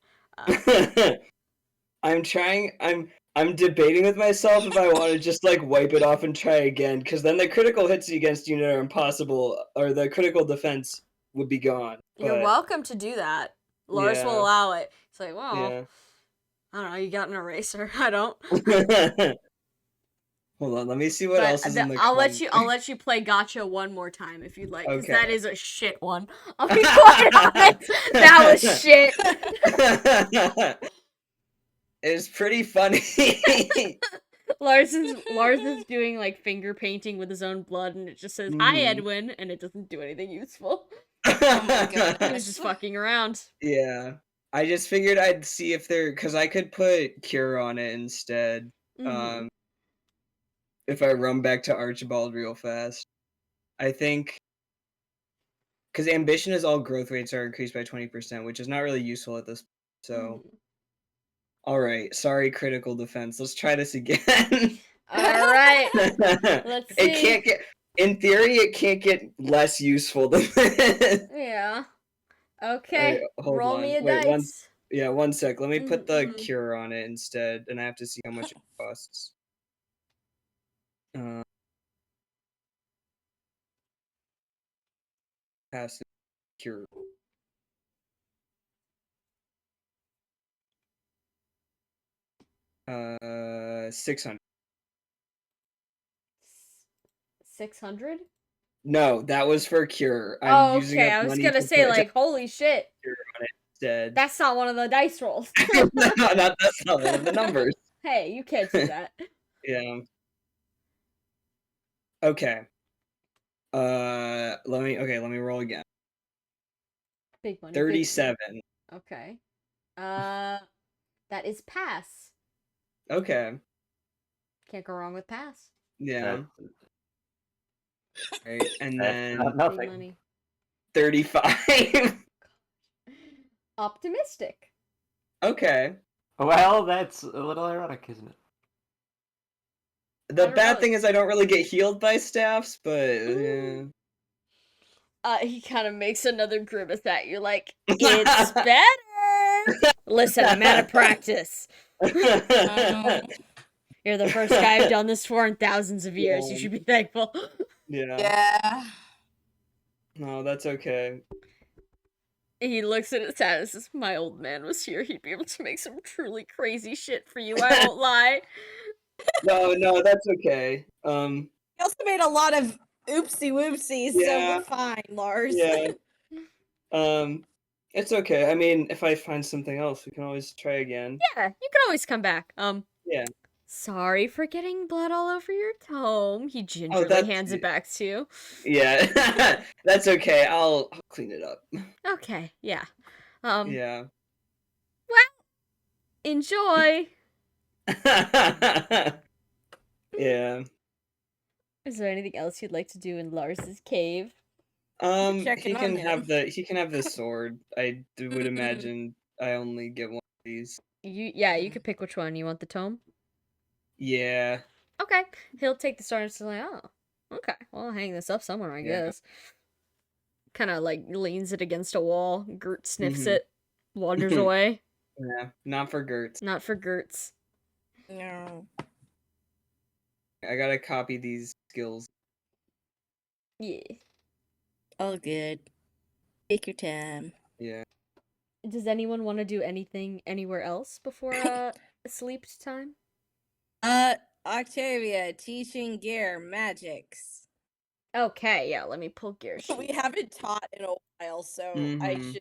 I'm debating with myself if I want to just like wipe it off and try again, because then the critical hits against unit are impossible, or the critical defense would be gone. You're welcome to do that. Lars will allow it. It's like, well, I don't know, you got an eraser. I don't. Hold on, let me see what else is in the I'll let you play gotcha one more time if you'd like, because that is a shit one. I'll be quite honest. That was shit. It was pretty funny. Lars is doing like finger painting with his own blood, and it just says "Hi, Edwin," and it doesn't do anything useful. Oh my god. He was just fucking around. Yeah. I just figured I'd see if because I could put Cure on it instead. If I run back to Archibald real fast. I think because ambition is all growth rates are increased by 20%, which is not really useful at this point. So alright, sorry, critical defense. Let's try this again. Alright. Let's see. It can't get in theory, it can't get less useful than this. Yeah. Okay. Wait, hold Roll on. me a Wait, dice. one sec. Let me put the Cure on it instead, and I have to see how much it costs. Passive Cure. $600. 600? No, that was for Cure. I'm using okay. up I was money gonna to say, put like, holy shit. Cure on it instead. That's not one of the dice rolls. That's not one of the numbers. Hey, you can't do that. Yeah. Okay. Let me roll again. Big money. 37. Big money. Okay. That is pass. Okay. Can't go wrong with pass. Yeah. Right, and then Big nothing. money. 35. Optimistic. Okay. Well, that's a little ironic, isn't it? The don't bad know. thing is I don't really get healed by staffs, but yeah. He kind of makes another grimace at you, like, it's better. Listen, I'm out of practice. You're the first guy I've done this for in thousands of years. Yeah. You should be thankful. Yeah. No, that's okay. He looks at his hat and says, my old man was here. He'd be able to make some truly crazy shit for you, I won't lie. No, that's okay. He also made a lot of oopsie whoopsies, so Yeah. we're fine, Lars. Yeah. It's okay. I mean, if I find something else, we can always try again. Yeah, you can always come back. Yeah. Sorry for getting blood all over your tome. He gingerly hands it back to you. Yeah. That's okay. I'll clean it up. Okay, yeah. Yeah. Well, enjoy. Yeah. Is there anything else you'd like to do in Lars's cave? He Checking on can him. have the sword. I would imagine I only get one of these. You could pick which one. You want the tome? Yeah. Okay. He'll take the sword and say, oh, okay. Well, I'll hang this up somewhere, I guess. Kind of like leans it against a wall. Gert sniffs it, wanders away. Yeah, not for Gertz. Not for Gertz. No. I gotta copy these skills. Yeah. All good. Take your time. Yeah. Does anyone want to do anything anywhere else before sleep time? Octavia, teaching Gear magics. Okay, yeah, let me pull Gear sheet. We haven't taught in a while, so I Mhm.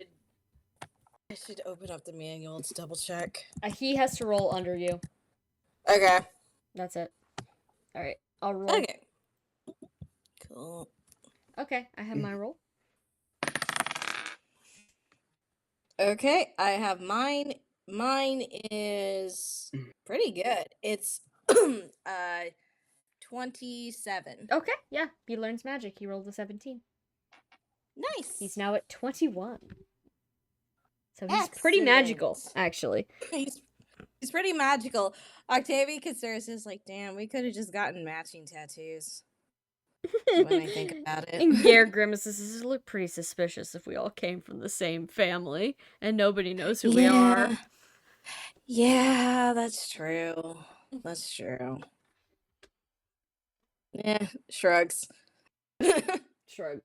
should open up the manual to double check. He has to roll under you. Okay. That's it. Alright, I'll roll. Okay. Cool. Okay, I have my roll. Okay, I have mine. Mine is pretty good. It's 27. Okay, yeah, he learns magic. He rolled a 17. Nice. He's now at 21. So he's pretty magical, actually. He's pretty magical. Octavia considers is like, damn, we could have just gotten matching tattoos. When I think about it. And Gare grimaces, "This look pretty suspicious if we all came from the same family and nobody knows who we are." Yeah, that's true. That's true. Yeah, shrugs. Shrug.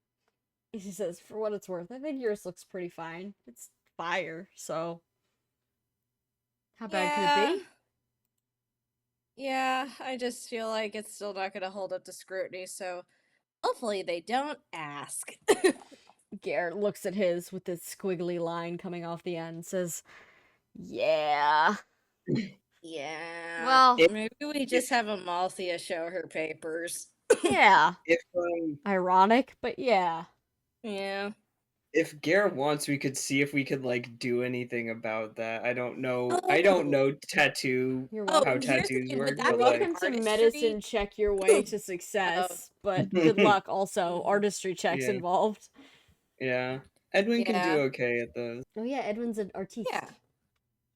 He says, "For what it's worth, I think yours looks pretty fine. It's fire, so how bad could it be?" Yeah, I just feel like it's still not gonna hold up to scrutiny, so hopefully they don't ask. Gare looks at his with this squiggly line coming off the end and says, "Yeah, Yeah. Well, maybe we just have Amalthea show her papers. yeah. If Ironic, but yeah. Yeah. If Gare wants, we could see if we could like do anything about that. I don't know. I don't know tattoo You're how welcome. here's the tattoos thing, work, would that You're but be like welcome to artistry? medicine check your way to success, but good luck also. Artistry checks Yeah. involved. yeah, Edwin can do Yeah. okay at those. Oh yeah, Edwin's an artiste. Yeah.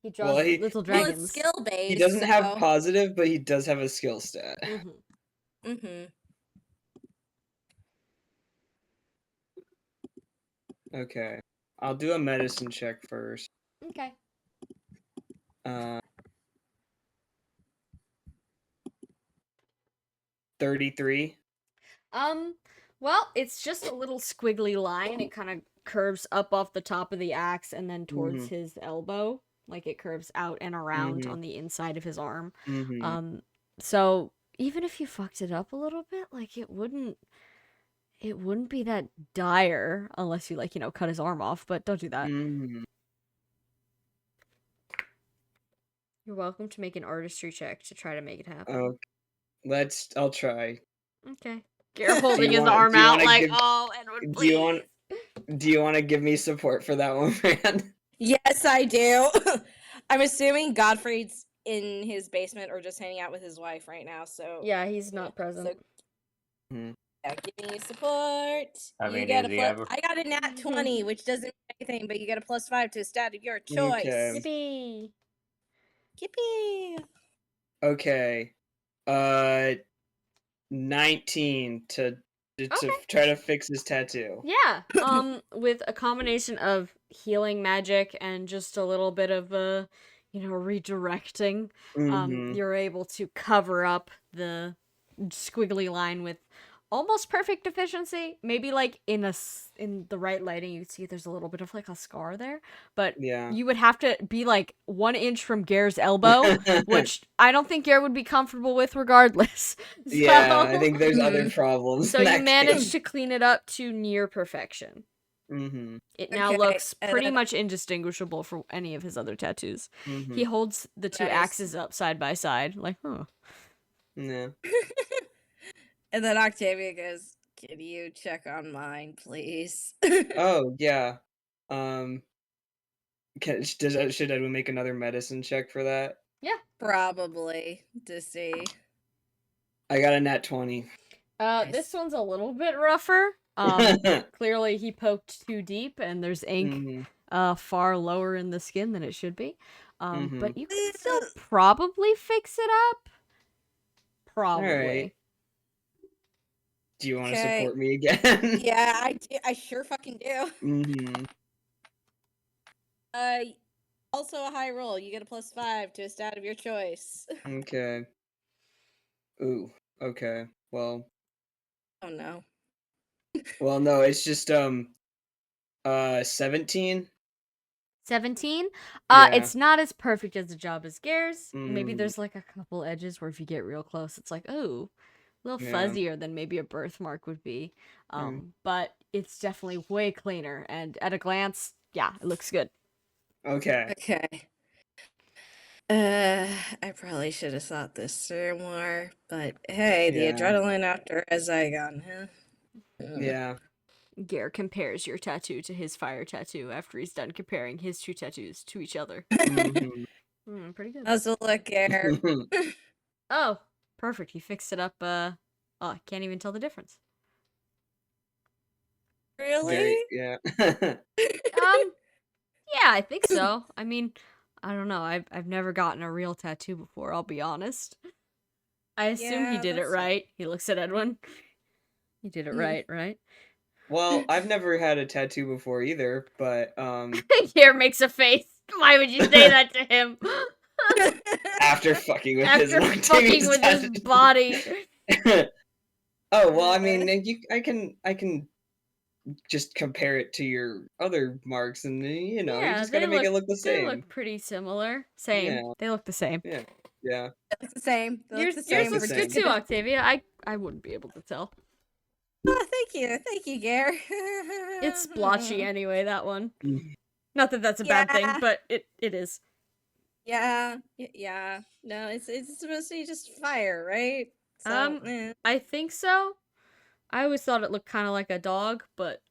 He draws he- little Well, dragons. it's skill based. He doesn't have positive, but he does have a skill stat. Mm-hmm. Mm-hmm. Okay, I'll do a medicine check first. Okay. 33. Well, it's just a little squiggly line. It kind of curves up off the top of the axe and then towards his elbow. Like it curves out and around on the inside of his arm. So even if you fucked it up a little bit, like it wouldn't be that dire unless you like, cut his arm off, but don't do that. You're welcome to make an artistry check to try to make it happen. I'll try. Okay. Gare holding his arm out like, Edward, please. Do you want to give me support for that one, man? Yes, I do. I'm assuming Godfrey's in his basement or just hanging out with his wife right now, so... Yeah, he's not present. So, yeah, give me support. I mean, I got a nat 20, which doesn't mean anything, but you get a +5 to a stat of your choice. Okay. Yippee! Yippee! Okay. 19 to try to fix his tattoo. Yeah. With a combination of healing magic and just a little bit of redirecting, you're able to cover up the squiggly line with almost perfect efficiency. Maybe like in the right lighting you can see there's a little bit of like a scar there, but you would have to be like 1 inch from Gare's elbow, which I don't think Gare would be comfortable with regardless. I think there's other problems. So you managed to clean it up to near perfection. It now looks pretty much indistinguishable from any of his other tattoos. He holds the two axes up side by side, like, Yeah. And then Octavia goes, "Can you check on mine, please?" Oh, yeah. Should Edwin make another medicine check for that? Yeah. Probably, to see. I got a nat 20. This one's a little bit rougher. Clearly he poked too deep and there's ink far lower in the skin than it should be. But you can still probably fix it up. Probably. All right. Do you want to support me again? Yeah, I do. I sure fucking do. Also a high roll. You get a +5 to a stat of your choice. Okay. Ooh. Okay. Well. Oh no. Well, no. It's just 17. 17? Yeah. It's not as perfect as the job as Gare's. Maybe there's like a couple edges where if you get real close, it's like, oh, a little fuzzier than maybe a birthmark would be. But it's definitely way cleaner. And at a glance, yeah, it looks good. Okay. I probably should have thought this through more, but hey, the adrenaline after a Zygon, huh? Yeah. Gare compares your tattoo to his fire tattoo after he's done comparing his two tattoos to each other. Pretty good. How's it look, Gare? Oh, perfect. He fixed it up. I can't even tell the difference. Really? Yeah. Yeah, I think so. I mean, I don't know. I've never gotten a real tattoo before, I'll be honest. I assume he did it right. He looks at Edwin. He did it right? Well, I've never had a tattoo before either, but Gare makes a face. Why would you say that to him? After fucking with his body. Oh, well, I mean, I can just compare it to your other marks, and you just gotta make it look the same. They look pretty similar. Same. Yeah. They look the same. Yeah. They look the same. Yours looks good too, Octavia. I wouldn't be able to tell. Oh, thank you, Gare. It's splotchy anyway, that one. Not that that's a bad thing, but it is. Yeah. Yeah. No, it's supposed to be just fire, right? So, I think so. I always thought it looked kind of like a dog, but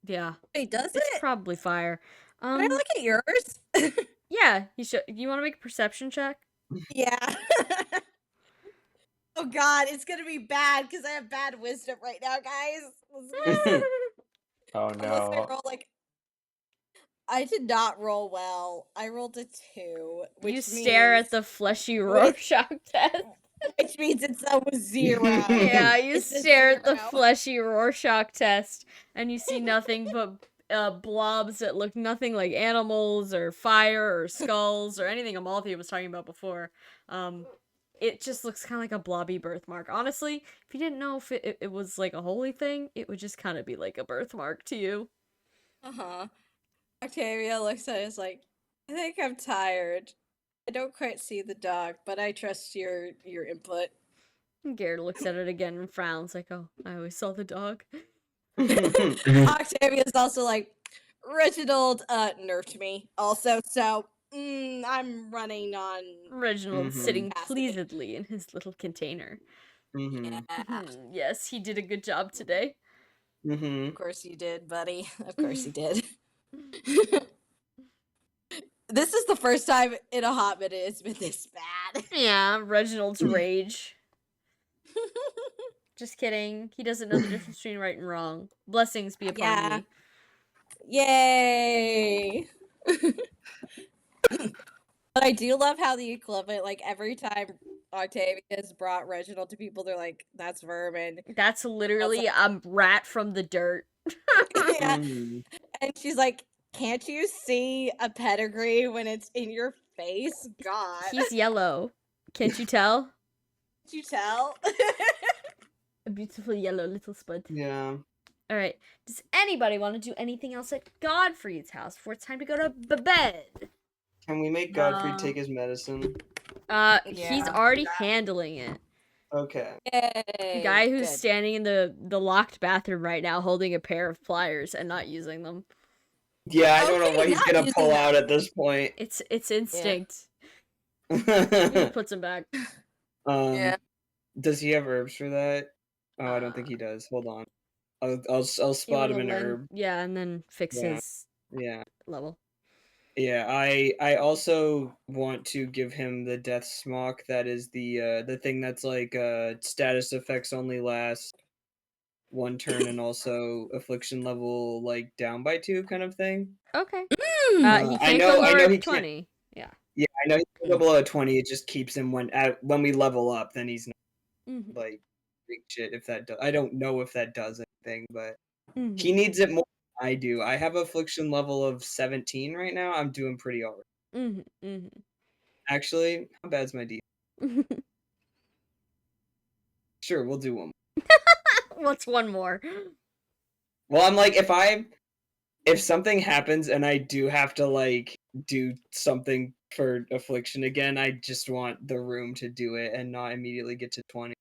yeah, Wait, does it's it? probably fire. Can I look at yours? Yeah, you should. You want to make a perception check? Yeah. Oh God, it's gonna be bad because I have bad wisdom right now, guys. Oh Unless I no. roll I did not roll well. I rolled a 2, which You stare means at the fleshy Rorschach test. which means it's a 0. Yeah, you It's a stare at the 0. fleshy Rorschach test, and you see nothing but blobs that look nothing like animals or fire or skulls or anything Amalthea was talking about before. It just looks kind of like a blobby birthmark. Honestly, if you didn't know if it was like a holy thing, it would just kind of be like a birthmark to you. Uh-huh. Octavia looks at it as like, I think I'm tired. I don't quite see the dog, but I trust your input. And Garrett looks at it again and frowns like, oh, I always saw the dog. Octavia's also like, Reginald nerfed me also, so I'm running on Reginald sitting capacity. pleasedly in his little container. Yeah. Yes, he did a good job today. Of course you did, buddy. Of course you did. This is the first time in a hot minute it's been this bad. Yeah, Reginald's rage. Just kidding. He doesn't know the difference between right and wrong. Blessings be upon me. Yay! But I do love how the equivalent, like every time Octavia's brought Reginald to people, they're like, "That's vermin." That's literally a rat from the dirt. Yeah. And she's like, "Can't you see a pedigree when it's in your face?" God. He's yellow. Can't you tell? Can't you tell? A beautiful yellow little spud. Yeah. All right. Does anybody want to do anything else at Godfrey's house before it's time to go to bed? Can we make Godfrey take his medicine? He's already handling it. Okay. The guy who's standing in the locked bathroom right now holding a pair of pliers and not using them. Yeah, I don't know what he's gonna pull out at this point. It's instinct. He puts them back. Does he have herbs for that? Oh, I don't think he does. Hold on. I'll spot him an herb. Yeah, and then fix his level. Yeah, I also want to give him the death smock. That is the thing that's like status effects only last 1 turn and also affliction level like down by 2 kind of thing. Okay. He can't go lower 20. Yeah. Yeah, I know he can go below 20. It just keeps him when we level up. Then he's not like big shit. If that does, I don't know if that does anything, but he needs it more. I do. I have affliction level of 17 right now. I'm doing pretty alright. Actually, how bad's my D? Sure, we'll do one. What's one more? Well, I'm like, if something happens and I do have to like do something for affliction again, I just want the room to do it and not immediately get to 20.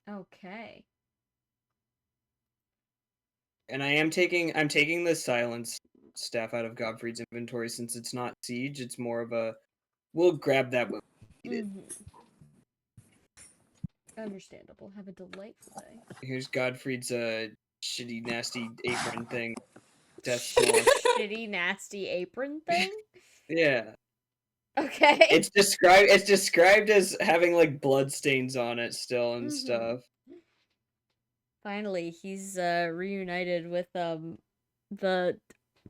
Okay. And I'm taking the silence staff out of Godfrey's inventory since it's not siege. It's more of a we'll grab that when we need it. Understandable. Have a delightful day. Here's Godfrey's shitty nasty apron thing. Death shitty nasty apron thing? Yeah. Okay. It's described as having like blood stains on it still and stuff. Finally, he's reunited with the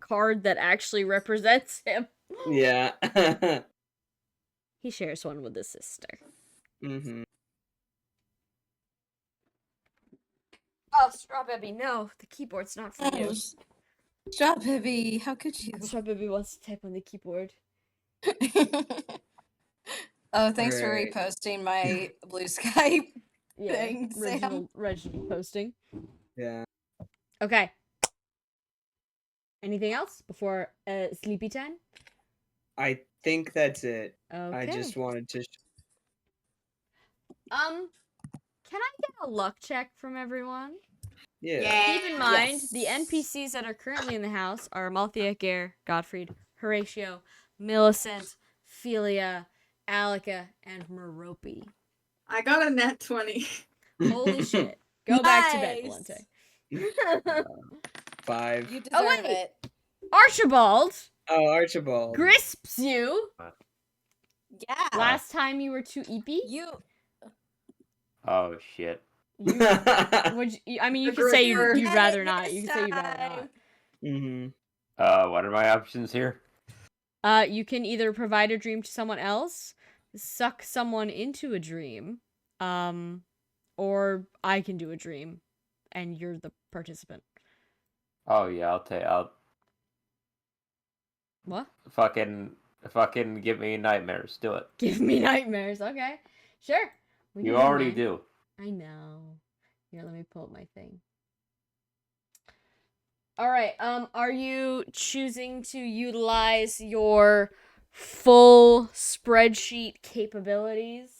card that actually represents him. Yeah. He shares one with his sister. Oh, Strawbaby, no, the keyboard's not for you. Strawbaby, how could you? Strawbaby wants to type on the keyboard. Oh, thanks for reposting my blue sky thing, Reginald posting. Yeah. Okay. Anything else before sleepy time? I think that's it. Okay. I just wanted to. Can I get a luck check from everyone? Yeah. Keep in mind, Yes. the NPCs that are currently in the house are Amalthea, Gare, Gottfried, Horatio, Millicent, Philia, Alika, and Merope. I got a net 20. Holy shit. Go back to bed, Nice. Valente. 5. You deserve Oh, wait. it. Archibald Oh, Archibald. grisps you Yeah. last time you were too eepy. You. Oh shit. You I mean, you could say you'd rather not. You could say you'd rather not. Mm-hmm. What are my options here? You can either provide a dream to someone else, suck someone into a dream, or I can do a dream, and you're the participant. Oh yeah, I'll What? fucking give me nightmares. Do it. Give me nightmares. Okay, sure. We can You do already mine. do. I know. Here, let me pull up my thing. All right. Are you choosing to utilize your full spreadsheet capabilities?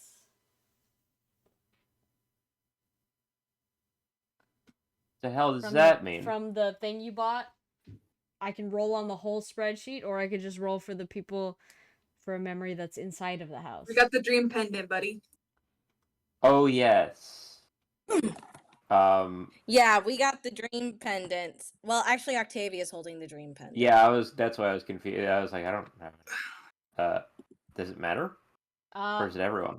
The hell does that mean? From the thing you bought? I can roll on the whole spreadsheet, or I could just roll for the people for a memory that's inside of the house. We got the dream pendant, buddy. Oh yes. Yeah, we got the dream pendants. Well, actually, Octavia's holding the dream pendant. Yeah, that's why I was confused. I was like, I don't know. Does it matter? Or is it everyone?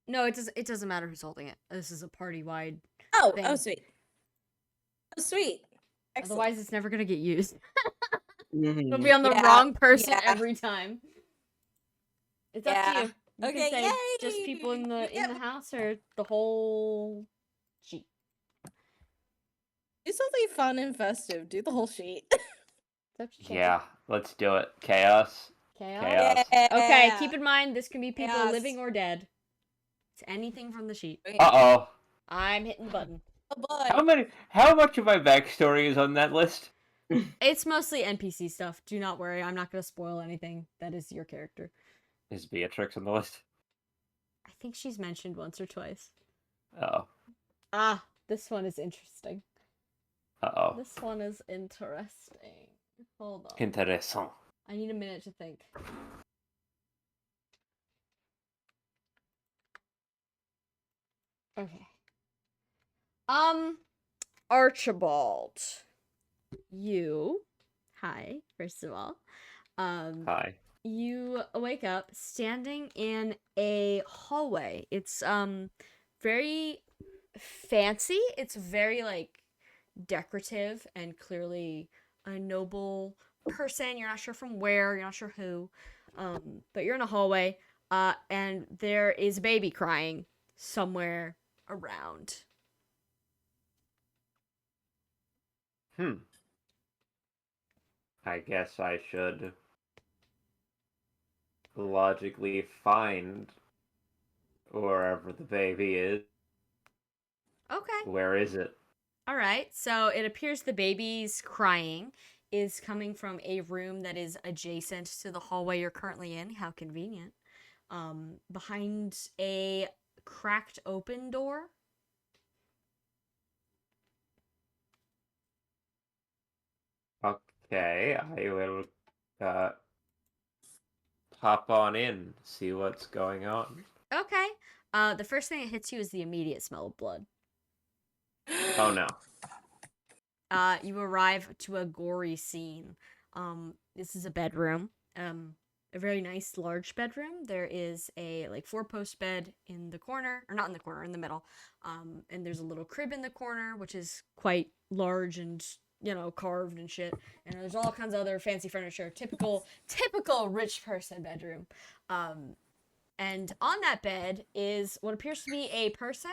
No, it doesn't matter who's holding it. This is a party-wide Oh, thing. oh, sweet. Oh, sweet. Excellent. Otherwise, it's never gonna get used. Mm-hmm. It'll be on the wrong person every time. It's up to you. You Okay, can say yay! just people in the house or the whole sheet. Do something fun and festive. Do the whole sheet. Yeah, let's do it. Chaos. Chaos. Yeah. Okay, keep in mind this can be people Chaos. living or dead. It's anything from the sheet. Uh-oh. I'm hitting the button. Oh boy. How much of my backstory is on that list? It's mostly NPC stuff. Do not worry. I'm not going to spoil anything. That is your character. Is Beatrix on the list? I think she's mentioned once or twice. Uh-oh. Ah, this one is interesting. Uh-oh. This one is interesting. Hold on. Interessant. I need a minute to think. Okay. Archibald. Hi, first of all. Hi. You wake up standing in a hallway. It's very fancy. It's very like decorative and clearly a noble person. You're not sure from where, you're not sure who. But you're in a hallway, and there is a baby crying somewhere around. I guess I should logically find wherever the baby is. Okay. Where is it? All right. So it appears the baby's crying is coming from a room that is adjacent to the hallway you're currently in. How convenient. Behind a cracked open door. Okay, I will hop on in, see what's going on. Okay. The first thing that hits you is the immediate smell of blood. Oh no. You arrive to a gory scene. This is a bedroom. A very nice large bedroom. There is a like 4-post bed in the corner, or not in the corner, in the middle. And there's a little crib in the corner, which is quite large and, you know, carved and shit. And there's all kinds of other fancy furniture. Typical rich person bedroom. And on that bed is what appears to be a person.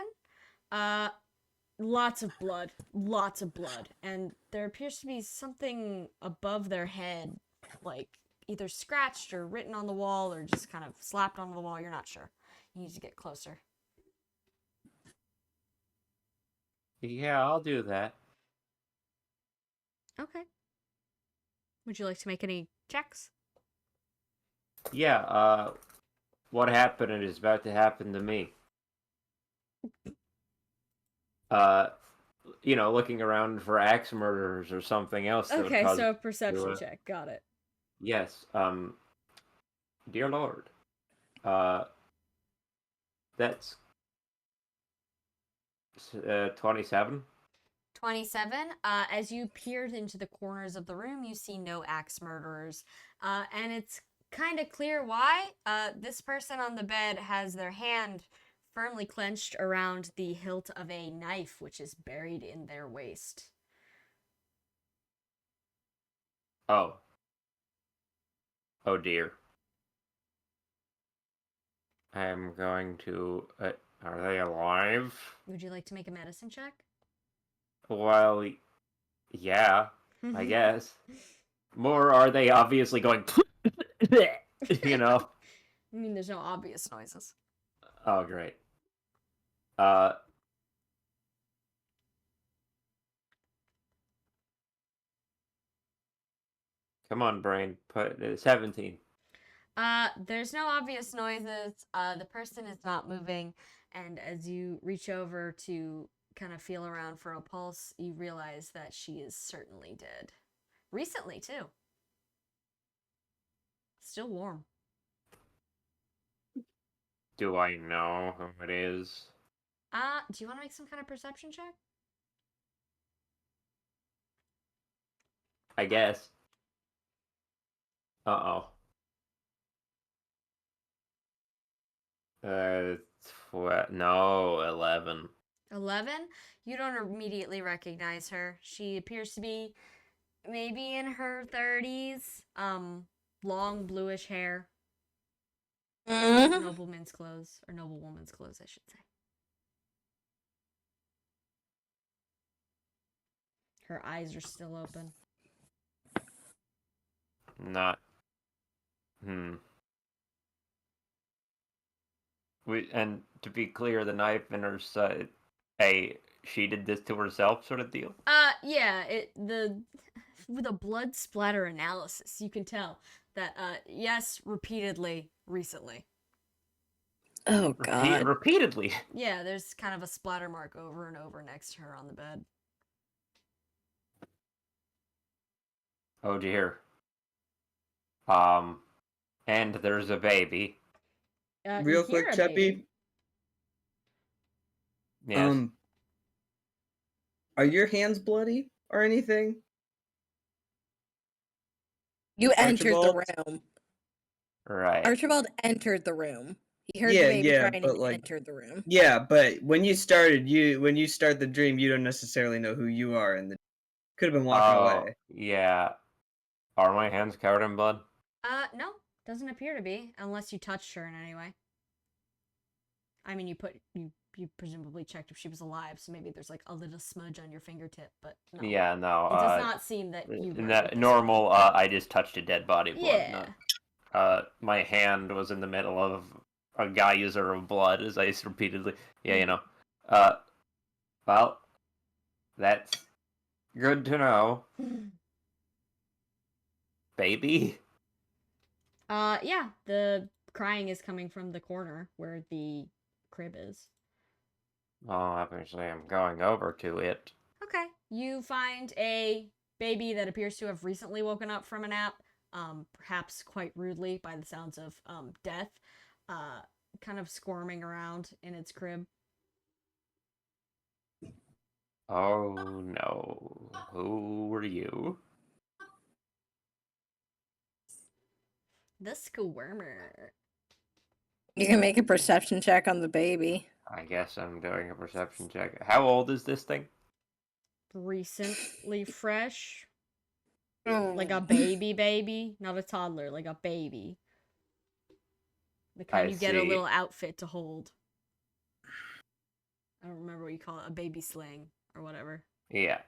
Lots of blood. And there appears to be something above their head, like either scratched or written on the wall or just kind of slapped onto the wall. You're not sure. You need to get closer. Yeah, I'll do that. Okay. Would you like to make any checks? Yeah, what happened and is about to happen to me. looking around for axe murderers or something else. That would Okay, cause so a it perception to, check. Got it. Yes. Dear Lord. That's 27. 27. As you peered into the corners of the room, you see no axe murderers. And it's kind of clear why. This person on the bed has their hand firmly clenched around the hilt of a knife, which is buried in their waist. Oh. Oh dear. I'm going to... are they alive? Would you like to make a medicine check? Well, yeah, I guess. More are they obviously going... you know? I mean, there's no obvious noises. Oh, great. Come on, brain. Put 17. There's no obvious noises. The person is not moving, and as you reach over to kind of feel around for a pulse, you realize that she is certainly dead. Recently, too. Still warm. Do I know who it is? Do you want to make some kind of perception check? I guess. Uh-oh. No, 11. 11? You don't immediately recognize her. She appears to be maybe in her 30s. Long bluish hair. Nobleman's clothes, or noblewoman's clothes, I should say. Her eyes are still open. Not. And to be clear, the knife in her side, she did this to herself sort of deal? Yeah, with a blood splatter analysis, you can tell that, yes, repeatedly, recently. Oh, God. Repeatedly? Yeah, there's kind of a splatter mark over and over next to her on the bed. Oh, dear. And there's a baby. Real quick, Cheppy. Yes. Are your hands bloody or anything? You entered the Archibald? room. Right. Archibald entered the room. He heard the baby crying and entered the room. Yeah, but when you start the dream, you don't necessarily know who you are, and could have been walking away. Yeah. Are my hands covered in blood? No, doesn't appear to be, unless you touched her in any way. I mean, you presumably checked if she was alive, so maybe there's like a little smudge on your fingertip, but no. Yeah, no. It does not seem that you were normal. I just touched a dead body. Blood. Yeah. Not, my hand was in the middle of a geyser of blood, as I repeatedly. Yeah, well, that's good to know. Baby. Yeah. The crying is coming from the corner where the crib is. Oh, obviously I'm going over to it. Okay. You find a baby that appears to have recently woken up from a nap, perhaps quite rudely by the sounds of death, kind of squirming around in its crib. Oh no. Who were you? The squirmer. You can make a perception check on the baby. I guess I'm doing a perception check. How old is this thing? Recently fresh. Like a baby, not a toddler, like a baby. The kind you get a little outfit to hold. I don't remember what you call it, a baby sling or whatever. Yeah.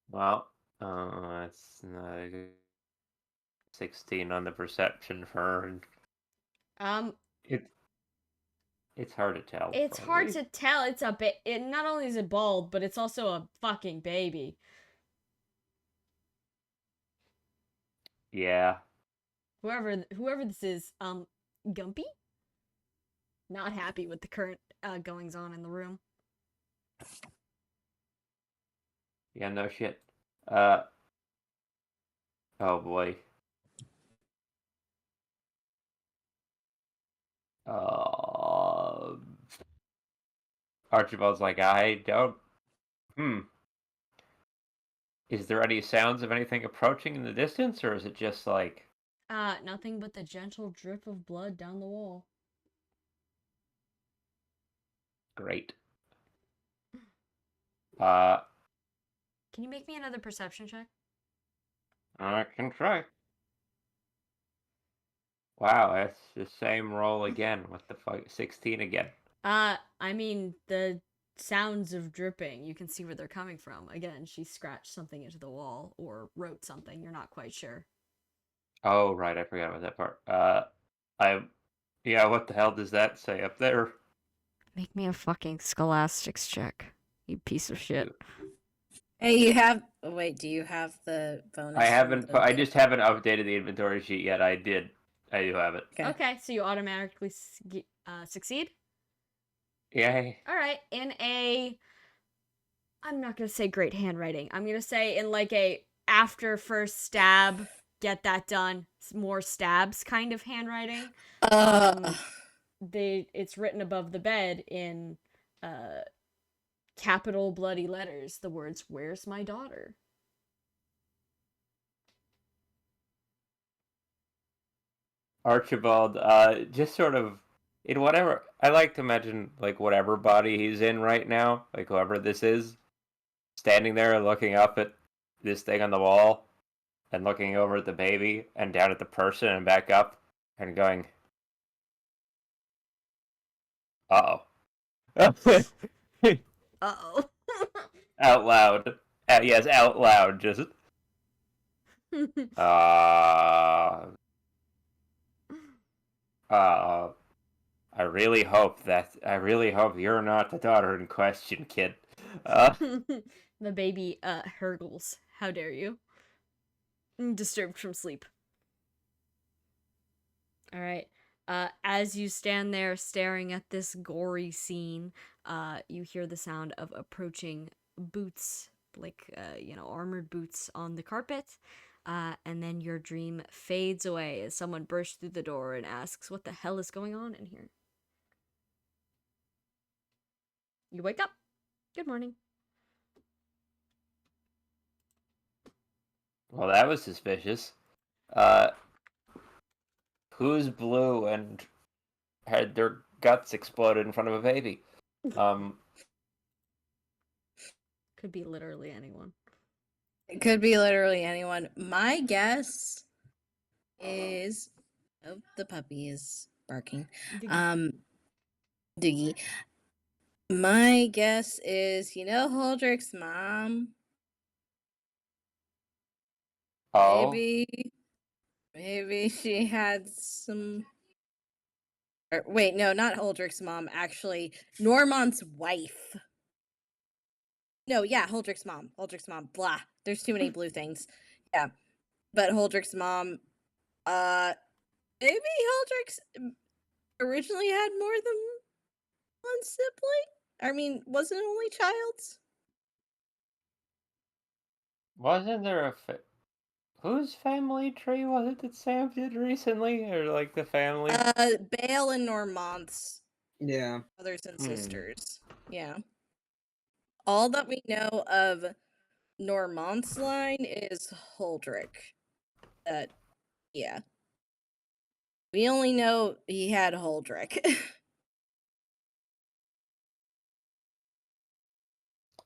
Well, it's 16 on the perception for. It's hard to tell. It's hard to tell. It's a bit. It not only is it bald, but it's also a fucking baby. Yeah. Whoever this is, Gumpy? Not happy with the current goings on in the room. Yeah, no shit. Oh boy. Archibald's like, I don't. Is there any sounds of anything approaching in the distance, or is it just like... Nothing but the gentle drip of blood down the wall. Great. Can you make me another perception check? I can try. Wow, that's the same roll again. What the fuck? 16 again. I mean, the sounds of dripping, you can see where they're coming from. Again, she scratched something into the wall or wrote something, you're not quite sure. Oh, right, I forgot about that part. Yeah, what the hell does that say up there? Make me a fucking scholastics check, you piece of shit. Hey, you have... Oh, wait, do you have the bonus? I just haven't updated the inventory sheet yet. I do have it. Okay, so you automatically succeed? Yay. Alright, in a... I'm not gonna say great handwriting. I'm gonna say in like a after first stab, get that done, more stabs kind of handwriting. It's written above the bed in capital bloody letters, the words, "Where's my daughter?" Archibald, just sort of in whatever, I like to imagine like whatever body he's in right now, like whoever this is, standing there looking up at this thing on the wall and looking over at the baby and down at the person and back up and going, uh-oh. Uh-oh. Out loud. Yes, out loud, just... I really hope you're not the daughter in question, kid. The baby hurgles. How dare you? Disturbed from sleep. All right. As you stand there staring at this gory scene, you hear the sound of approaching boots, like armored boots on the carpet. And then your dream fades away as someone bursts through the door and asks, "What the hell is going on in here?" You wake up. Good morning. Well, that was suspicious. Who's blue and had their guts exploded in front of a baby? Could be literally anyone. It could be literally anyone. My guess is... Oh, the puppy is barking. Diggy. My guess is, Holdrick's mom? Oh? Maybe she had some... wait, no, not Holdrick's mom, actually. Normand's wife. No, yeah, Holdrick's mom. Blah. There's too many blue things. Yeah. But Holdrick's mom, maybe Holdrick's originally had more than one sibling? I mean, wasn't an only child? Wasn't there a... Whose family tree was it that Sam did recently? Or, like, the family? Bale and Normand's. Yeah. Brothers and sisters. Yeah. All that we know of Normand's line is Holdrick. Yeah. We only know he had Holdrick.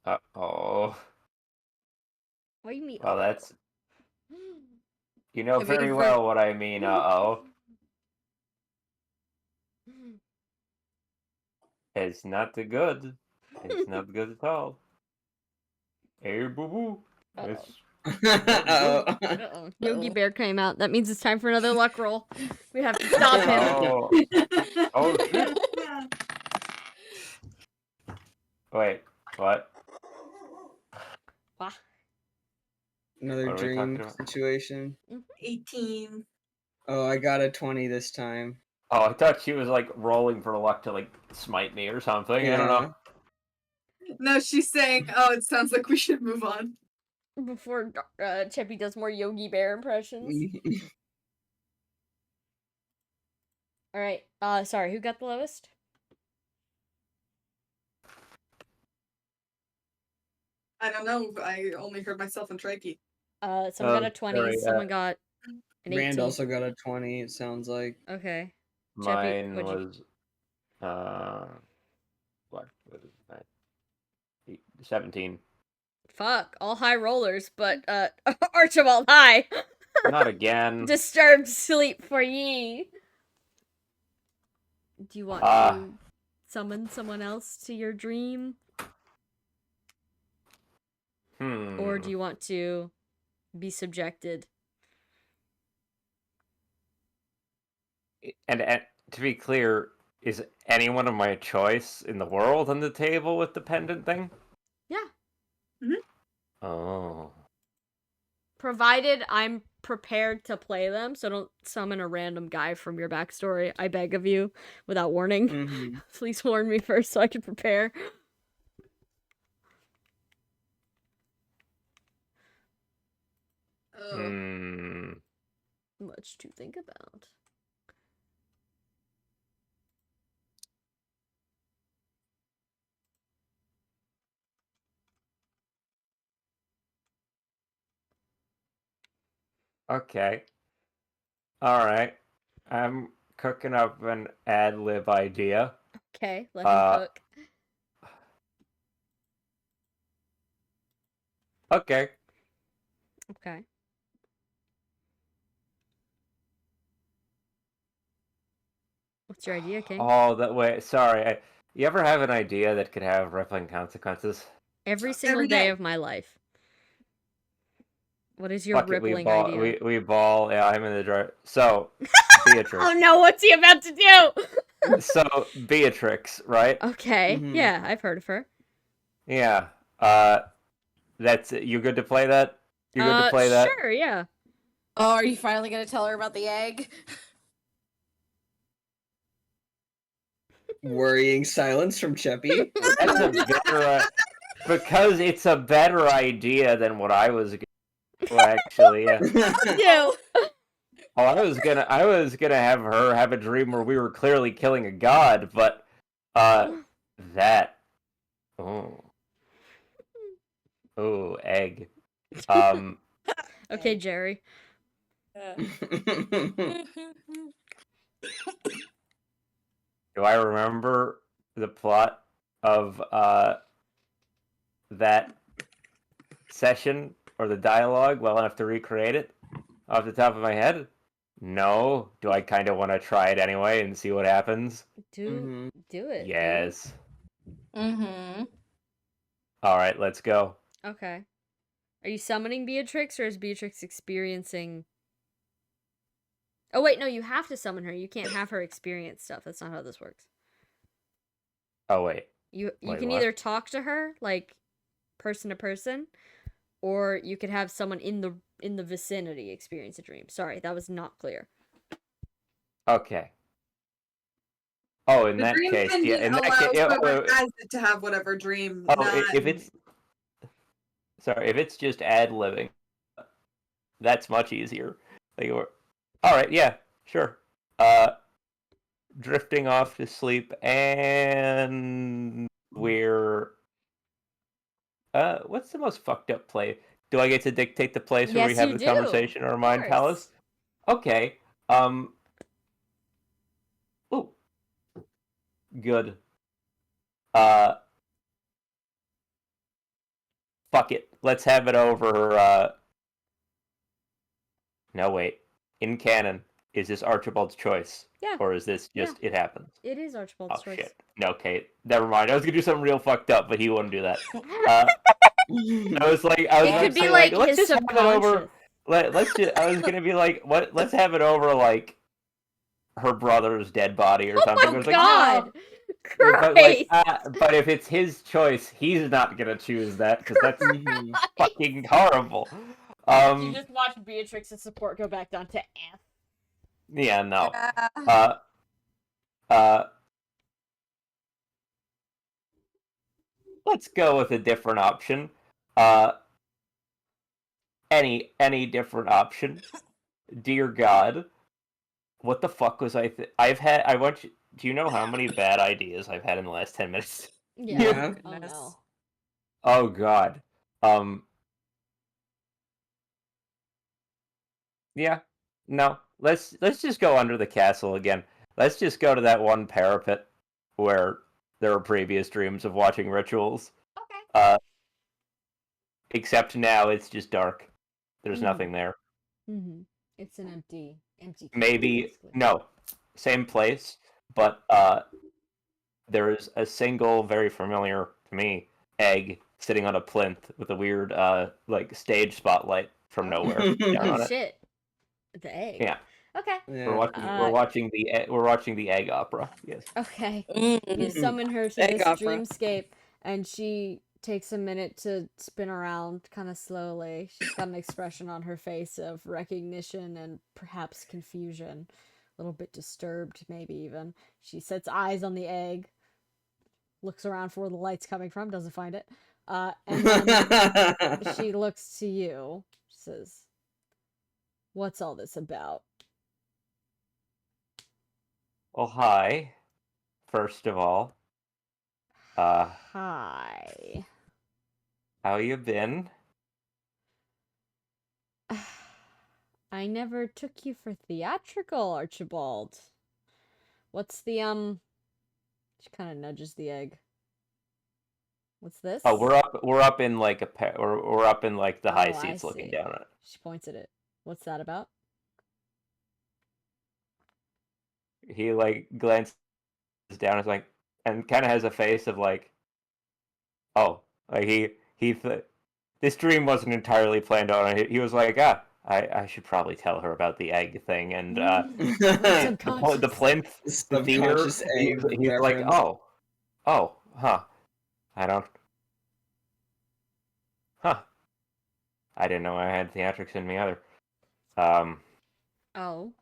Uh-oh. What do you mean? Well, that's... You know very well what I mean, uh-oh. It's not good. It's not good at all. Hey, boo-boo. Uh-oh. Yogi Bear came out. That means it's time for another luck roll. We have to stop him. Oh shit. Wait, what? What? Another dream situation. 18. Oh, I got a 20 this time. Oh, I thought she was like rolling for luck to like smite me or something. Yeah. I don't know. No, she's saying, "Oh, it sounds like we should move on." Before Cheppy does more Yogi Bear impressions. All right. Sorry, who got the lowest? I don't know. I only heard myself and Trikey. Someone got a 20. Sorry, someone got an 18. Rand also got a 20. It sounds like. Okay. Mine Cheppy, was what was that? 17. Fuck, all high rollers, but Archibald high. Not again. Disturbed sleep for ye. Do you want to summon someone else to your dream? Or do you want to be subjected? And to be clear, is anyone of my choice in the world on the table with the pendant thing? Yeah. Mm-hmm. Oh. Provided I'm prepared to play them, so don't summon a random guy from your backstory, I beg of you, without warning. Mm-hmm. Please warn me first so I can prepare. Much to think about. Okay. Alright. I'm cooking up an ad-lib idea. Okay, let him cook. Okay. Okay. What's your idea, King? Oh, that way. Sorry. You ever have an idea that could have rippling consequences? Every single Every day day of my life. What is your Fuck it, rippling idea? We ball. Yeah, I'm in the drive. So, Beatrix. Oh no, what's he about to do? So, Beatrix, right? Okay, Mm-hmm. yeah, I've heard of her. Yeah. That's it. You good to play that? You good to play that? Sure, yeah. Oh, are you finally gonna tell her about the egg? Worrying silence from Cheppy. That's a better, because it's a better idea than what I was. Well, actually, yeah. Yeah. Oh, I was gonna have her have a dream where we were clearly killing a god, but that. Oh, egg. Okay, Jerry. Do I remember the plot of that session or the dialogue well enough to recreate it off the top of my head? No. Do I kind of want to try it anyway and see what happens? Do it. Yes. Mm-hmm. All right, let's go. Okay. Are you summoning Beatrix, or is Beatrix experiencing... Oh, wait, no, you have to summon her. You can't have her experience stuff. That's not how this works. Oh, wait. You Wait, can what? either talk to her, like, person to person, or you could have someone in the vicinity experience a dream. Sorry, that was not clear. Okay. Oh, in The that dream case, yeah. pendant In that allows case, whoever has it to have whatever dream. if it's sorry, if it's just ad-libbing, that's much easier. Like, all right, yeah, sure. Drifting off to sleep, and we're what's the most fucked up play? Do I get to dictate the place where we Yes, have you the do. conversation or Of mind course. palace? Okay. Ooh. Good. Fuck it. Let's have it over. No, wait. In canon, is this Archibald's choice? Yeah. Or is this just it happens? It is Archibald's choice. Shit. No, Kate. Never mind. I was gonna do something real fucked up, but he wouldn't do that. I was It about could to be say, like let's his just have it over. subconscious. Let's just. I was gonna be like, what? Let's have it over like her brother's dead body or something. Oh I my was like, god! but if it's his choice, he's not gonna choose that because that's fucking horrible. You just watch Beatrix's support go back down to F. Yeah, no. let's go with a different option. Any different option. Dear God, what the fuck was I? I want you. Do you know how many bad ideas I've had in the last 10 minutes? Yeah. Oh, Oh goodness. no. Oh God. Yeah. No. Let's just go under the castle again. Let's just go to that one parapet where there were previous dreams of watching rituals. Okay. Except now it's just dark. There's nothing there. Mm-hmm. It's an empty cave, Maybe basically. no. Same place, but there is a single, very familiar to me, egg sitting on a plinth with a weird, like stage spotlight from nowhere down on it. Shit. The egg. Yeah. Okay. Yeah. We're watching the egg opera. Yes. Okay. Mm. You summon her to Egg this opera. dreamscape, and she takes a minute to spin around kind of slowly. She's got an expression on her face of recognition and perhaps confusion. A little bit disturbed, maybe even. She sets eyes on the egg, looks around for where the light's coming from, doesn't find it. And then she looks to you. She says, "What's all this about?" Well, hi. First of all, Hi. how you been? I never took you for theatrical, Archibald. What's the, She kind of nudges the egg. What's this? Oh, we're up in like we're up in like the high Oh, I seats looking see. down on it. She points at it. What's that about? He like glances down, is like, and kind of has a face of like, oh, like this dream wasn't entirely planned on. He was like, I should probably tell her about the egg thing, and Subconscious. the plinth, the theater. Subconscious egg He's like, reference. huh, I don't, huh, I didn't know I had theatrics in me either. Oh.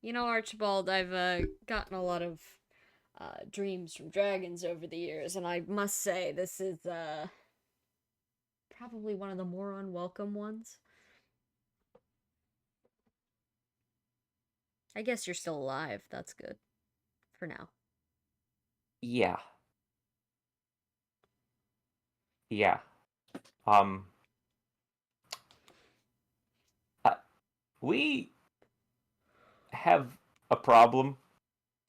You know, Archibald, I've gotten a lot of dreams from dragons over the years, and I must say, this is probably one of the more unwelcome ones. I guess you're still alive. That's good. For now. Yeah. Yeah. Um, we have a problem.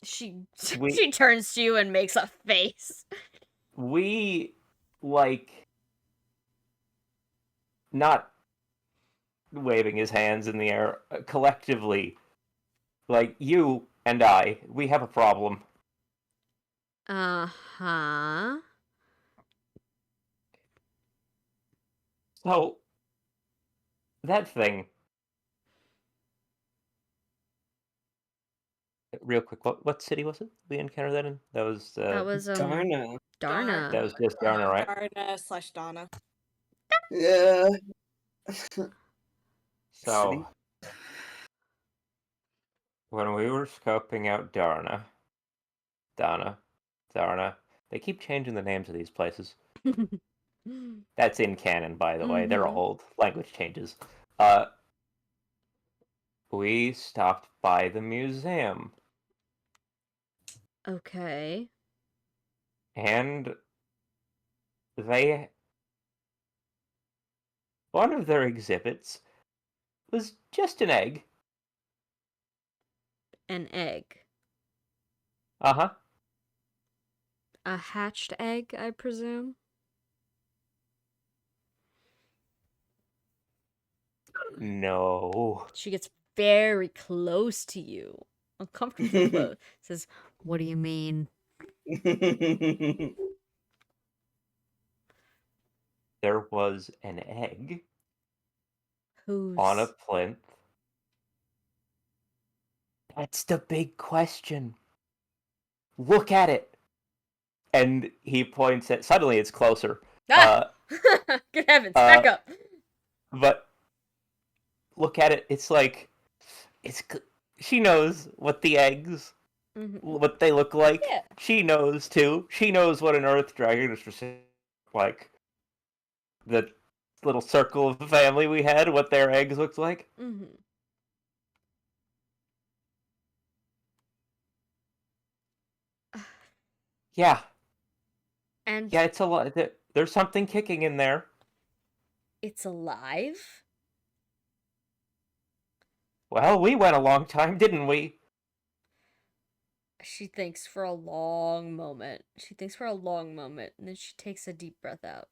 She We- she turns to you and makes a face. We, like, not waving his hands in the air, collectively, like, you and I, we have a problem. Uh-huh. So, that thing. Real quick, what city was it we encountered that in? That was Darna. Darna. That was just Darna, right? Darna/Donna. Yeah. So, when we were scoping out Darna, they keep changing the names of these places. That's in canon, by the way. They're Mhm. old. Language changes. We stopped by the museum. Okay. And one of their exhibits was just an egg. An egg. Uh-huh. A hatched egg, I presume? No. She gets very close to you. Uncomfortably close. Says, "What do you mean?" There was an egg Who's on a plinth. That's the big question. Look at it. And he points at. Suddenly, it's closer. Ah! Good heavens, back up. But look at it. It's like she knows what the eggs, what they look like. Yeah. She knows too. She knows what an earth dragon is. like the little circle of the family we had, what their eggs looked like. Mm-hmm. Yeah. And Yeah, it's a lot. There's something kicking in there. it's alive? Well, we went a long time, didn't we? She thinks for a long moment. And then she takes a deep breath out.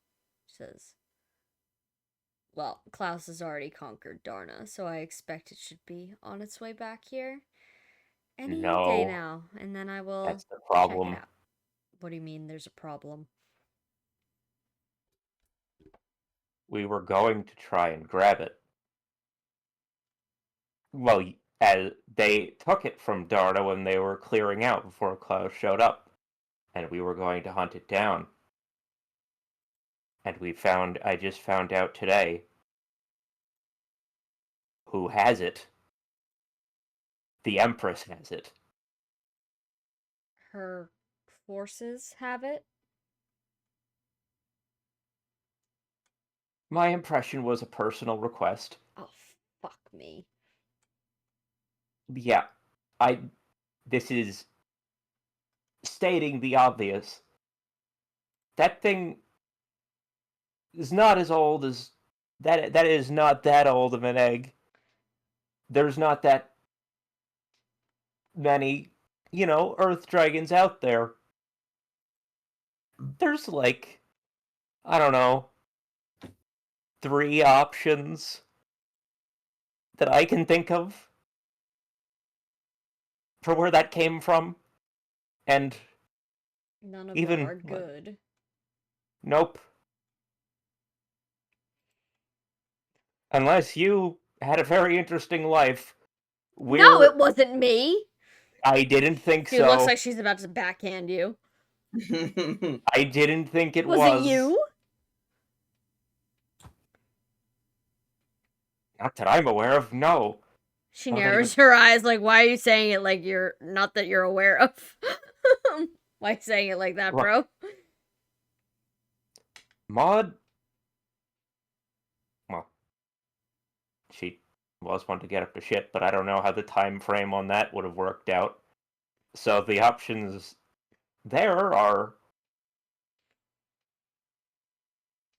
She says, well, Klaus has already conquered Darna, so I expect it should be on its way back here any day No. now, and then I will That's the check problem. it out. What do you mean there's a problem? We were going to try and grab it. Well, as they took it from Darna when they were clearing out before Klaus showed up, and we were going to hunt it down. And I just found out today who has it. The Empress has it. Her forces have it? My impression was a personal request. Oh, fuck me. Yeah, this is stating the obvious. That thing is not as old as that is not that old of an egg. There's not that many, earth dragons out there. There's like, I don't know, 3 options that I can think of for where that came from. And none of even them are good. Nope. Unless you had a very interesting life. No, it wasn't me! I didn't think She so. looks like she's about to backhand you. I didn't think it was. Was it you? Not that I'm aware of, no. She narrows her eyes like, why are you saying it like you're not that you're aware of? Why are you saying it like that, bro? Maud? Well, she was one to get up to shit, but I don't know how the time frame on that would have worked out. So the options there are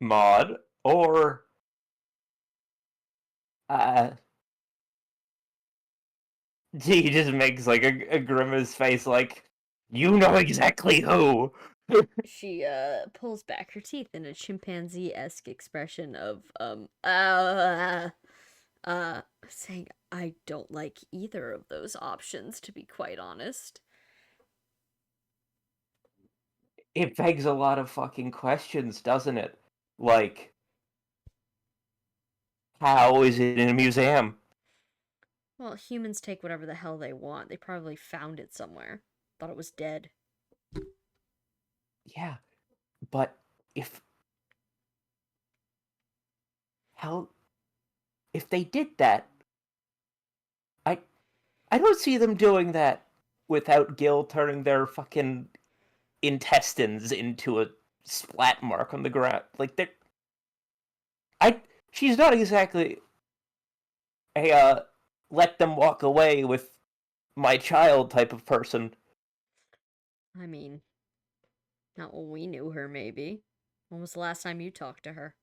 Maud or he just makes like a grimace face like, you know exactly who. She pulls back her teeth in a chimpanzee-esque expression of saying, I don't like either of those options, to be quite honest. It begs a lot of fucking questions, doesn't it? Like, how is it in a museum? Well, humans take whatever the hell they want. They probably found it somewhere. Thought it was dead. Yeah, but if they did that, I don't see them doing that without Gil turning their fucking intestines into a splat mark on the ground. Like she's not exactly a let them walk away with my child type of person. I mean, not when we knew her, maybe. When was the last time you talked to her?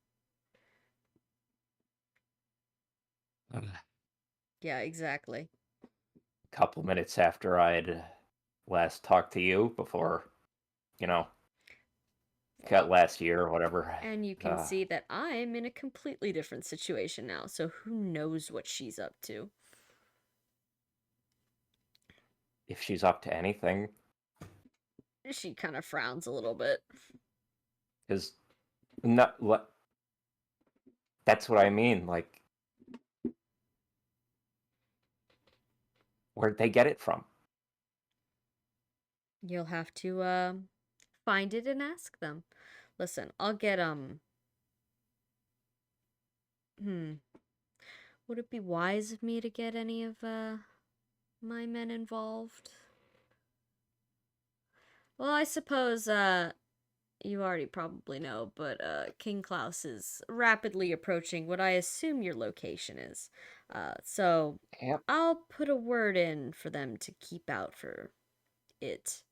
Yeah, exactly. A couple minutes after I had last talked to you before, cut last year or whatever. And you can see that I'm in a completely different situation now, so who knows what she's up to. If she's up to anything. She kind of frowns a little bit. Because, that's what I mean, like, where'd they get it from? You'll have to, find it and ask them. Listen, I'll get, would it be wise of me to get any of, my men involved? Well, I suppose, you already probably know, but King Klaus is rapidly approaching what I assume your location is. So Yep. I'll put a word in for them to keep out for it.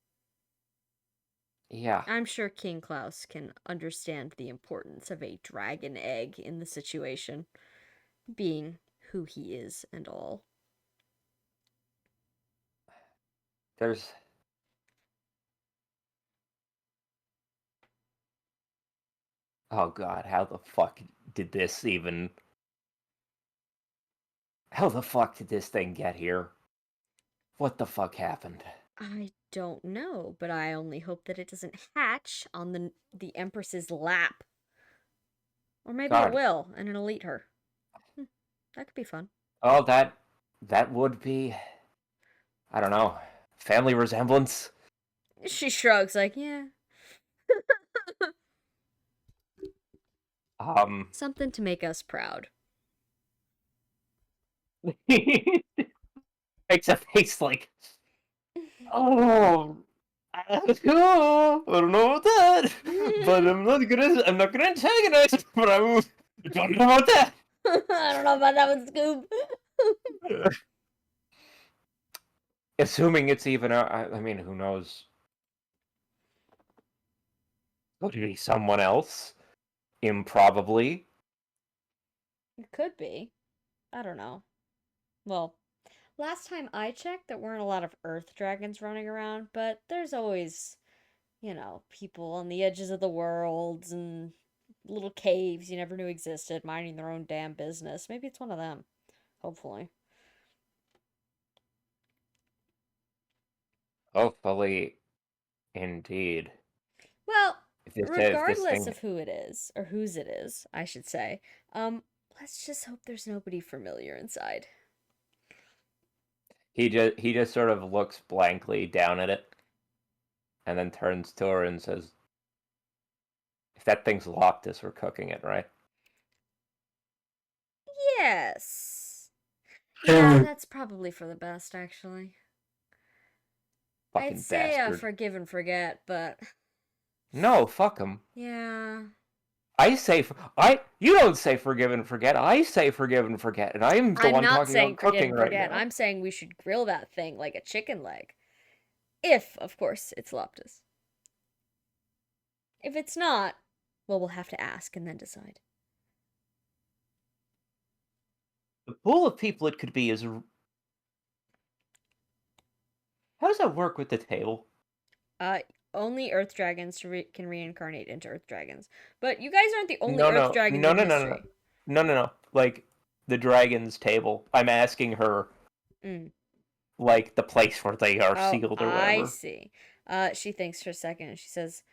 Yeah. I'm sure King Klaus can understand the importance of a dragon egg in the situation, being who he is and all. There's... Oh god, how the fuck did this even... How the fuck did this thing get here? What the fuck happened? I don't know, but I only hope that it doesn't hatch on the Empress's lap. Or maybe it God. will, and it'll eat her. That could be fun. Oh, that would be... I don't know. Family resemblance? She shrugs, like, yeah. Something to make us proud. Makes a face like... Oh... I don't know about that, but I'm not gonna antagonize it, but I don't know about that. I don't know about that one, Scoob. Assuming it's even, I mean, who knows? Could it be someone else? Improbably. It could be. I don't know. Well, last time I checked, there weren't a lot of earth dragons running around, but there's always, people on the edges of the worlds and little caves you never knew existed, minding their own damn business. Maybe it's one of them. Hopefully. Hopefully, indeed. Well, If this regardless thing... of who it is, or whose it is, I should say, let's just hope there's nobody familiar inside. He just sort of looks blankly down at it, and then turns to her and says, "If that thing's locked, we're cooking it, right?" Yes. Yeah, that's probably for the best, actually. Fucking I'd say bastard. forgive and forget, but... No, fuck him. Yeah. You don't say forgive and forget. I say forgive and forget, and I'm the one talking about cooking right now. I'm saying we should grill that thing like a chicken leg. If, of course, it's Loptus. If it's not, well, we'll have to ask and then decide. The pool of people it could be is... How does that work with the table? Only Earth dragons can reincarnate into Earth dragons. But you guys aren't the only Earth dragons in history. No. Like, the dragon's table. I'm asking her, like, the place where they are sealed or whatever. I see. She thinks for a second and she says,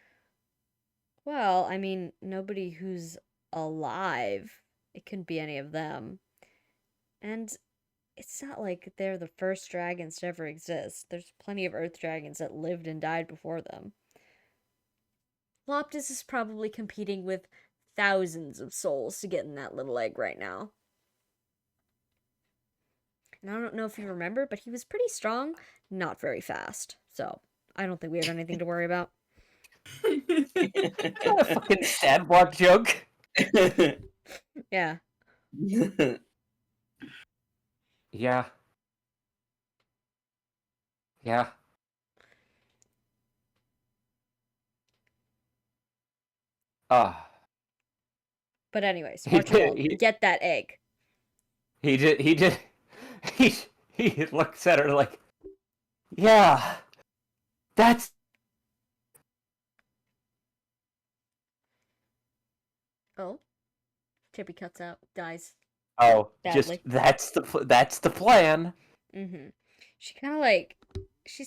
well, I mean, nobody who's alive. It couldn't be any of them. And it's not like they're the first dragons to ever exist. There's plenty of Earth dragons that lived and died before them. Loptus is probably competing with thousands of souls to get in that little egg right now. And I don't know if you remember, but he was pretty strong, not very fast. So I don't think we have anything to worry about. Kind of fucking stat block joke. Yeah. Yeah. Yeah. But anyways, Archibald, get that egg. He looks at her like, yeah, that's... Oh. Chippy cuts out, dies. Oh, badly. That's the plan. Mm-hmm. She's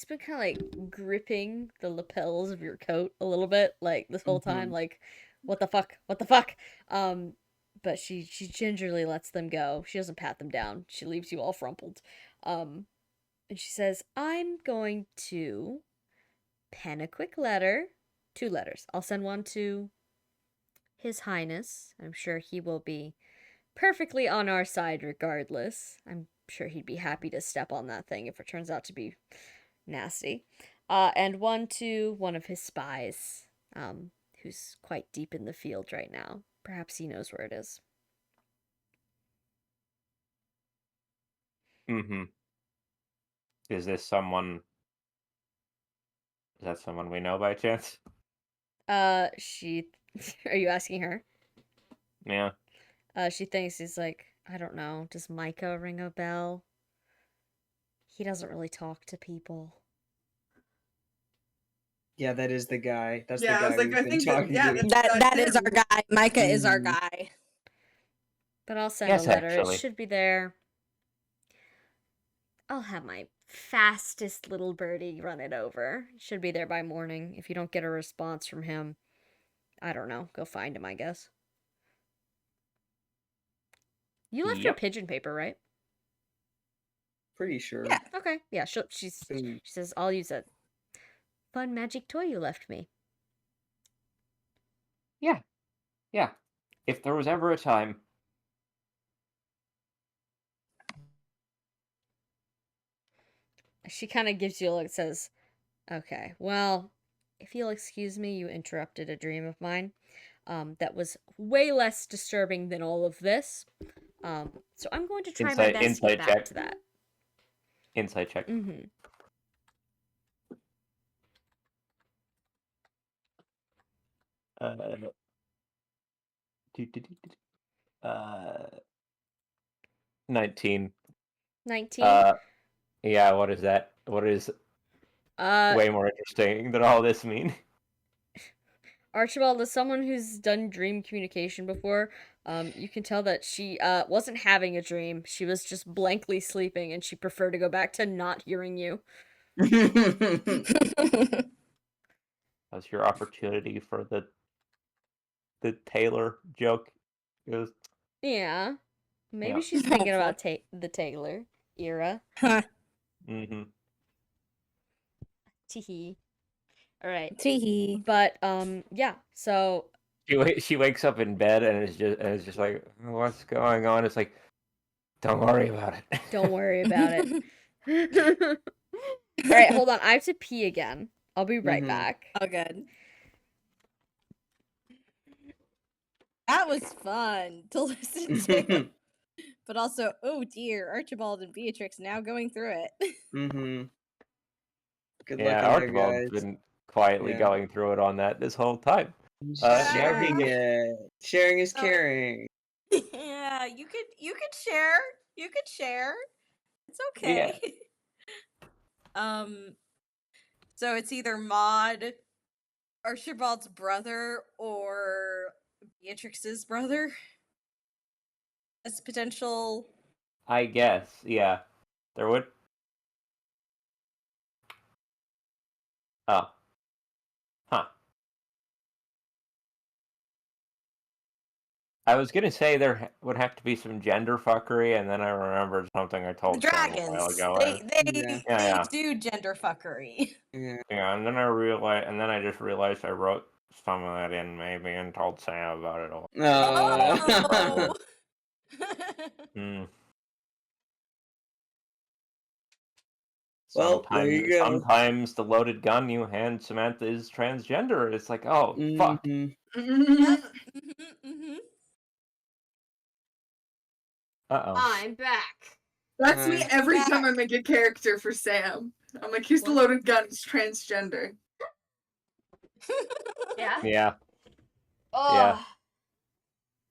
been kind of like gripping the lapels of your coat a little bit, like this whole time, like, what the fuck? But she gingerly lets them go. She doesn't pat them down. She leaves you all frumpled. And she says, I'm going to pen a quick letter. 2 letters. I'll send one to His Highness. I'm sure he will be perfectly on our side regardless. I'm sure he'd be happy to step on that thing if it turns out to be nasty. And one to one of his spies, who's quite deep in the field right now. Perhaps he knows where it is. Mm-hmm. Is that someone we know by chance? She... Are you asking her? Yeah. She thinks he's like, I don't know, does Micah ring a bell? He doesn't really talk to people. Yeah, that is the guy. That's Yeah, the I was guy like, we've I been think talking to. That is him. our guy. Micah is our Mhm. guy. But I'll send Yes, a letter. actually. It should be there. I'll have my fastest little birdie run it over. It should be there by morning. If you don't get a response from him, I don't know. Go find him, I guess. You left her Yep. pigeon paper, right? Pretty sure. Yeah. Okay. Yeah, she says, I'll use a fun magic toy you left me. Yeah. Yeah. If there was ever a time. She kind of gives you a look, says, okay, well, if you'll excuse me, you interrupted a dream of mine. That was way less disturbing than all of this. So I'm going to try my best to get back to that. Insight check. Mm-hmm. Uh, 19. 19? Yeah, what is that? What is way more interesting than all this mean? Archibald, as someone who's done dream communication before, you can tell that she wasn't having a dream. She was just blankly sleeping, and she preferred to go back to not hearing you. That's your opportunity for the Taylor joke. Yeah. Maybe Yeah. she's thinking about the Taylor era. Mm-hmm. Teehee. All right. Teehee. But yeah. So She wakes up in bed and is just like, what's going on? It's like, don't worry about it. Don't worry about it. All right, hold on. I have to pee again. I'll be right back. Oh, good. That was fun to listen to. But also, oh dear, Archibald and Beatrix now going through it. Mm-hmm. Good luck Yeah, in there, Archibald's guys. been quietly going through it on that this whole time. Sharing it. Sharing is caring. Yeah, you could share. You could share. It's okay. Yeah. So it's either Maud, Archibald's brother, or Beatrix's brother as potential. I guess, yeah. There would. Oh. Huh. I was gonna say there would have to be some gender fuckery, and then I remembered something I told The Sam a dragons. while ago. They do gender fuckery. Yeah. Yeah, and then I just realized I wrote some of that in maybe and told Sam about it all. Oh. Well, there you go. Sometimes the loaded gun you hand Samantha is transgender. It's like, oh, fuck. Uh-oh. I'm back. That's me every time I make a character for Sam. I'm like, here's the loaded gun, it's transgender. Yeah? Yeah. Oh.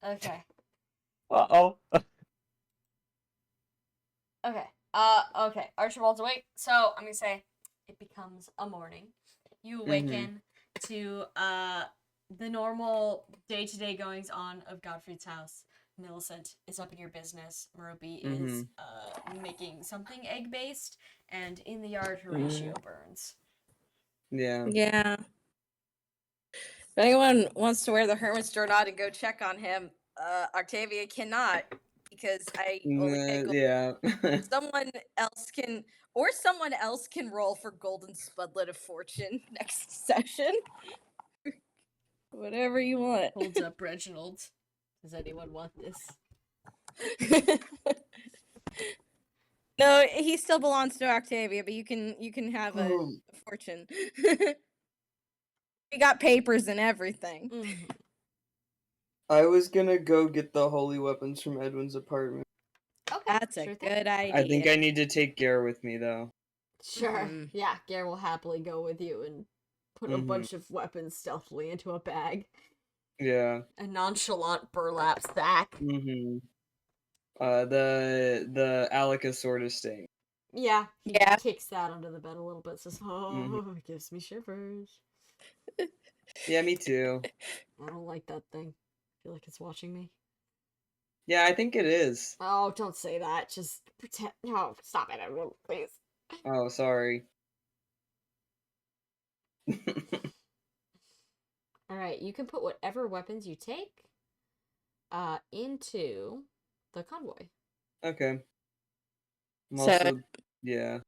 Yeah. Okay. Uh-oh. Okay. Okay. Archibald's awake. So I'm gonna say it becomes a morning. You awaken to the normal day-to-day goings on of Godfrey's house. Millicent is up in your business. Merope is making something egg-based, and in the yard Horatio burns. Yeah. Yeah. If anyone wants to wear the hermit's journal and go check on him, Octavia cannot, because I only pay someone else can roll for Golden Spudlet of Fortune next session. Whatever you want. Holds up Reginald. Does anyone want this? No, he still belongs to Octavia, but you can have a fortune. We got papers and everything. Mm-hmm. I was gonna go get the holy weapons from Edwin's apartment. Okay, That's a sure good idea. I think I need to take Gare with me though. Sure. Yeah, Gare will happily go with you and put a bunch of weapons stealthily into a bag. Yeah. A nonchalant burlap sack. The Alaka sword is staying. Yeah. He Yeah. kicks that under the bed a little bit, says, oh, it gives me shivers. Yeah, me too. I don't like that thing. I feel like it's watching me. Yeah, I think it is. Oh, don't say that. Just pretend. No, stop it, everyone, please. Oh, sorry. Alright, you can put whatever weapons you take into the convoy. Okay. I'm So, also, yeah. I'm also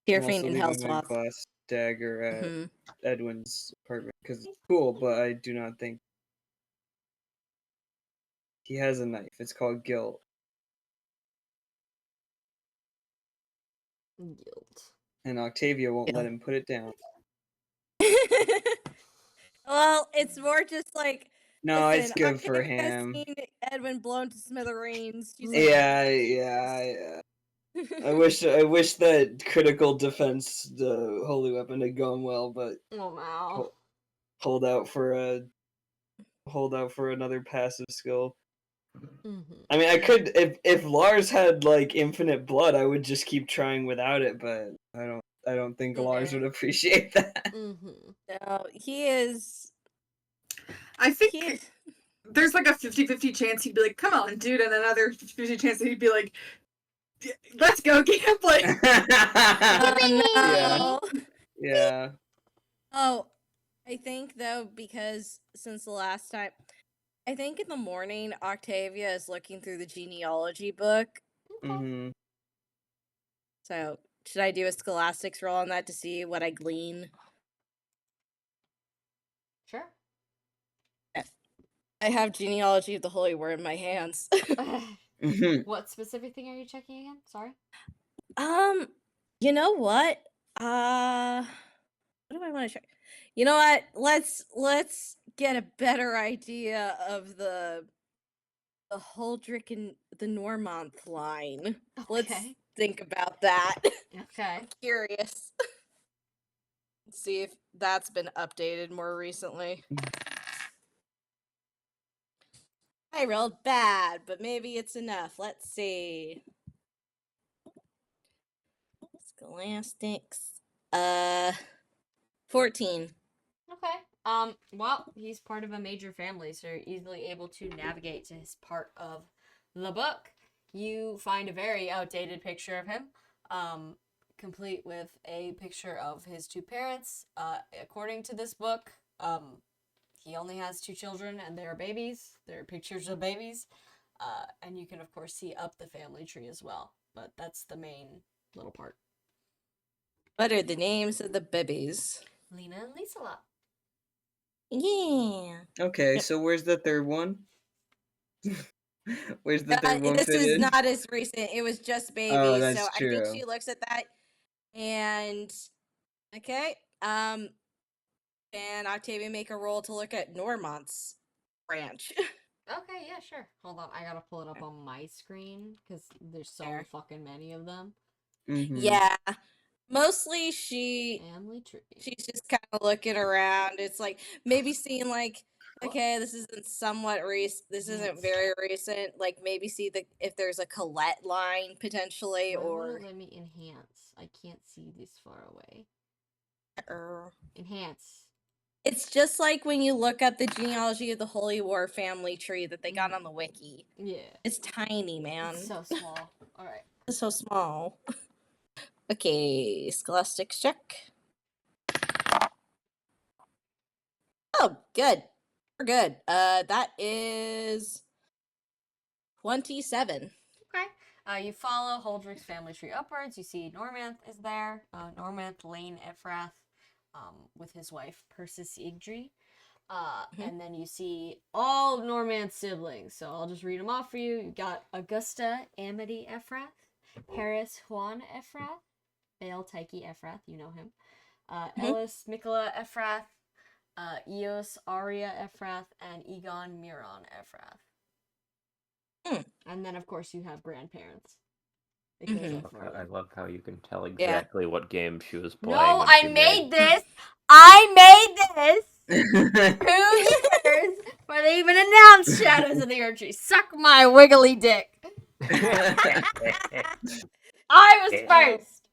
Pierfing and leaving my Hellswath. glass dagger at Edwin's apartment because it's cool, but I do not think he has a knife. It's called guilt. Guilt. And Octavia won't let him put it down. Well, it's more just like, No, listen, it's good for Octavia has him. seen Edwin blown to smithereens. She's Yeah. I wish that critical defense, the holy weapon, had gone well, but oh wow, hold out for another passive skill. I mean, I could if Lars had like infinite blood, I would just keep trying without it, but I don't think Lars would appreciate that. No, he is. I think there's like a 50-50 chance he'd be like, "Come on, dude," and another 50 chance that he'd be like, "Let's go gambling." No. Yeah. Oh, I think though, because since the last time, I think in the morning Octavia is looking through the genealogy book. So should I do a scholastics roll on that to see what I glean? Sure. I have genealogy of the Holy Word in my hands. What specific thing are you checking again? Sorry. You know what? What do I want to check? You know what? Let's get a better idea of the Huldrick and the Normonth line. Okay. Let's think about that. Okay. I'm curious. See if that's been updated more recently. I rolled bad, but maybe it's enough. Let's see. Scholastics. 14. Okay. Well, he's part of a major family, so you're easily able to navigate to his part of the book. You find a very outdated picture of him, complete with a picture of his two parents. According to this book, he only has 2 children, and they're babies. They're pictures of babies. And you can, of course, see up the family tree as well. But that's the main little part. What are the names of the babies? Lena and Lisa. Yeah. Okay, so where's the third one? Where's the third one? This is not as recent. It was just babies. Oh, that's so true. I think she looks at that and okay. And Octavia make a roll to look at Normont's branch. Okay, yeah, sure. Hold on, I gotta pull it up on my screen because there's so fucking many of them. Yeah, mostly Family tree. she's just kind of looking around. It's like maybe seeing like, okay, this isn't somewhat recent. This isn't very recent. Like maybe see if there's a Colette line potentially, or let me enhance. I can't see this far away. Enhance. It's just like when you look up the genealogy of the Holy War family tree that they got on the wiki. Yeah. It's tiny, man. It's so small. Alright. It's so small. Okay, scholastics check. Oh, good. We're good. That is 27. Okay. You follow Huldrick's family tree upwards. You see Normanth is there. Normanth Lane Ephrath, with his wife Persis Igdri. And then you see all of Normanth's siblings. So I'll just read them off for you. You got Augusta Amity Ephrath, Paris Juan Ephrath, Baal Tyche Ephrath, you know him. Ellis Mikola Ephrath, Eos, Arya Ephrath, and Egon Miron Ephrath. And then, of course, you have grandparents. I love how you can tell exactly what game she was playing. No, I made this! I made this! 2 years before they even announced Shadows of the Erdtree. Suck my wiggly dick. I was first.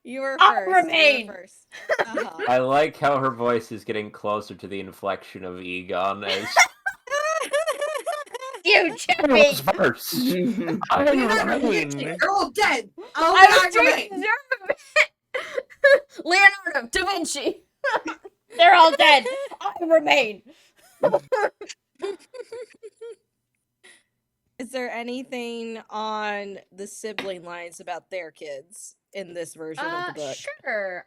You were I'll first. remain. You were first. Uh-huh. I like how her voice is getting closer to the inflection of Egon as You chippy. first. They're all dead. I was doing Leonardo da Vinci. They're all dead. I remain. Is there anything on the sibling lines about their kids in this version of the book? Sure.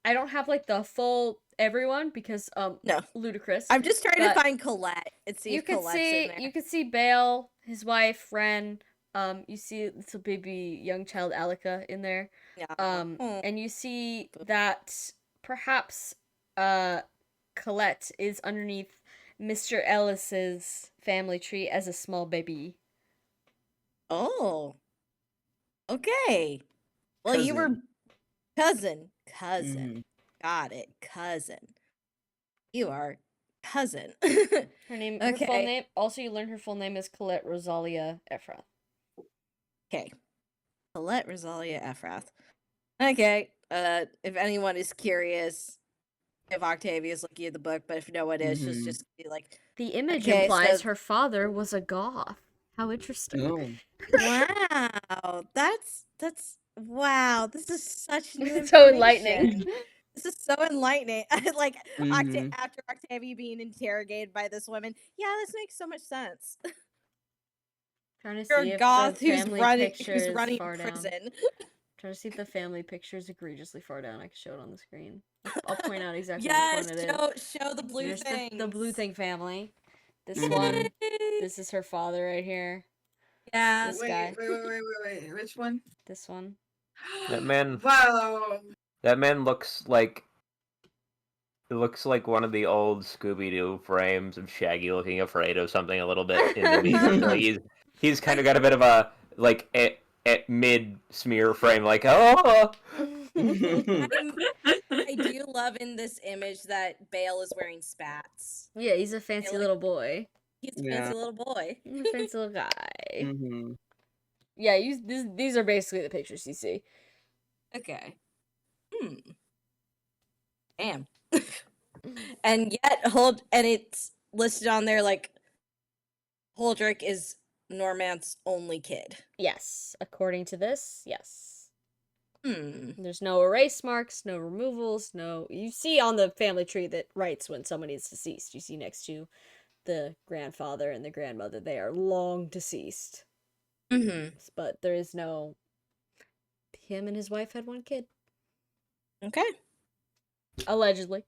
I don't have like the full everyone because No. ludicrous. I'm just trying to find Colette and see if Colette's in there. You could see Bale, his wife, Ren. You see little baby young child Alika in there. Yeah. And you see that perhaps Colette is underneath Mr. Ellis's family tree as a small baby. Oh. Okay. Well, you were cousin. Got it. Cousin. You are cousin. Her full name. Also, you learn her full name is Colette Rosalia Ephrath. Okay. Colette Rosalia Ephrath. Okay. If anyone is curious, if Octavia's looking at the book, but if no one is, she'll just be like, the image implies her father was a goth. How interesting. Wow. That's wow. This is such new so enlightening. This is so enlightening. Like after Octavia being interrogated by this woman, yeah, this makes so much sense. Trying to You're see a if goth the who's family running far prison. Down. Trying to see if the family picture is egregiously far down. I can show it on the screen. I'll point out exactly which one it is. Show the blue thing. The blue thing family. This one. This is her father right here. Yeah. This guy. Wait. Which one? This one. That man. Wow. That man looks like. It looks like one of the old Scooby-Doo frames of Shaggy looking afraid of something a little bit in the beginning. Like he's kind of got a bit of a like at mid smear frame, like I do love in this image that Bale is wearing spats. Yeah, he's a fancy little boy. He's a fancy little boy. He's a fancy little guy. Yeah, these are basically the pictures you see. Okay. Damn. And yet it's listed on there like Holdrick is Normant's only kid. Yes, according to this, yes. There's no erase marks, no removals, no. You see on the family tree that writes when someone is deceased. You see next to the grandfather and the grandmother, they are long deceased. But there is no. Him and his wife had one kid. Okay. Allegedly.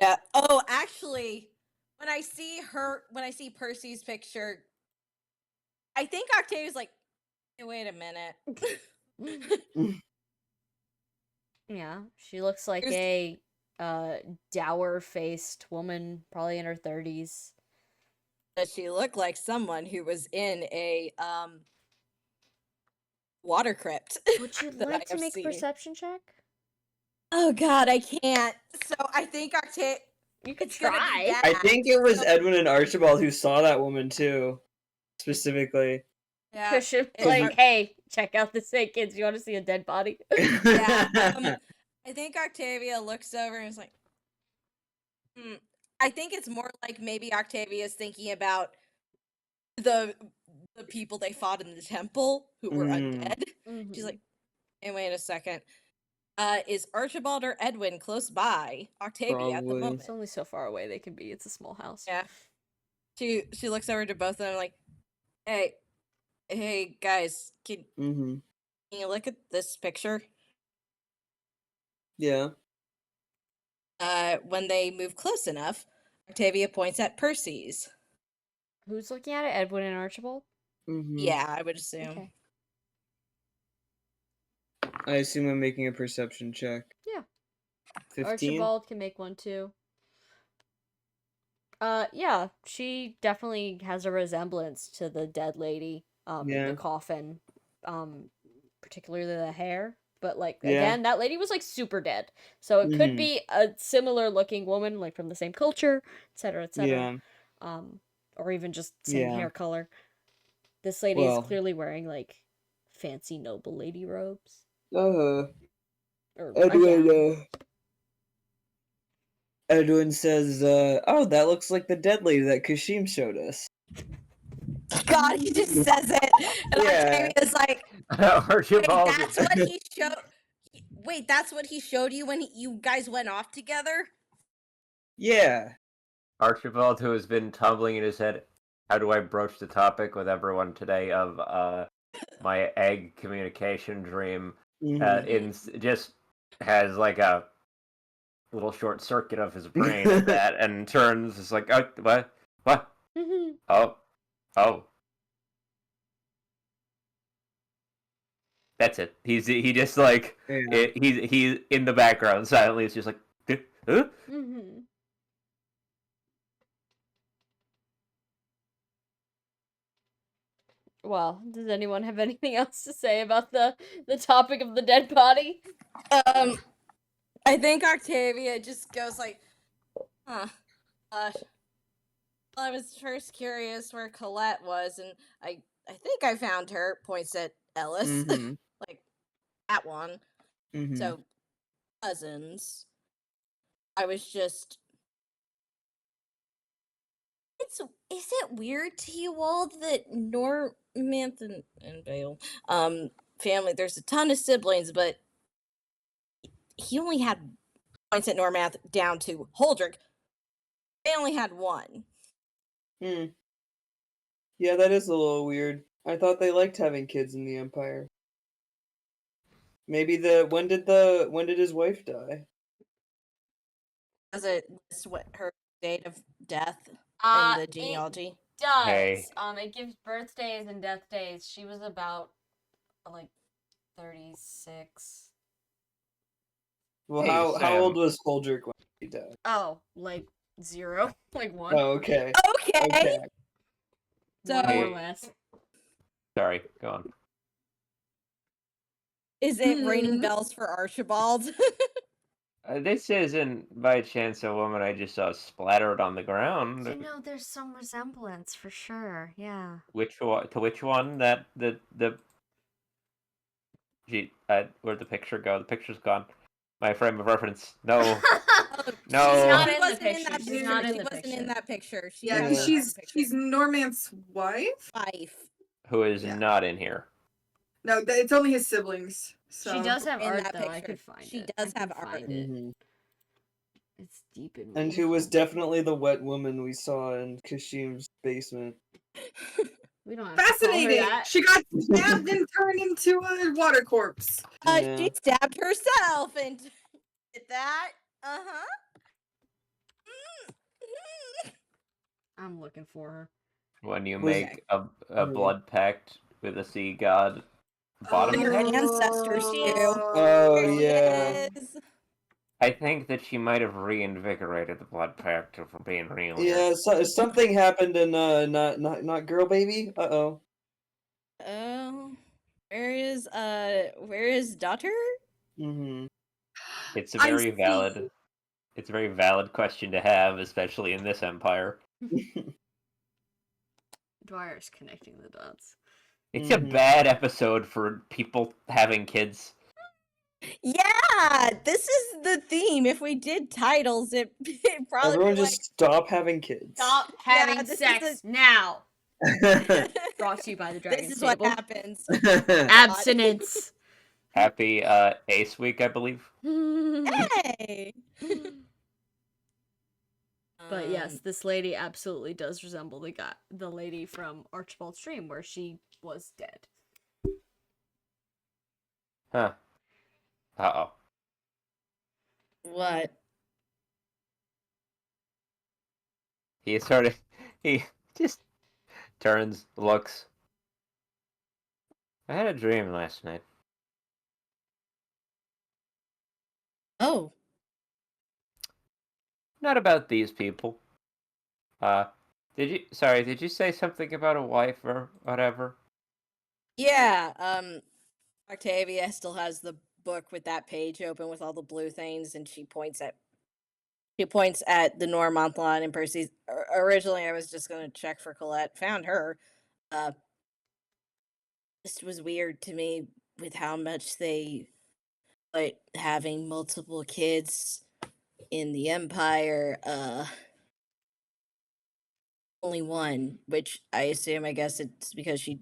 Yeah. Oh, actually, when I see Percy's picture, I think Octavia's like, hey, wait a minute. Yeah, she looks like a dour-faced woman, probably in her 30s. Does she look like someone who was in a water crypt? Would you like to make a perception check? Oh God, I can't. So I think Octavia. You could try. I think it was Edwin and Archibald who saw that woman too, specifically. Yeah. Like, hey, check out this thing, kids. You want to see a dead body? Yeah. I think Octavia looks over and is like, I think it's more like maybe Octavia's thinking about the people they fought in the temple who were undead. She's like, hey, wait a second. Is Archibald or Edwin close by Octavia at the moment? It's only so far away they can be. It's a small house. Yeah. She looks over to both of them like, hey guys, can you look at this picture? Yeah. When they move close enough, Octavia points at Percy's. Who's looking at it? Edwin and Archibald? Yeah, I would assume. Okay. I assume I'm making a perception check. Yeah. 15? Archibald can make one too. Yeah, she definitely has a resemblance to the dead lady. Yeah. The coffin, particularly the hair. But like Yeah. again, that lady was like super dead, so it could be a similar looking woman, like from the same culture, etc., etc. Yeah. Or even just same Yeah. hair color. This lady Well. is clearly wearing like fancy noble lady robes. Or Gown. Edwin says, "Oh, that looks like the dead lady that Kashim showed us." God, he just says it, and Yeah. Octavia's like, Archibald. "Wait, that's what he showed. Wait, that's what he showed you when you guys went off together." Yeah. Archibald, who has been tumbling in his head, how do I broach the topic with everyone today of my egg communication dream? Just has like a little short circuit of his brain at that, and turns. It's like, oh, what? Oh. That's it. He just like he's in the background silently. It's just like, huh? Well, does anyone have anything else to say about the topic of the dead body? I think Octavia just goes like, huh. I was first curious where Colette was, and I think I found her. Points at Ellis, like that one. So cousins. I was just. Is it weird to you all that Normanth and Bale family? There's a ton of siblings, but he only had points at Normanth down to Holdrick. They only had one. Yeah, that is a little weird. I thought they liked having kids in the Empire. Maybe when did his wife die? Does it list what her date of death in the genealogy? It does. Hey. It gives birthdays and death days. She was about like 36. Well, Hey, how Sam. old was Holdrick when he died? Oh, like 0, like 1. Oh, okay. Okay. So more or less. Sorry, go on. Is it raining bells for Archibald? This isn't by chance a woman I just saw splattered on the ground. You know, there's some resemblance for sure. Yeah. Which one? To which one? That the. Gee, where'd the picture go? The picture's gone. My frame of reference. No. No. She's not She in the wasn't picture. in that She's picture. not in She the wasn't picture. in that picture. Yeah, because she's Normanth's wife. Who is Yeah. not in here. No, it's only his siblings. So. She does have In art, that though. I picture. could find She it. does I have could art. find it. It's deep in me. And who was definitely the wet woman we saw in Kashim's basement. We don't have Fascinating. to call her that. She got stabbed and turned into a water corpse. She stabbed herself and did that. I'm looking for her. When you make a blood pact with a sea god, bottom your deck? ancestors too. Oh yeah. I think that she might have reinvigorated the blood pact for being real. Yeah, something happened in not girl baby. Oh, where is daughter? It's a very valid. It's a very valid question to have, especially in this empire. Dwyer's connecting the dots. It's a bad episode for people having kids. Yeah, this is the theme. If we did titles, it probably everyone just stop having kids. Stop having sex now. Brought to you by the Dragon's This is Table. what happens. Abstinence. Happy Ace Week, I believe. Hey. But yes, this lady absolutely does resemble the lady from Archibald's Dream, where she was dead. Huh. Uh-oh. What? He just turns, looks. I had a dream last night. Oh. not about these people. Did you say something about a wife or whatever? Yeah, Octavia still has the book with that page open with all the blue things, and she points at the Normontlon and Percy. Originally, I was just gonna check for Colette. Found her. This was weird to me with how much they put having multiple kids in the Empire. Only one, which I guess it's because she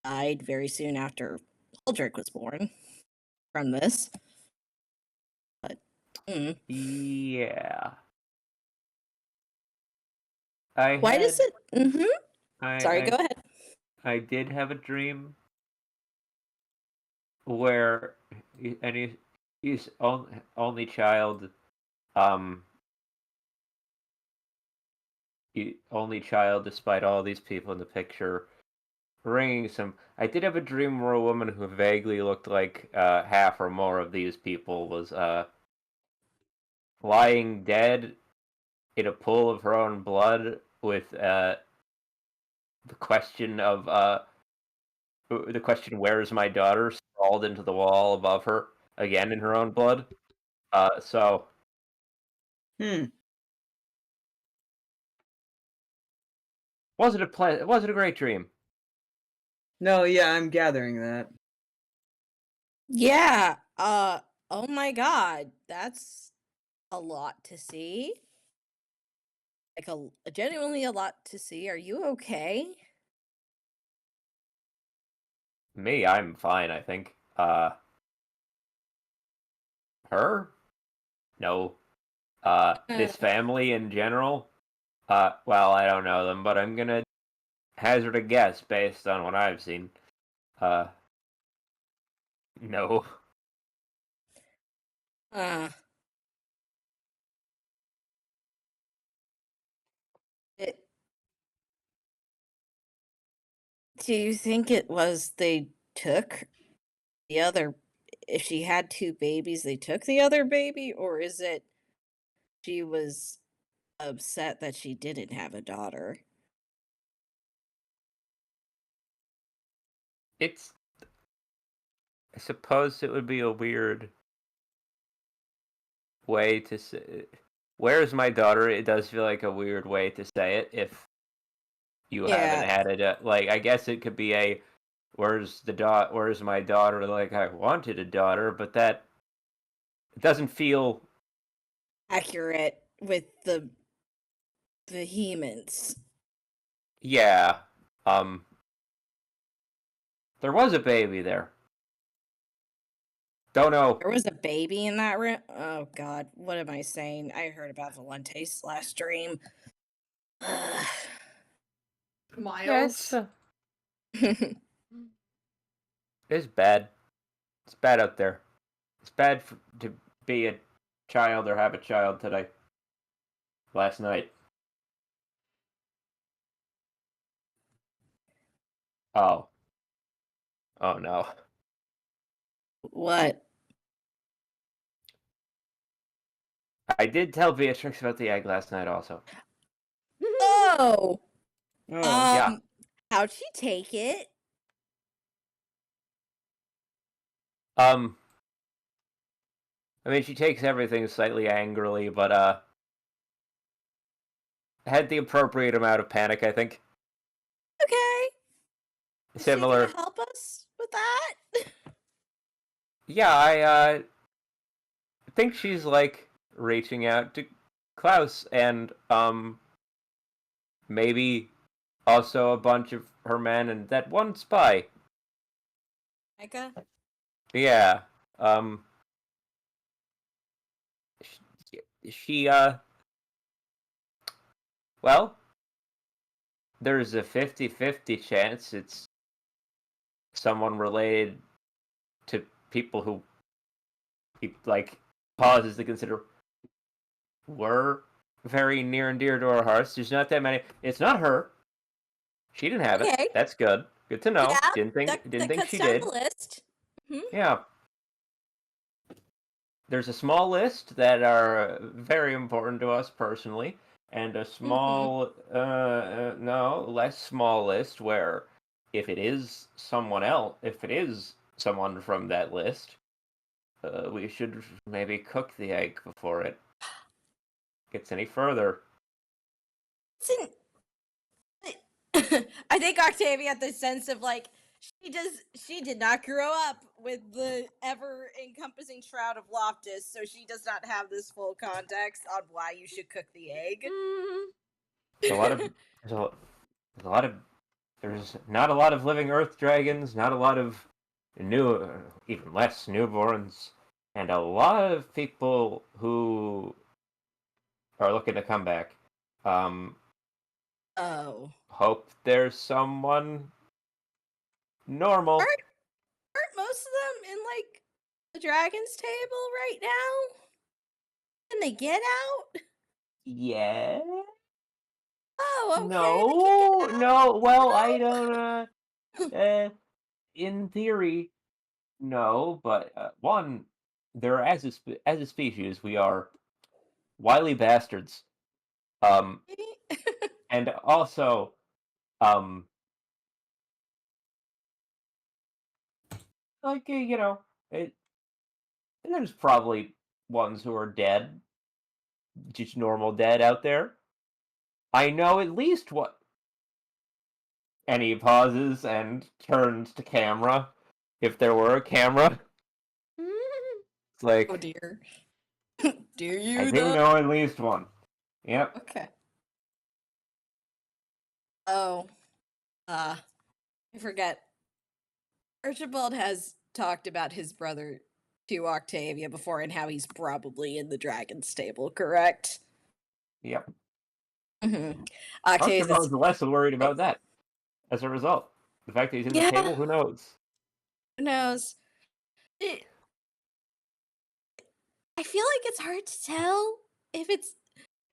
died very soon after Aldrich was born from this. But yeah. Why does it? Sorry, go ahead. I did have a dream where, he's only child, only child despite all these people in the picture, ringing some. I did have a dream where a woman who vaguely looked like half or more of these people was lying dead in a pool of her own blood with the question, where is my daughter, scrawled into the wall above her, again in her own blood. So was it a great dream? No, yeah, I'm gathering that. Yeah. Oh my god, that's a lot to see. Like genuinely a lot to see. Are you okay? Me, I'm fine, I think. Her? No. This family in general? Well, I don't know them, but I'm gonna hazard a guess based on what I've seen. No. Do you think it was they took the other? If she had two babies, they took the other baby, or is it she was upset that she didn't have a daughter? I suppose it would be a weird way to say, where's my daughter? It does feel like a weird way to say it if you haven't had it. Like, I guess it could be where's my daughter? Like, I wanted a daughter, but that it doesn't feel accurate with the vehemence. Yeah. There was a baby there. Don't know. There was a baby in that room? Oh god, what am I saying? I heard about Valente's last dream. Miles. Yes. It's bad. It's bad out there. It's bad to be a child or have a child today. Last night. Oh. Oh no. What? I did tell Beatrix about the egg last night also. Oh! Yeah. How'd she take it? I mean, she takes everything slightly angrily, but had the appropriate amount of panic, I think. Okay. Similar. Is she gonna help us with that? Yeah, I think she's like reaching out to Klaus and maybe also a bunch of her men and that one spy. Micah? Yeah. She well, there's a 50-50 chance it's someone related to people who like pauses to consider were very near and dear to our hearts. There's not that many. It's not her. She didn't have it. That's good. Good to know. Yeah, didn't think she down did. the list. Yeah. there's a small list that are very important to us personally, and a small, no, less small list where if it is someone from that list, we should maybe cook the egg before it gets any further. I think Octavia had the sense of like she did not grow up with the ever encompassing shroud of Loftus, so she does not have this full context on why you should cook the egg. There's not a lot of living earth dragons, not a lot of even less newborns, and a lot of people who are looking to come back. Hope there's someone normal. Aren't most of them in like the dragon's table right now? Can they get out? Yeah. Oh, okay. No. Well, I don't. In theory, no. But one, there as a species, we are wily bastards. And also, like there's probably ones who are dead, just normal dead out there. I know at least what. And he pauses and turns to camera, if there were a camera. It's like, oh dear. Do you? I do know at least one. Yep. Okay. Oh, I forget. Archibald has talked about his brother to Octavia before and how he's probably in the dragon stable, correct? Yep. Mm-hmm. Archibald's less worried about that. As a result, the fact that he's in the table, who knows? Who knows? I feel like it's hard to tell if it's.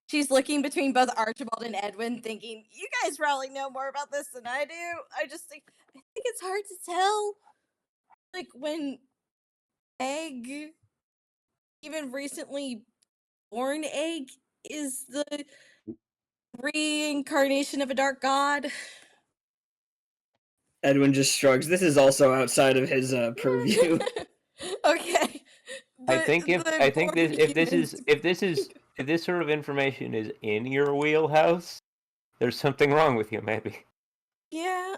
She's looking between both Archibald and Edwin, thinking, "You guys probably know more about this than I do." I think it's hard to tell. Like when egg, even recently born egg, is the reincarnation of a dark god. Edwin just shrugs. This is also outside of his purview. Okay. I think if this sort of information is in your wheelhouse, there's something wrong with you, maybe. Yeah.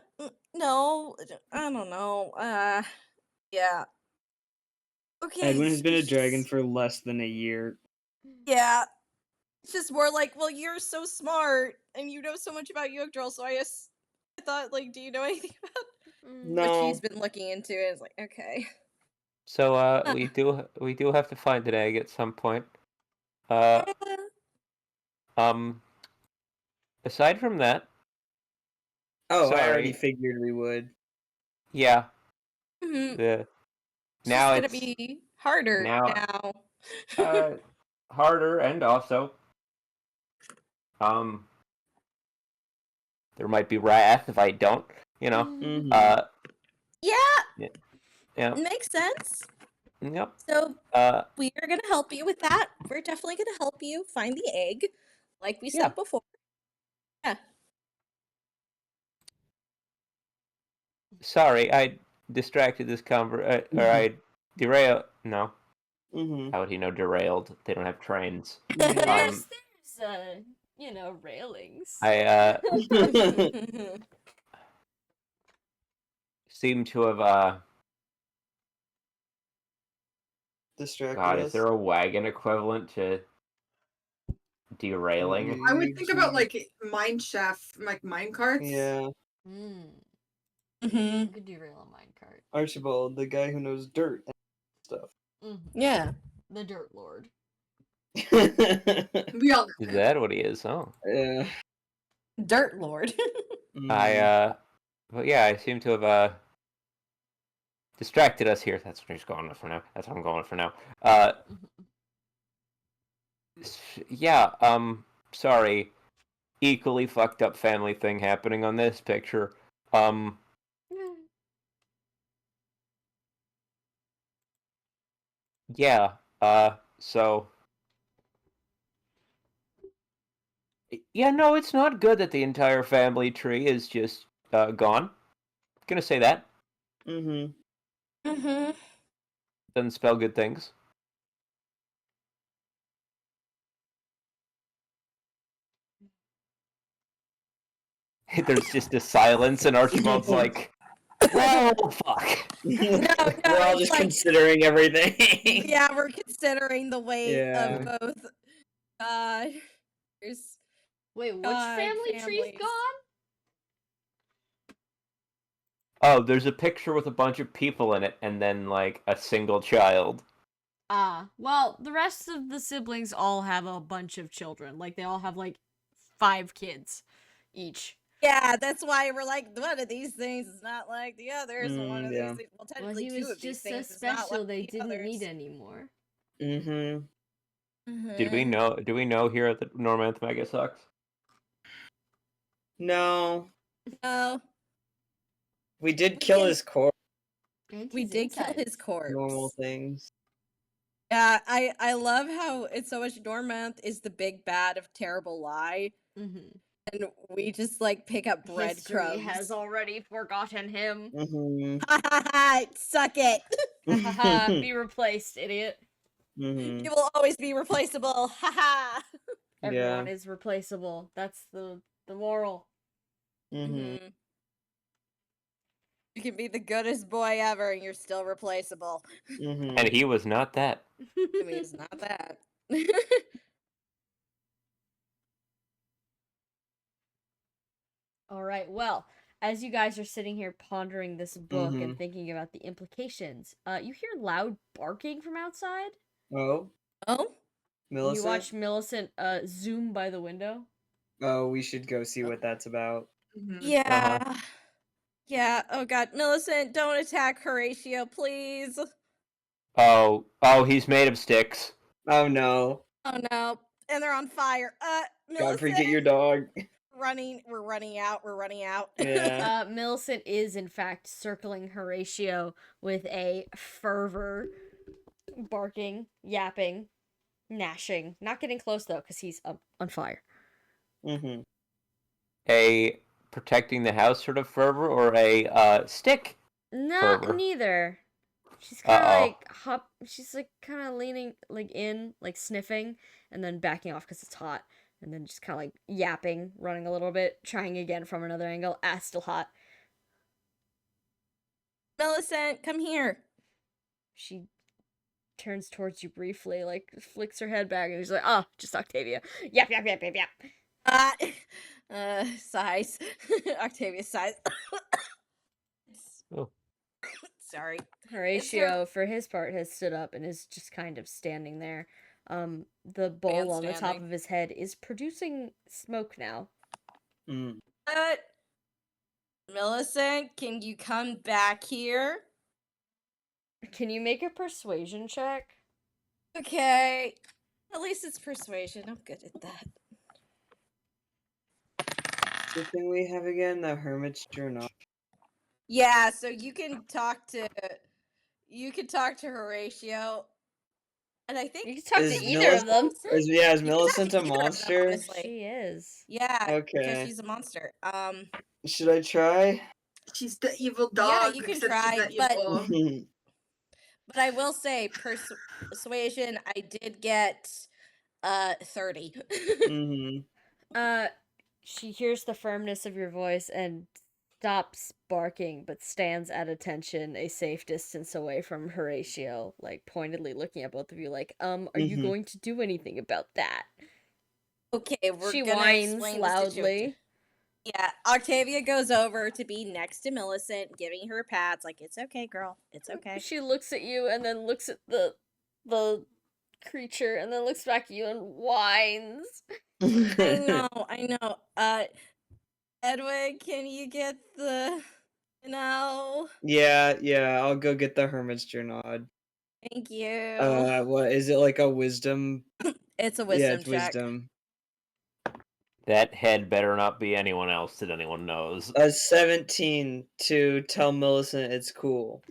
No. I don't know. Yeah. Okay. Edwin has been a dragon for less than a year. Yeah. It's just more like, well, you're so smart and you know so much about Jugdral, so I thought, like, do you know anything about No. what she's been looking into? And it's like, okay. So we do have to find an egg at some point. Aside from that. Oh, sorry. I already figured we would. Yeah. Mm-hmm. Now it's gonna be harder now. Harder, and also there might be wrath if I don't, Mm-hmm. Yeah. Makes sense. Yep. So we are gonna help you with that. We're definitely gonna help you find the egg, like we said before. Yeah. Sorry, I distracted this or I derailed. No. Mm-hmm. How would he know derailed? They don't have trains. There's railings. I seem to have distracted God, us. is there a wagon equivalent to derailing? I would think about like mine shaft, like mine carts. Yeah. You could derail a minecart. Archibald, the guy who knows dirt and stuff. Yeah. The Dirt Lord. We all know Is that what he is? Oh. Yeah. Dirt Lord. But yeah, I seem to have distracted us here. That's what he's going with for now. That's what I'm going with for now. Yeah, sorry. Equally fucked up family thing happening on this picture. Yeah, So... Yeah, no, it's not good that the entire family tree is just, gone. Gonna say that. Mm-hmm. Mm-hmm. Doesn't spell good things. There's just a silence, and Archibald's like, well, fuck. No, We're all it's just like- considering everything. Yeah, we're considering the weight Yeah. of both. There's Wait, which God, family tree's families. gone? Oh, there's a picture with a bunch of people in it, and then, like, a single child. Well, the rest of the siblings all have a bunch of children. Like, they all have, like, 5 kids each. Yeah, that's why we're like, one of these things is not like the others. And one of yeah. these things, well, Well, technically he two was of these just so things is not special like they the didn't others. need anymore. Mm-hmm. Mhm. Do we know here at the Normanth Mega sucks? No. No, We did We kill can- his corpse. And we his did kill insides. his corpse. Normal things. Yeah, I love how it's so much Normanth is the big bad of terrible lie, Mm-hmm. and we just like pick up History breadcrumbs. has already forgotten him. Mm-hmm. Ha ha ha! Suck it. Be replaced, idiot. Mm-hmm. You will always be replaceable. Ha ha. Everyone Yeah. is replaceable. That's the moral. Mm-hmm. Mhm. You can be the goodest boy ever, and you're still replaceable. Mm-hmm. And he was not that. I mean, it's not that. All right. Well, as you guys are sitting here pondering this book Mhm. and thinking about the implications, you hear loud barking from outside. Oh, Oh, Millicent? You watch Millicent zoom by the window. Oh, we should go see what that's about. Mhm. yeah. Yeah. Oh God, Millicent, don't attack Horatio, please. Oh, he's made of sticks. Oh no. Oh no, and they're on fire. God, Millicent, forget your dog. We're running out. We're running out. Yeah. Millicent is in fact circling Horatio with a fervor, barking, yapping, gnashing. Not getting close though, because he's on fire. Mm-hmm. A protecting the house sort of fervor, or a stick? Not Fervor. neither. She's kind of Uh-oh. like she's like kind of leaning like in, like sniffing, and then backing off because it's hot, and then just kind of like yapping, running a little bit, trying again from another angle. Still hot. Millicent, come here. She turns towards you briefly, like flicks her head back, and she's like, "Oh, just Octavia." Yap yap yap yap yap. Sighs. Octavia sighs. Oh. Sorry. Horatio, for his part, has stood up and is just kind of standing there. The bowl on the top Bandstanding. of his head is producing smoke now. Mm. Millicent, can you come back here? Can you make a persuasion check? Okay. At least it's persuasion. I'm good at that. The thing we have again, the Hermit's Journal. Yeah, so you can talk to Horatio. And I think You can talk Is to either of them. Is You can Millicent talk a to either of them, monster? honestly. She is. Yeah, because Okay. she's a monster. Should I try? She's the evil Yeah, dog. you can except try, she's not but- evil. But I will say, persuasion, I did get 30. Mm-hmm. She hears the firmness of your voice and stops barking, but stands at attention a safe distance away from Horatio, like pointedly looking at both of you, like, are you Mhm. going to do anything about that? Okay, we're She gonna whines explain the situation. loudly. Yeah, Octavia goes over to be next to Millicent, giving her pats, like, it's okay, girl, it's okay. She looks at you and then looks at the creature and then looks back at you and whines. I know. Edwin, can you get the... No. Yeah, I'll go get the Hermit's Journal. Thank you. What is it, like a wisdom? It's a Yeah, wisdom it's check. wisdom. That head better not be anyone else that anyone knows. 17 to tell Millicent it's cool.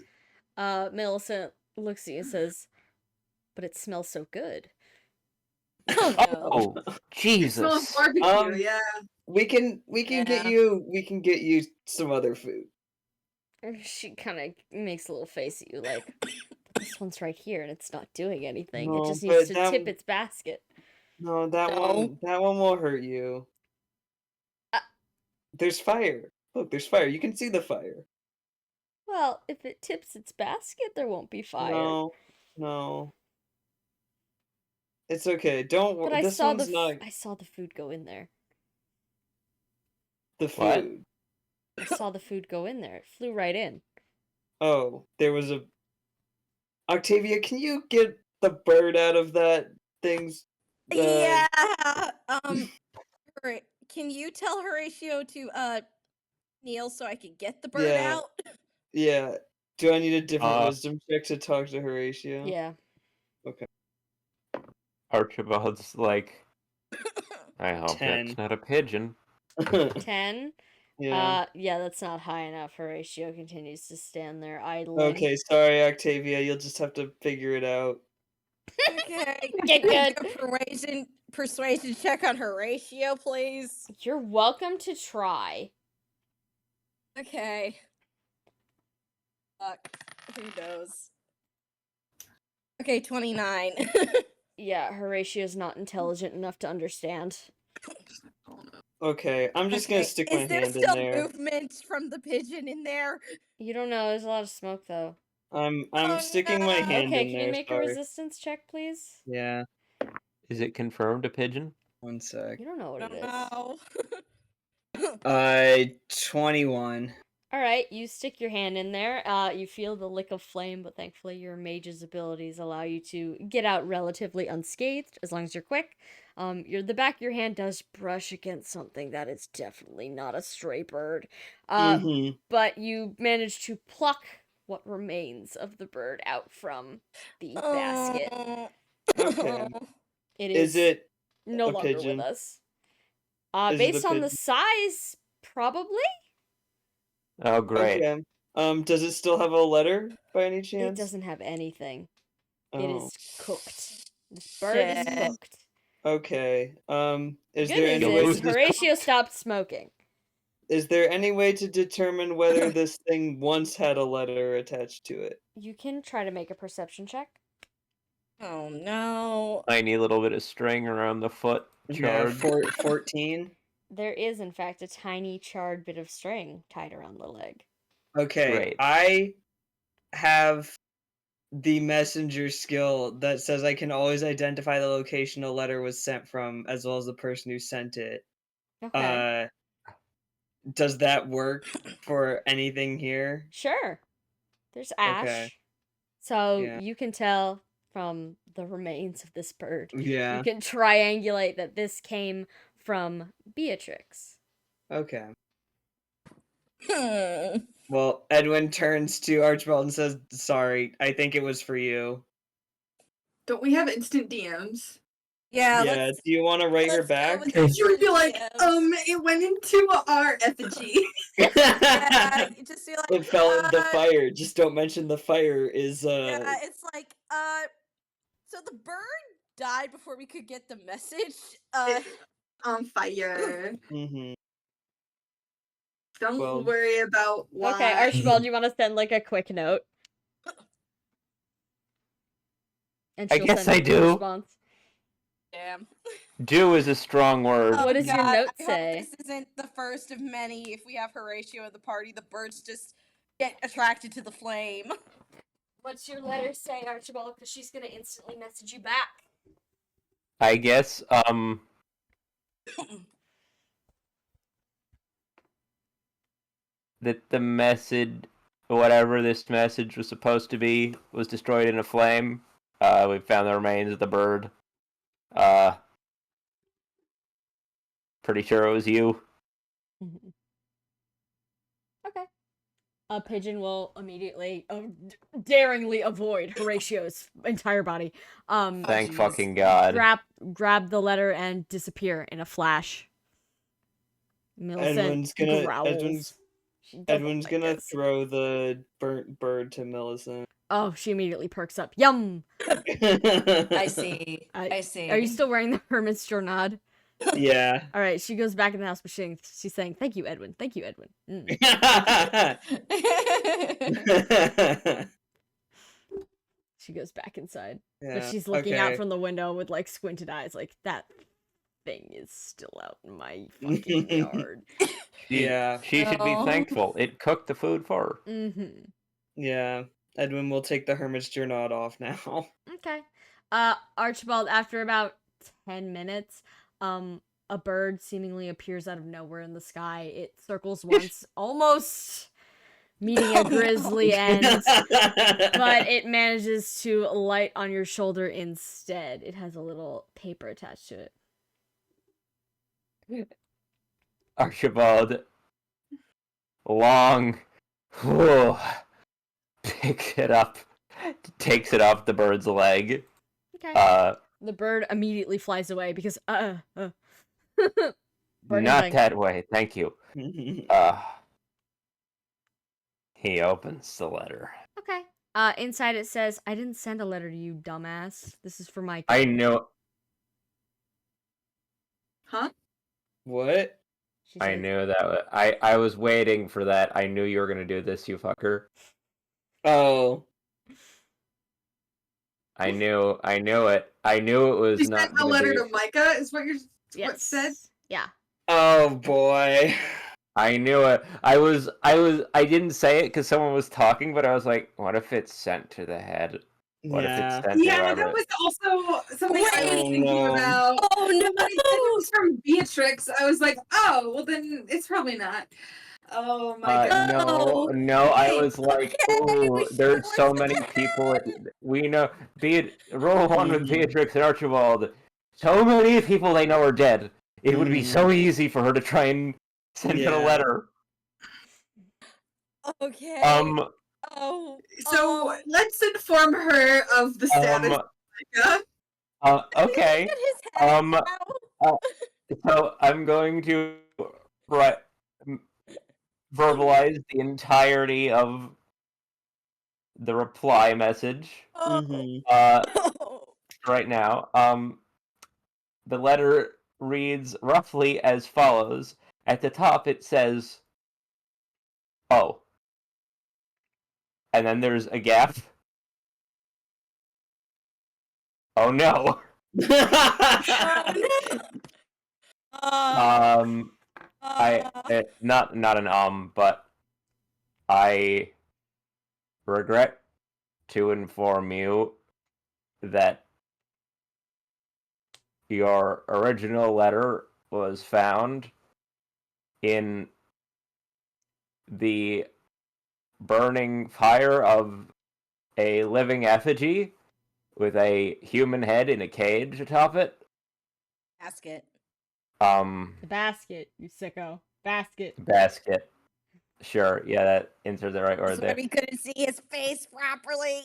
Millicent looks at you and says, but it smells so good. Oh no. Oh, It Jesus. smells barbecue, yeah. We can get you some other food. She kind of makes a little face at you, like, this one's right here, and it's not doing anything. It No, just needs but to tip its basket. No, that No. one will hurt you. There's fire. Look, there's fire. You can see the fire. Well, if it tips its basket, there won't be fire. No. It's okay. Don't But worry. This one's not I saw the food go in there. the What? food. I saw the food go in there. It flew right in. Oh, there was a. Octavia, can you get the bird out of that thing's? Yeah. Right. Can you tell Horatio to kneel so I could get the bird Yeah. out? Yeah. Do I need a different wisdom check to talk to Horatio? Yeah. Okay. Archibald's like, I hope 10. that's not a pigeon. 10? Yeah. Yeah, that's not high enough. Horatio continues to stand there idling. Okay, sorry, Octavia. You'll just have to figure it out. Okay. Get Can I good. do a persuasion check on Horatio, please? You're welcome to try. Okay. Fuck. Who knows? Okay, 29. Yeah, Horatio's not intelligent enough to understand. Okay, I'm just gonna Okay, stick my is there hand in still there. movement from the pigeon in there? You don't know. There's a lot of smoke, though. I'm Oh, sticking my no. hand Okay, in can there. you make a Sorry. resistance check, please? Yeah. Is it confirmed a pigeon? One sec. You don't know what it is. No. 21. Alright, you stick your hand in there. You feel the lick of flame, but thankfully your mage's abilities allow you to get out relatively unscathed, as long as you're quick. The back of your hand does brush against something that is definitely not a stray bird. But you manage to pluck what remains of the bird out from the basket. Okay. It Is is it no a longer with pigeon? us. Is it a Based on the pigeon? size, probably? Oh, great. Okay. Does it still have a letter by any It chance? doesn't have anything. It Oh. is cooked. This bird is Shit. cooked. Okay. Is Good there news any way is to Horatio stopped smoking. is there any way to determine whether this thing once had a letter attached to it? You can try to make a perception check. Oh no. Tiny little bit of string around the foot. Yeah, Charred. 14. There is, in fact, a tiny charred bit of string tied around the leg. Okay, Great. I have the messenger skill that says I can always identify the location a letter was sent from, as well as the person who sent it. Okay. Does that work for anything here? Sure. There's ash. Okay. So Yeah. you can tell from the remains of this bird. Yeah. You can triangulate that this came from Beatrix. Okay. Hmm. Well, Edwin turns to Archibald and says, "Sorry, I think it was for you." Don't we have instant DMs? Yeah, Yeah. Do you want to write her let's go back? with the You would be like, DMs. it went into our effigy. Yeah, you just be like, It fell in the fire. Just don't mention the fire is yeah, it's like, so the bird died before we could get the message. On fire. Mhm. Don't Well- worry about why. Okay, Archibald, you want to send like a quick note? And I she'll guess send I a do. response. Damn. Do is a strong word. What does your note I say? hope this isn't the first of many. If we have Horatio at the party, the birds just get attracted to the flame. What's your letter say, Archibald? Because she's gonna instantly message you back. I guess, that the message, whatever this message was supposed to be, was destroyed in a flame. We found the remains of the bird. Pretty sure it was you. Okay. A pigeon will immediately, daringly avoid Horatio's entire body. Thank jeez. fucking God. Grab the letter and disappear in a flash. Millicent Edwin's gonna- growls. She doesn't Edwin's like gonna this. throw the burnt bird to Millicent. Oh, she immediately perks up. Yum! I see. I see. Are you still wearing the hermit's journal? Yeah. All right, she goes back in the house, but she's saying, "Thank you, Edwin. Thank you, Edwin." She goes back inside, but she's looking out from the window with like squinted eyes, like that thing is still out in my fucking yard. She should be thankful. It cooked the food for her. Mm-hmm. Yeah. Edwin will take the hermit's journal off now. Okay. Archibald, after about 10 minutes, a bird seemingly appears out of nowhere in the sky. It circles once, almost meeting a grisly end, but it manages to light on your shoulder instead. It has a little paper attached to it. Archibald, picks it up, takes it off the bird's leg. Okay. The bird immediately flies away because not that way, thank you. He opens the letter. Okay. Inside it says, "I didn't send a letter to you, dumbass. This is for my." I know. Huh? What? I knew that. I was waiting for that. I knew you were gonna do this, you fucker. Oh. I knew it. I knew it was You not. sent a letter to Micah, is what you're what said? Yeah. Oh boy. I knew it. I didn't say it because someone was talking, but I was like, what if it's sent to the head? What if it's sent to that was also something I was thinking about. Oh no! When it said it was from Beatrix, I was like, oh, well then it's probably not. Oh my god. No, I was like, ooh, there's so many people. We know. Roll one with Beatrix and Archibald. So many people they know are dead. It would be so easy for her to try and send in a letter. Okay. So let's inform her of the status. Okay. So I'm going to verbalize the entirety of the reply message. Right now. The letter reads roughly as follows. At the top it says, "Oh." And then there's a gap. Oh no. Not an but I regret to inform you that your original letter was found in the burning fire of a living effigy with a human head in a cage atop it. Basket. The basket, you sicko. Basket. Sure, yeah, that insert the right word there. We couldn't see his face properly.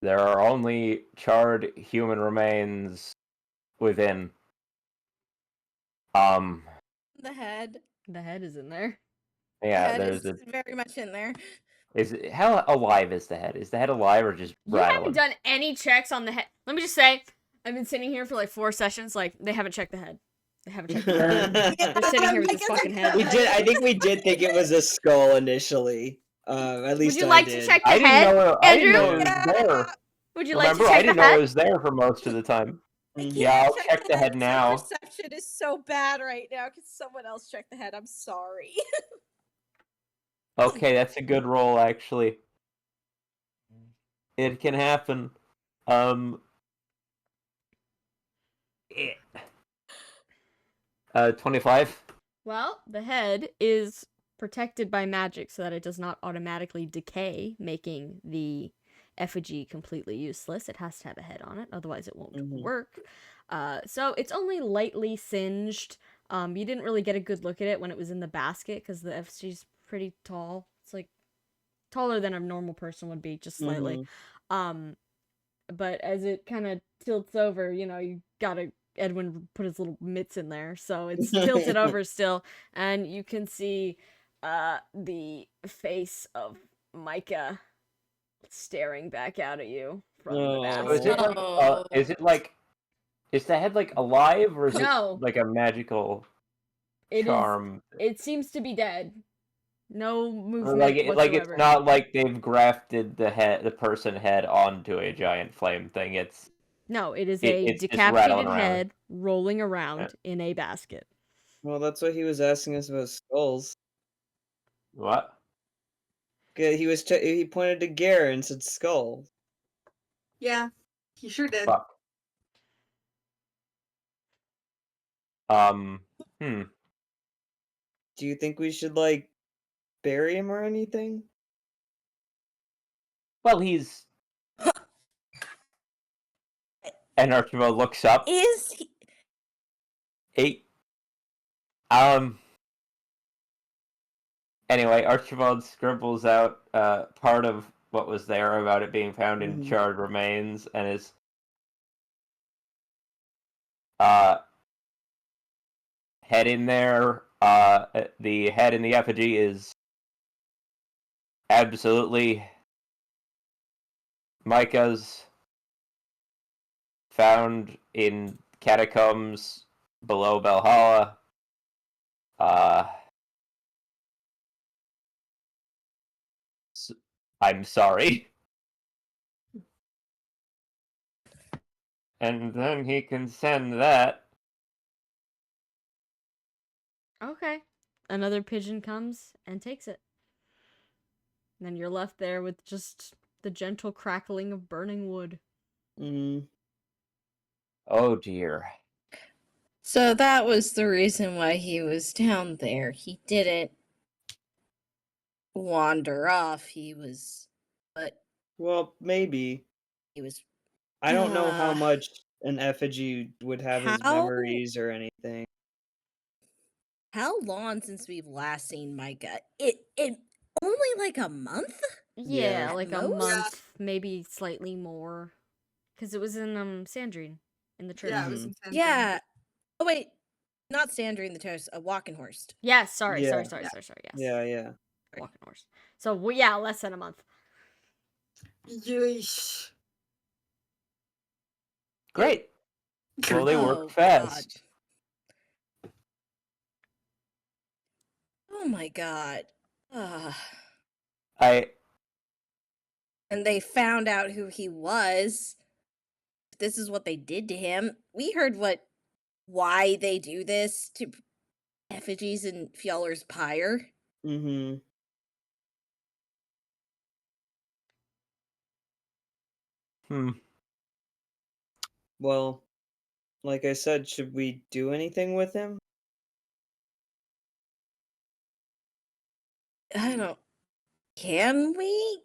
There are only charred human remains within. The head. The head is in there. Yeah, the head is very much in there. How alive is the head? Is the head alive or just rattling? You haven't done any checks on the head. Let me just say, I've been sitting here for like 4 sessions. Like they haven't checked the head. They haven't checked the head. They're sitting here with this fucking head. I think we did think it was a skull initially. At least would you like to check the head, Andrew? I didn't know it was there. Would you like to check I didn't the head? know it was there for most of the time. Yeah, I'll check the head now. My perception is so bad right now. Can someone else check the head? I'm sorry. Okay, that's a good roll, actually. It can happen. 25. Well, the head is protected by magic so that it does not automatically decay, making the effigy completely useless. It has to have a head on it, otherwise it won't work. So it's only lightly singed. You didn't really get a good look at it when it was in the basket because the effigy's pretty tall. It's like taller than a normal person would be, just slightly. But as it kind of tilts over, you gotta Edwin put his little mitts in there, so it's tilted over still, and you can see the face of Micah staring back out at you from the Oh. basket. Is the head like alive or is No. it like a magical charm? It seems to be dead. No movement Like whatsoever. it's not like they've grafted the person head onto a giant flame thing. It's a it's just decapitated rattling around. head rolling around in a basket. Well, that's what he was asking us about skulls. What? Okay, he pointed to Gare and said skull. Yeah, he sure did. Fuck. Do you think we should like bury him or anything? Well, he's. And Archibald looks up. Is he? Anyway, Archibald scribbles out part of what was there about it being found in charred remains, and is head in there. The head in the effigy is absolutely Micah's, found in catacombs below Valhalla. I'm sorry. And then he can send that. Okay. Another pigeon comes and takes it. And then you're left there with just the gentle crackling of burning wood. Oh dear. So that was the reason why he was down there. He didn't wander off. Well, maybe. He was. I don't know how much an effigy would have his memories or anything. How long since we've last seen Micah? It only like a month? Yeah, Yeah. like a month, maybe slightly more. Because it was in Sandrine, in the church. Yeah, it was in Sandrine. Yeah. Oh wait, not Sandrine the Toast, a Walkenhorst. Yeah, sorry, Yeah. yes. Yeah. Walkenhorst. So, well, yeah, less than a month. Yeesh. Great. Well, they work fast. God. Oh my god. And they found out who he was. This is what they did to him. We heard why they do this to effigies in Fjallar's pyre. Well, like I said, should we do anything with him? I don't. Can we?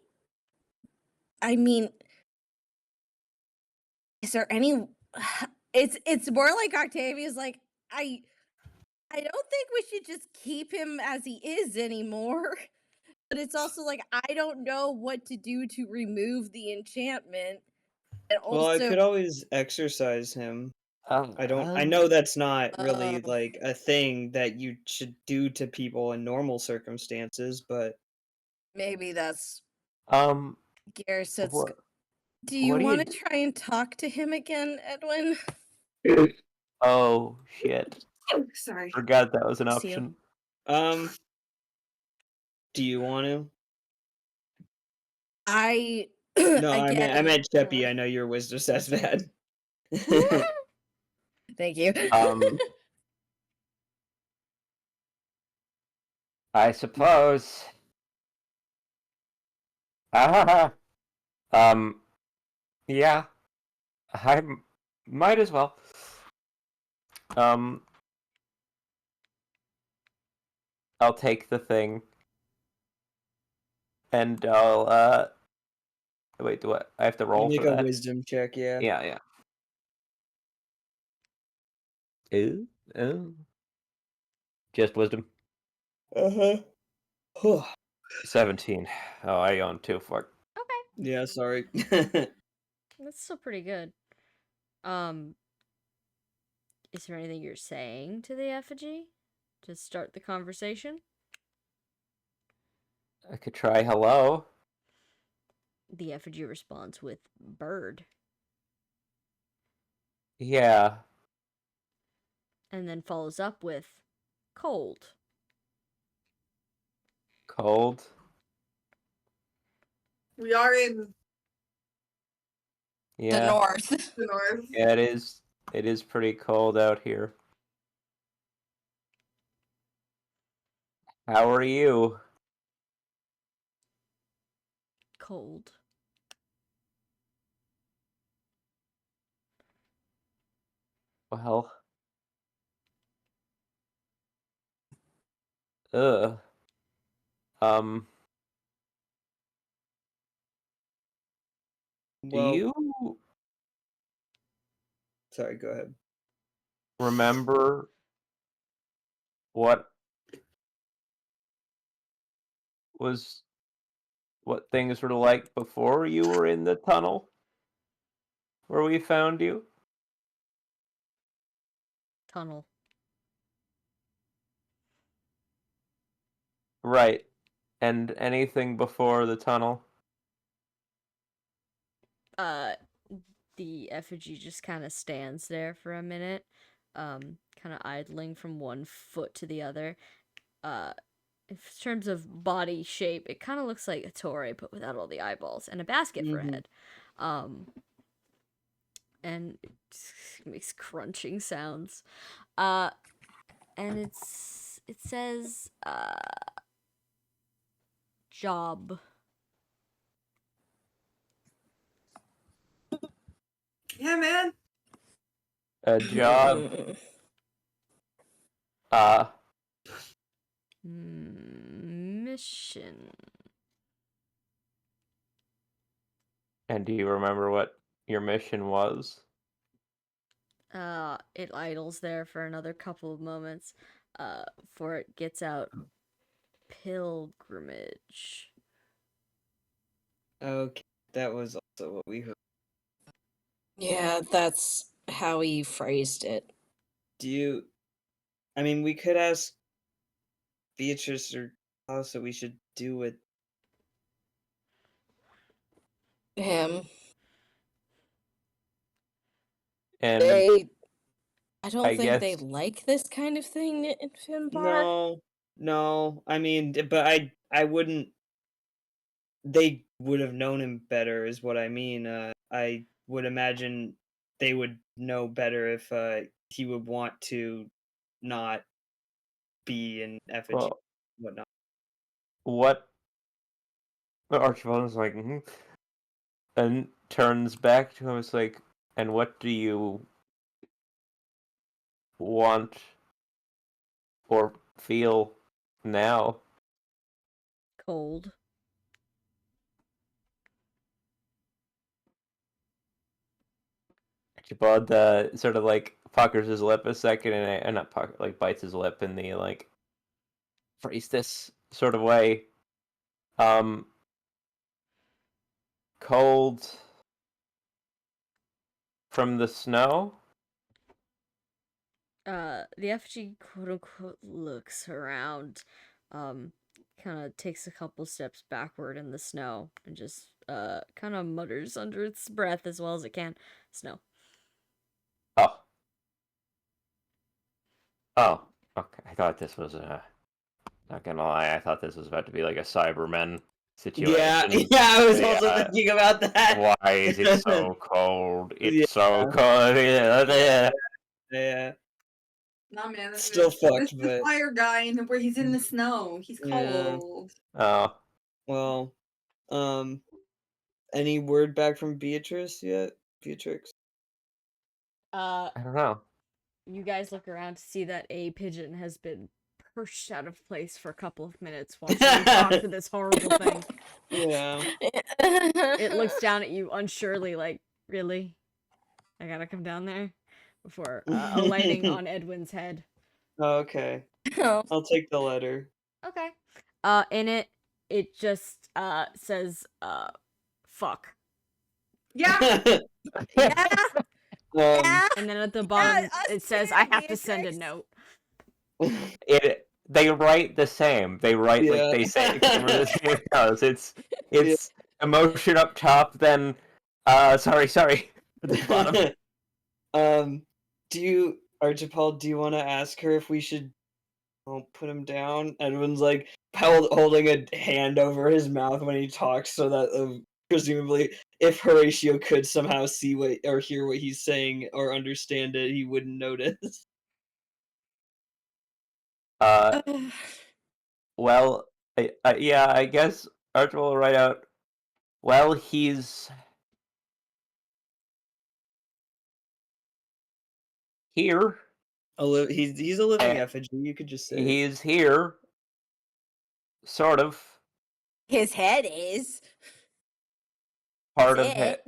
I mean, is there any? It's more like Octavia's like, I don't think we should just keep him as he is anymore. But it's also like, I don't know what to do to remove the enchantment. And also, Well, I could always exercise him. I I know that's not really like a thing that you should do to people in normal circumstances, but maybe that's Garrus. Do you want to try and talk to him again, Edwin? Oh shit! Sorry, forgot that was an option. Do you want to? No, I meant Cheppy. I know your wisdom says bad. Thank you. I suppose. Yeah. I might as well. I'll take the thing. And I'll wait, do I have to roll Make for that? a wisdom check, yeah. Yeah. Ooh. Just wisdom. 17. Oh, I yawned too. Fuck. Okay. Yeah, sorry. That's still pretty good. Is there anything you're saying to the effigy to start the conversation? I could try hello. The effigy responds with bird. Yeah. And then follows up with cold. Cold. We are in Yeah. The north. the north. Yeah, it is. It is pretty cold out here. How are you? Cold. Well. Ugh. Do Well, you sorry, go ahead. remember what things were like before you were in the tunnel where we found you? Tunnel. Right. And anything before the tunnel? The effigy just kind of stands there for a minute, kind of idling from one foot to the other. In terms of body shape, it kind of looks like a Torre, but without all the eyeballs and a basket for a head. And it makes crunching sounds. And it says job. Yeah, man. A job. Mission. And do you remember what your mission was? It idles there for another couple of moments, before it gets out pilgrimage. Okay, that was also what we heard. Yeah, that's how he phrased it. I mean, we could ask Beatrice or Klaus what we should do with Him. And I don't I think they guess- like this kind of thing in Finbar. No. I mean, but I wouldn't. They would have known him better, is what I mean. I would imagine they would know better if he would want to not be in effigy well, whatnot. what Archibald's like, and turns back to him. It's like, and what do you want or feel now? Cold. Archibald sort of like puckers his lip a second and not pucker, like bites his lip in the like phrase this sort of way. Cold from the snow? The effigy quote unquote looks around, kind of takes a couple steps backward in the snow and just kind of mutters under its breath as well as it can. Snow. Oh, okay. I thought this was not gonna lie, I thought this was about to be like a Cybermen situation. Yeah, I was also thinking about that. Why is it so cold? It's Yeah. so cold. Yeah. Nah, man. Still This fucked, is the but fire guy, and where he's in the snow. He's Yeah. cold. Oh, well, any word back from Beatrice yet? Beatrix? Uh, I don't know. you guys look around to see that a pigeon has been perched out of place for a couple of minutes watching you talk to this horrible thing. Yeah. It looks down at you unsurely, like, really? I gotta come down there? Before alighting on Edwin's head. Okay. I'll take the letter. Okay. In it just says fuck. Yeah. Yeah. And then at the bottom it says I have to send a Beatrix. note. they write the same. They write like they say from the same house. It's emotion up top, then sorry at the bottom. Archibald, do you want to ask her if we should put him down? Everyone's like holding a hand over his mouth when he talks, so that presumably, if Horatio could somehow see or hear what he's saying or understand it, he wouldn't notice. Well, yeah, I guess Archibald will write out. Well, he's here. He's a living effigy. You could just say he's here. Sort of. His head is part of it.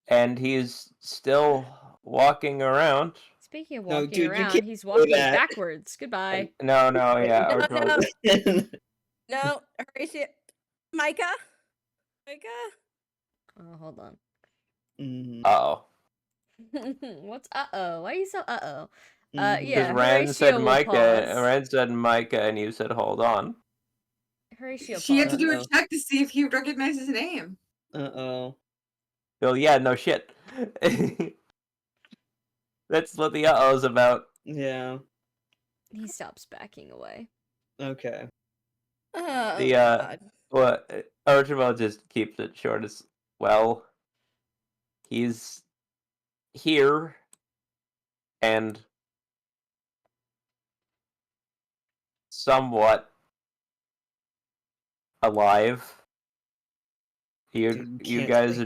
And he's still walking around. Speaking of walking around, he's walking backwards. Goodbye. No, yeah. No, Horatio. Micah? Oh, hold on. Uh-oh. What's uh-oh? Why are you so uh-oh? Because Yeah, Ren said Micah, and you said hold on. Horatio She had to do a check to see if he would recognize his name. Uh-oh. Well, yeah, no shit. That's what the uh-oh's about. Yeah. He stops backing away. Okay. God. Well, Archibald just keeps it short as well. He's here, and somewhat alive. You guys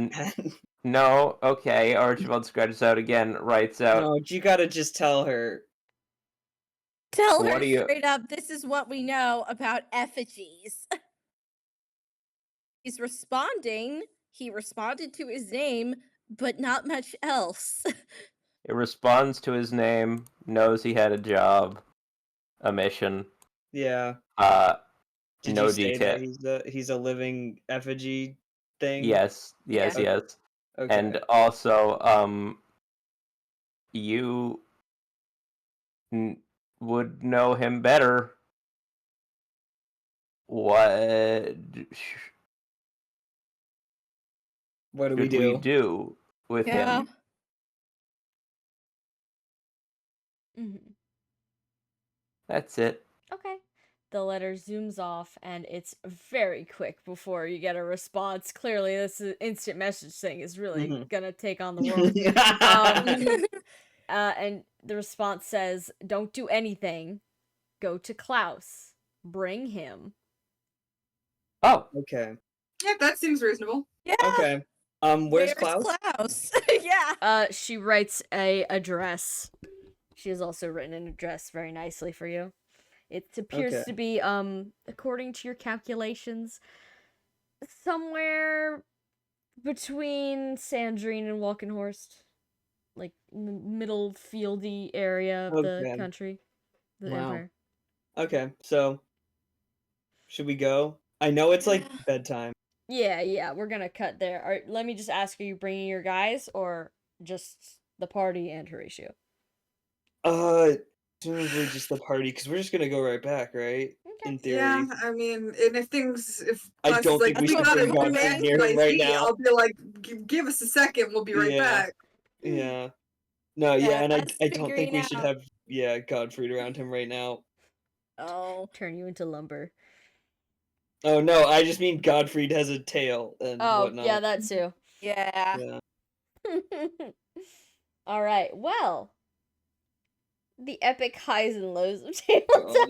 no, okay. Archibald scratches out again, writes out. No, you gotta just tell her. Tell her straight up, this is what we know about effigies. He's responding. He responded to his name, but not much else. It responds to his name, knows he had a job, a mission. Yeah. Did no you say detail. that he's a living effigy thing? Yes. Okay. And also, you would know him better. What do we do with him? Mm-hmm. That's it. Okay. The letter zooms off, and it's very quick before you get a response. Clearly, this instant message thing is really gonna take on the world. And the response says, "Don't do anything. Go to Klaus. Bring him." Oh. Okay. Yeah, that seems reasonable. Yeah. Okay. Where's Klaus? Yeah. She writes a address. She has also written an address very nicely for you. It appears to be, according to your calculations, somewhere between Sandrine and Walkenhorst. Like, middle fieldy area of the country. The Empire. Okay, so, should we go? I know it's, like, bedtime. Yeah, we're gonna cut there. Let me just ask, are you bringing your guys, or just the party and Horatio? Presumably just the party, because we're just gonna go right back, right? Okay. In theory. Yeah, I mean, and if I don't think we should bring Godfrey here right now. I'll be like, give us a second, we'll be right back. Yeah. No, and I don't think we should have, Godfrey around him right now. Oh. Turn you into lumber. Oh, no, I just mean Godfrey has a tail and whatnot. Yeah, that too. Yeah. All right, well, the epic highs and lows of Tabletop.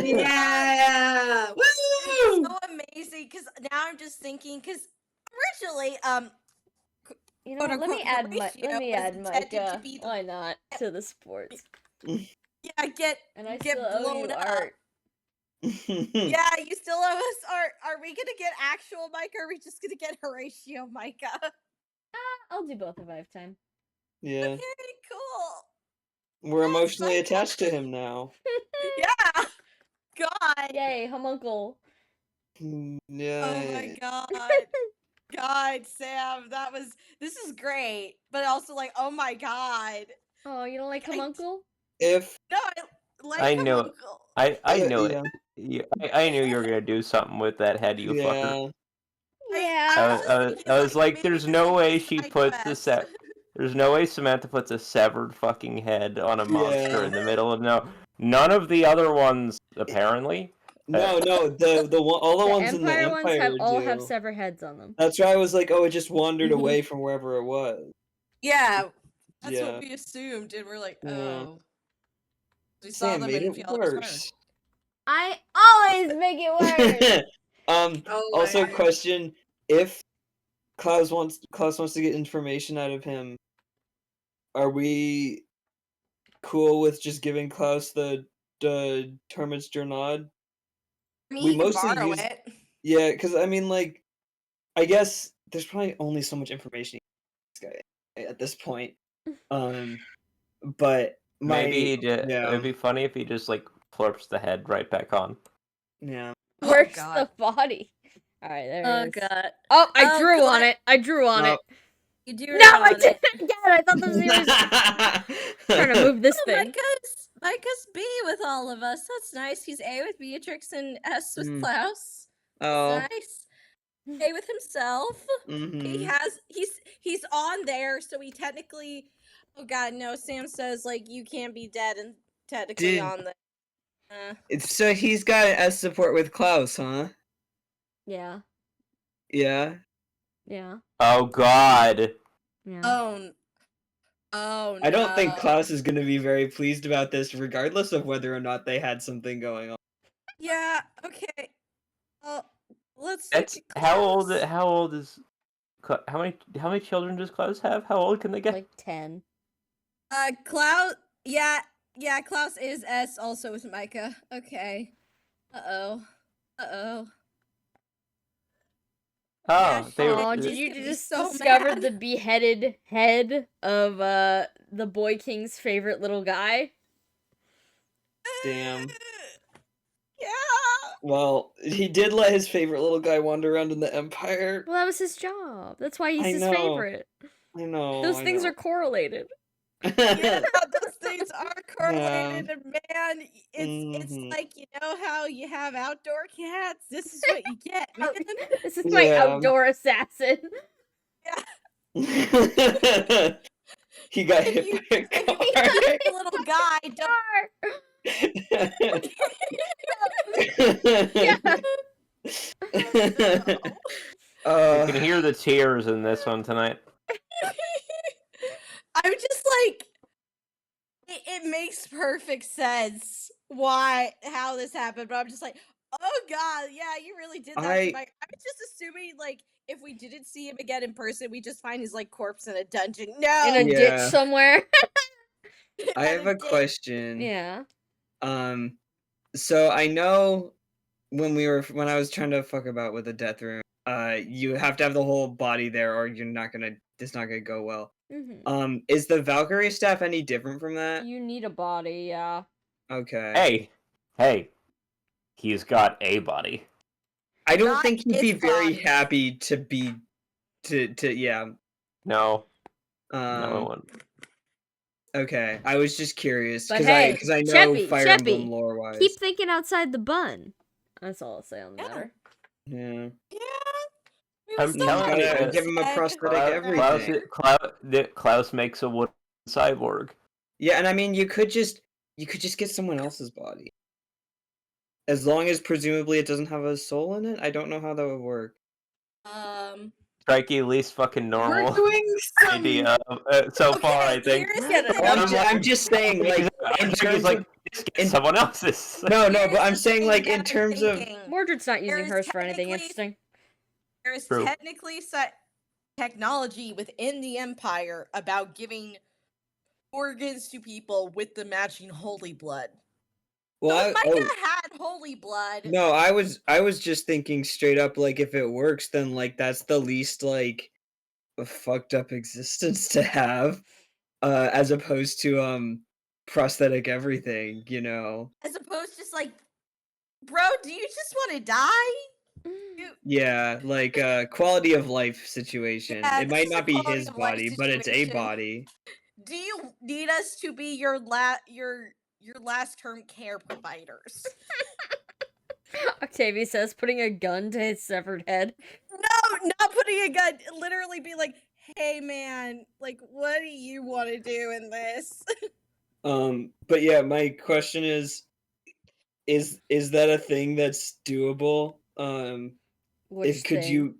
Yeah! Woo! It's so amazing, because now I'm just thinking, because originally, you know what, let me add Micah, why not, to the sports. Yeah, get blown you up. Art. Yeah, you still owe us art. Are we gonna get actual Micah, or are we just gonna get Horatio Micah? I'll do both if I have time. Yeah. Okay, cool. We're emotionally attached to him now. Yeah. God. Yay, homuncle. Yeah. Oh my god. God, Sam, this is great, but also like, oh my god. Oh, you don't like homuncle? If No, like I a knew it. vocal. I knew Yeah. it. I knew you were gonna do something with that head, you fucker. Yeah. I was like, maybe there's this no is way just she Psycho puts the S. set. There's no way Samantha puts a severed fucking head on a monster Yeah. in the middle of no. None of the other ones apparently. No, the one, all the The ones in the Empire ones Empire all do. have severed heads on them. That's why I was like, oh, it just wandered Mhm. away from wherever it was. Yeah, that's Yeah. what we assumed, and we're like, Yeah. oh. We saw Sam them made and it feel like it was her. worse. I always make it worse. Also, my. question: if Klaus wants to get information out of him, are we cool with just giving Klaus the Hermit's Journal? I mean, We you can mostly borrow use it. Yeah, because I mean, like, I guess there's probably only so much information this guy at this point. But Maybe yeah, it'd be funny if he just like flirps the head right back on. yeah. Where's God. the body? All right, there it is. God. Oh, I Oh, drew on collect- it. I drew on Nope. it. You do No, I on did it. it again. I thought the series trying to move this thing. Micah's B with all of us. That's nice. He's A with Beatrix and S with Klaus. Oh. That's nice. A with himself. Mm-hmm. He's on there, so he technically. Oh God, no! Sam says like you can't be dead and technically on the. So he's got S support with Klaus, huh? Yeah. Yeah. Yeah. Oh God. Yeah. Oh no. I don't think Klaus is going to be very pleased about this, regardless of whether or not they had something going on. Yeah. Okay. Let's. That's how old is how many children does Klaus have? How old can they get? Like 10. Klaus. Yeah. Klaus is S also with Micah. Okay. Oh. Oh, Yeah, they were. Oh, He's did you gonna be just so discover mad. the beheaded head of the Boy King's favorite little guy? Damn. Yeah. Well, he did let his favorite little guy wander around in the Empire. Well, that was his job. That's why he's I his know. favorite. I know. Those things are correlated. Yeah, those things are correlated, Yeah. and man, it's like, you know how you have outdoor cats? This is what you get, man. This is my outdoor assassin. Yeah. He got hit by a car. If you little guy, I can hear the tears in this one tonight. I'm just like, it makes perfect sense how this happened, but I'm just like, oh God, yeah, you really did that to Mike. I was just assuming, like, if we didn't see him again in person, we just find his, like, corpse in a dungeon. No! In a ditch somewhere. I have a question. Yeah. So I know when I was trying to fuck about with the death room, you have to have the whole body there or it's not gonna go well. Mm-hmm. Is the Valkyrie staff any different from that? You need a body, yeah. Okay. Hey. He's got a body. I don't think he'd be very happy to yeah. No. No one. Okay, I was just curious But because I know Cheppy, Fire Emblem lore wise. keep thinking outside the bun. That's all I'll say on the matter. Yeah. I'm telling you, give him a prosthetic everything. Klaus makes a wooden cyborg. Yeah, and I mean you could just get someone else's body. As long as presumably it doesn't have a soul in it. I don't know how that would work. Strikey, least fucking normal. We're doing some idea so far, I think. I'm just saying, like, in terms of someone else's. No, but I'm saying, like, in terms of Mordred's not using hers for anything interesting. There is technically technology within the Empire about giving organs to people with the matching holy blood. Well, Micah had holy blood. No, I was just thinking straight up, like, if it works, then, like, that's the least, like, a fucked up existence to have, as opposed to, prosthetic everything, you know? As opposed to just, like, bro, do you just want to die? Yeah, like a quality of life situation. Yeah, it might not be his body, but it's a body. Do you need us to be your your last term care providers. Octavia says, putting a gun to his severed head. No, not putting a gun. Literally be like, hey man, like, what do you want to do in this? But yeah, my question is that a thing that's doable? Which thing?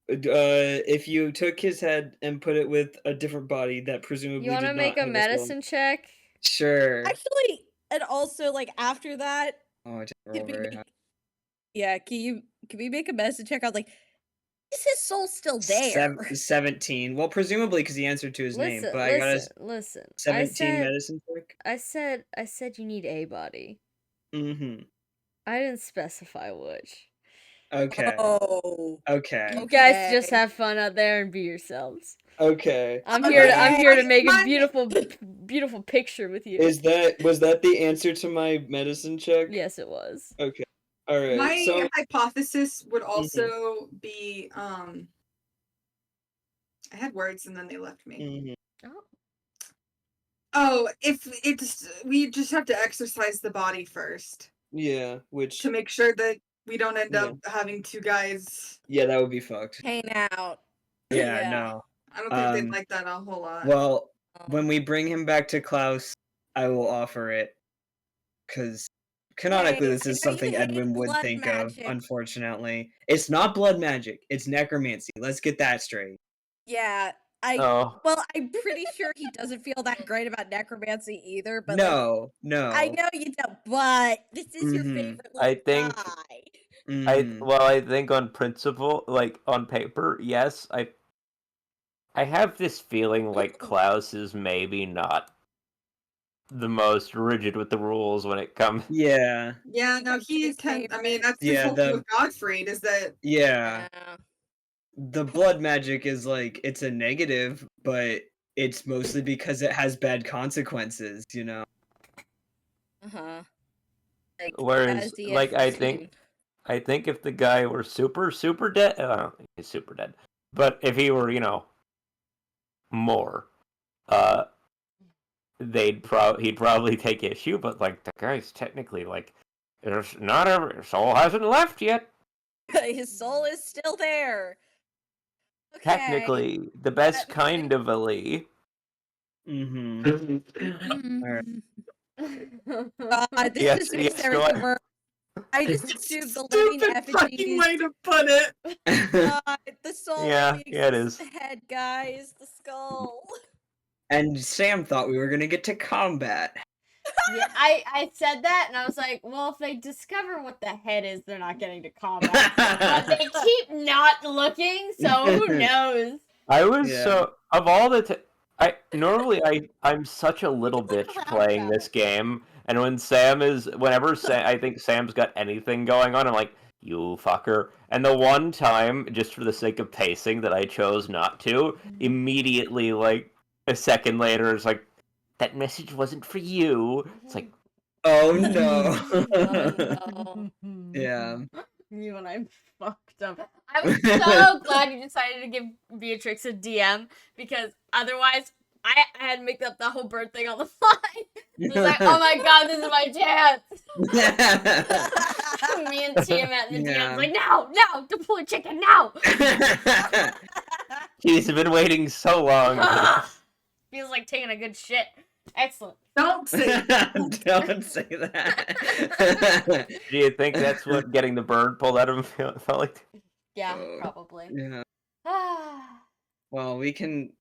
If you took his head and put it with a different body that presumably You want to did make not a have a skull. medicine check? Sure. Actually, and also, like, after that, Oh, I didn't roll very high. yeah, can we make a medicine check out, like, is his soul still there? 17. Well, presumably because he answered to his name, but I got a listen. 17 medicine check. I said you need a body. Mm-hmm. I didn't specify which. Okay. Oh. Okay. You guys just have fun out there and be yourselves. Okay. I'm here to make a beautiful picture with you. Was that the answer to my medicine check? Yes, it was. Okay. All right. My hypothesis would also be I had words and then they left me. Oh, we just have to exercise the body first. Yeah, to make sure that we don't end up having two guys. Yeah, that would be fucked. Hang out. Yeah, no. I don't think they'd like that a whole lot. Well, when we bring him back to Klaus, I will offer it. Because canonically, this is something Edwin would think of, unfortunately. It's not blood magic, it's necromancy. Let's get that straight. Yeah, well, I'm pretty sure he doesn't feel that great about necromancy either, but no. I know you don't, but this is your favorite little guy. I think on principle, like on paper, yes, I have this feeling like Klaus is maybe not the most rigid with the rules when it comes. Yeah. Yeah, no, he can. I mean, that's his whole thing with Godfried is that. Yeah. The blood magic is like, it's a negative, but it's mostly because it has bad consequences, you know? Whereas, like, I think if the guy were super dead, I don't think he's super dead, but if he were, more, he'd probably take issue, but, like, the guy's technically, like, his soul hasn't left yet. His soul is still there. Okay. Technically, the best kind of Ali. God, this just makes everything worse. I just assumed the living effigies. Way to put it. God, the soul. Yeah, it is. The head, guys, the skull. And Sam thought we were gonna get to combat. Yeah, I said that, and I was like, well, if they discover what the head is, they're not getting to combat. But they keep not looking, so who knows? I was so of all the. I'm such a little bitch playing this game, and whenever I think Sam's got anything going on, I'm like, you fucker. And the one time, just for the sake of pacing, that I chose not to, immediately, like, a second later, it's like, that message wasn't for you. It's like, oh no. Yeah. Me when I'm fucked up. I'm so glad you decided to give Beatrix a DM, because otherwise I had to make up the whole bird thing on the fly. It was like, oh my god, this is my chance. Me and Tiamat and the DM's like, no, deploy chicken, now. She's been waiting so long. Feels like taking a good shit. Excellent. Don't say that. Don't say that. Do you think that's what getting the bird pulled out of him felt like? Yeah, probably. Yeah. Well, we can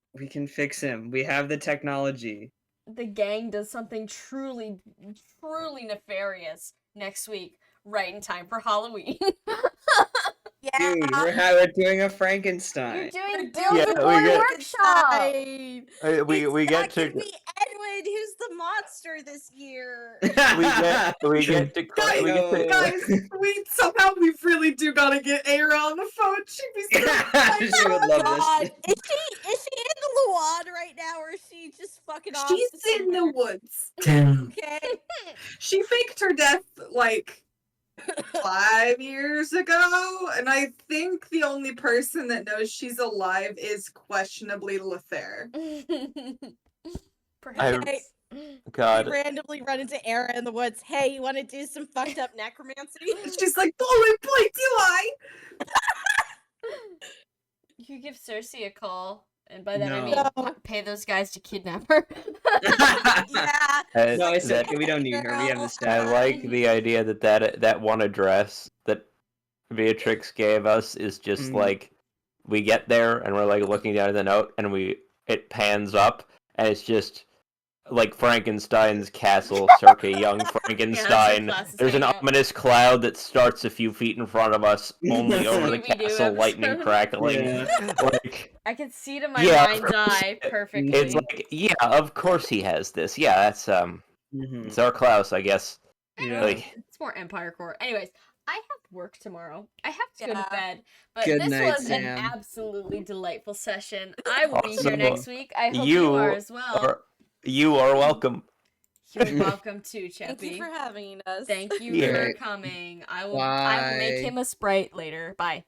fix him. We have the technology. The gang does something truly nefarious next week, right in time for Halloween. Yeah. Dude, we're doing a Frankenstein. You're doing workshop. We get to be Edwin, who's the monster this year. we get to guys, we really do gotta get Aira on the phone. She'd be so she would love this. Is she in the Luan right now, or is she just fucking off? She's in the woods. Okay. She faked her death like 5 years ago, and I think the only person that knows she's alive is questionably Lethair. Perhaps. God. We randomly run into Era in the woods. Hey, you want to do some fucked up necromancy? She's like, boy, do I? You could give Cersei a call, and by that I mean No. pay those guys to kidnap her. Yeah. No, it's That- okay. We don't need her. We have the I staff. like the idea that one address that Beatrix gave us is just like we get there and we're like looking down at the note and it pans up and it's just like Frankenstein's castle, circa young Frankenstein. There's an ominous cloud that starts a few feet in front of us, only over the castle, lightning crackling. Yeah. Like, I can see it in my mind's eye perfectly. it's like, yeah, of course he has this. Yeah, that's it's our Klaus, I guess. Yeah. Like, it's more Empire Core. Anyways, I have work tomorrow. I have to go Yeah. to bed. But Good this night, was Sam. an absolutely delightful session. I will be here Also, next week. I hope you are as well. You are welcome. You're welcome too, Chappie. Thank you for having us. Thank you Yeah. for coming. I will make him a Sprite later. Bye.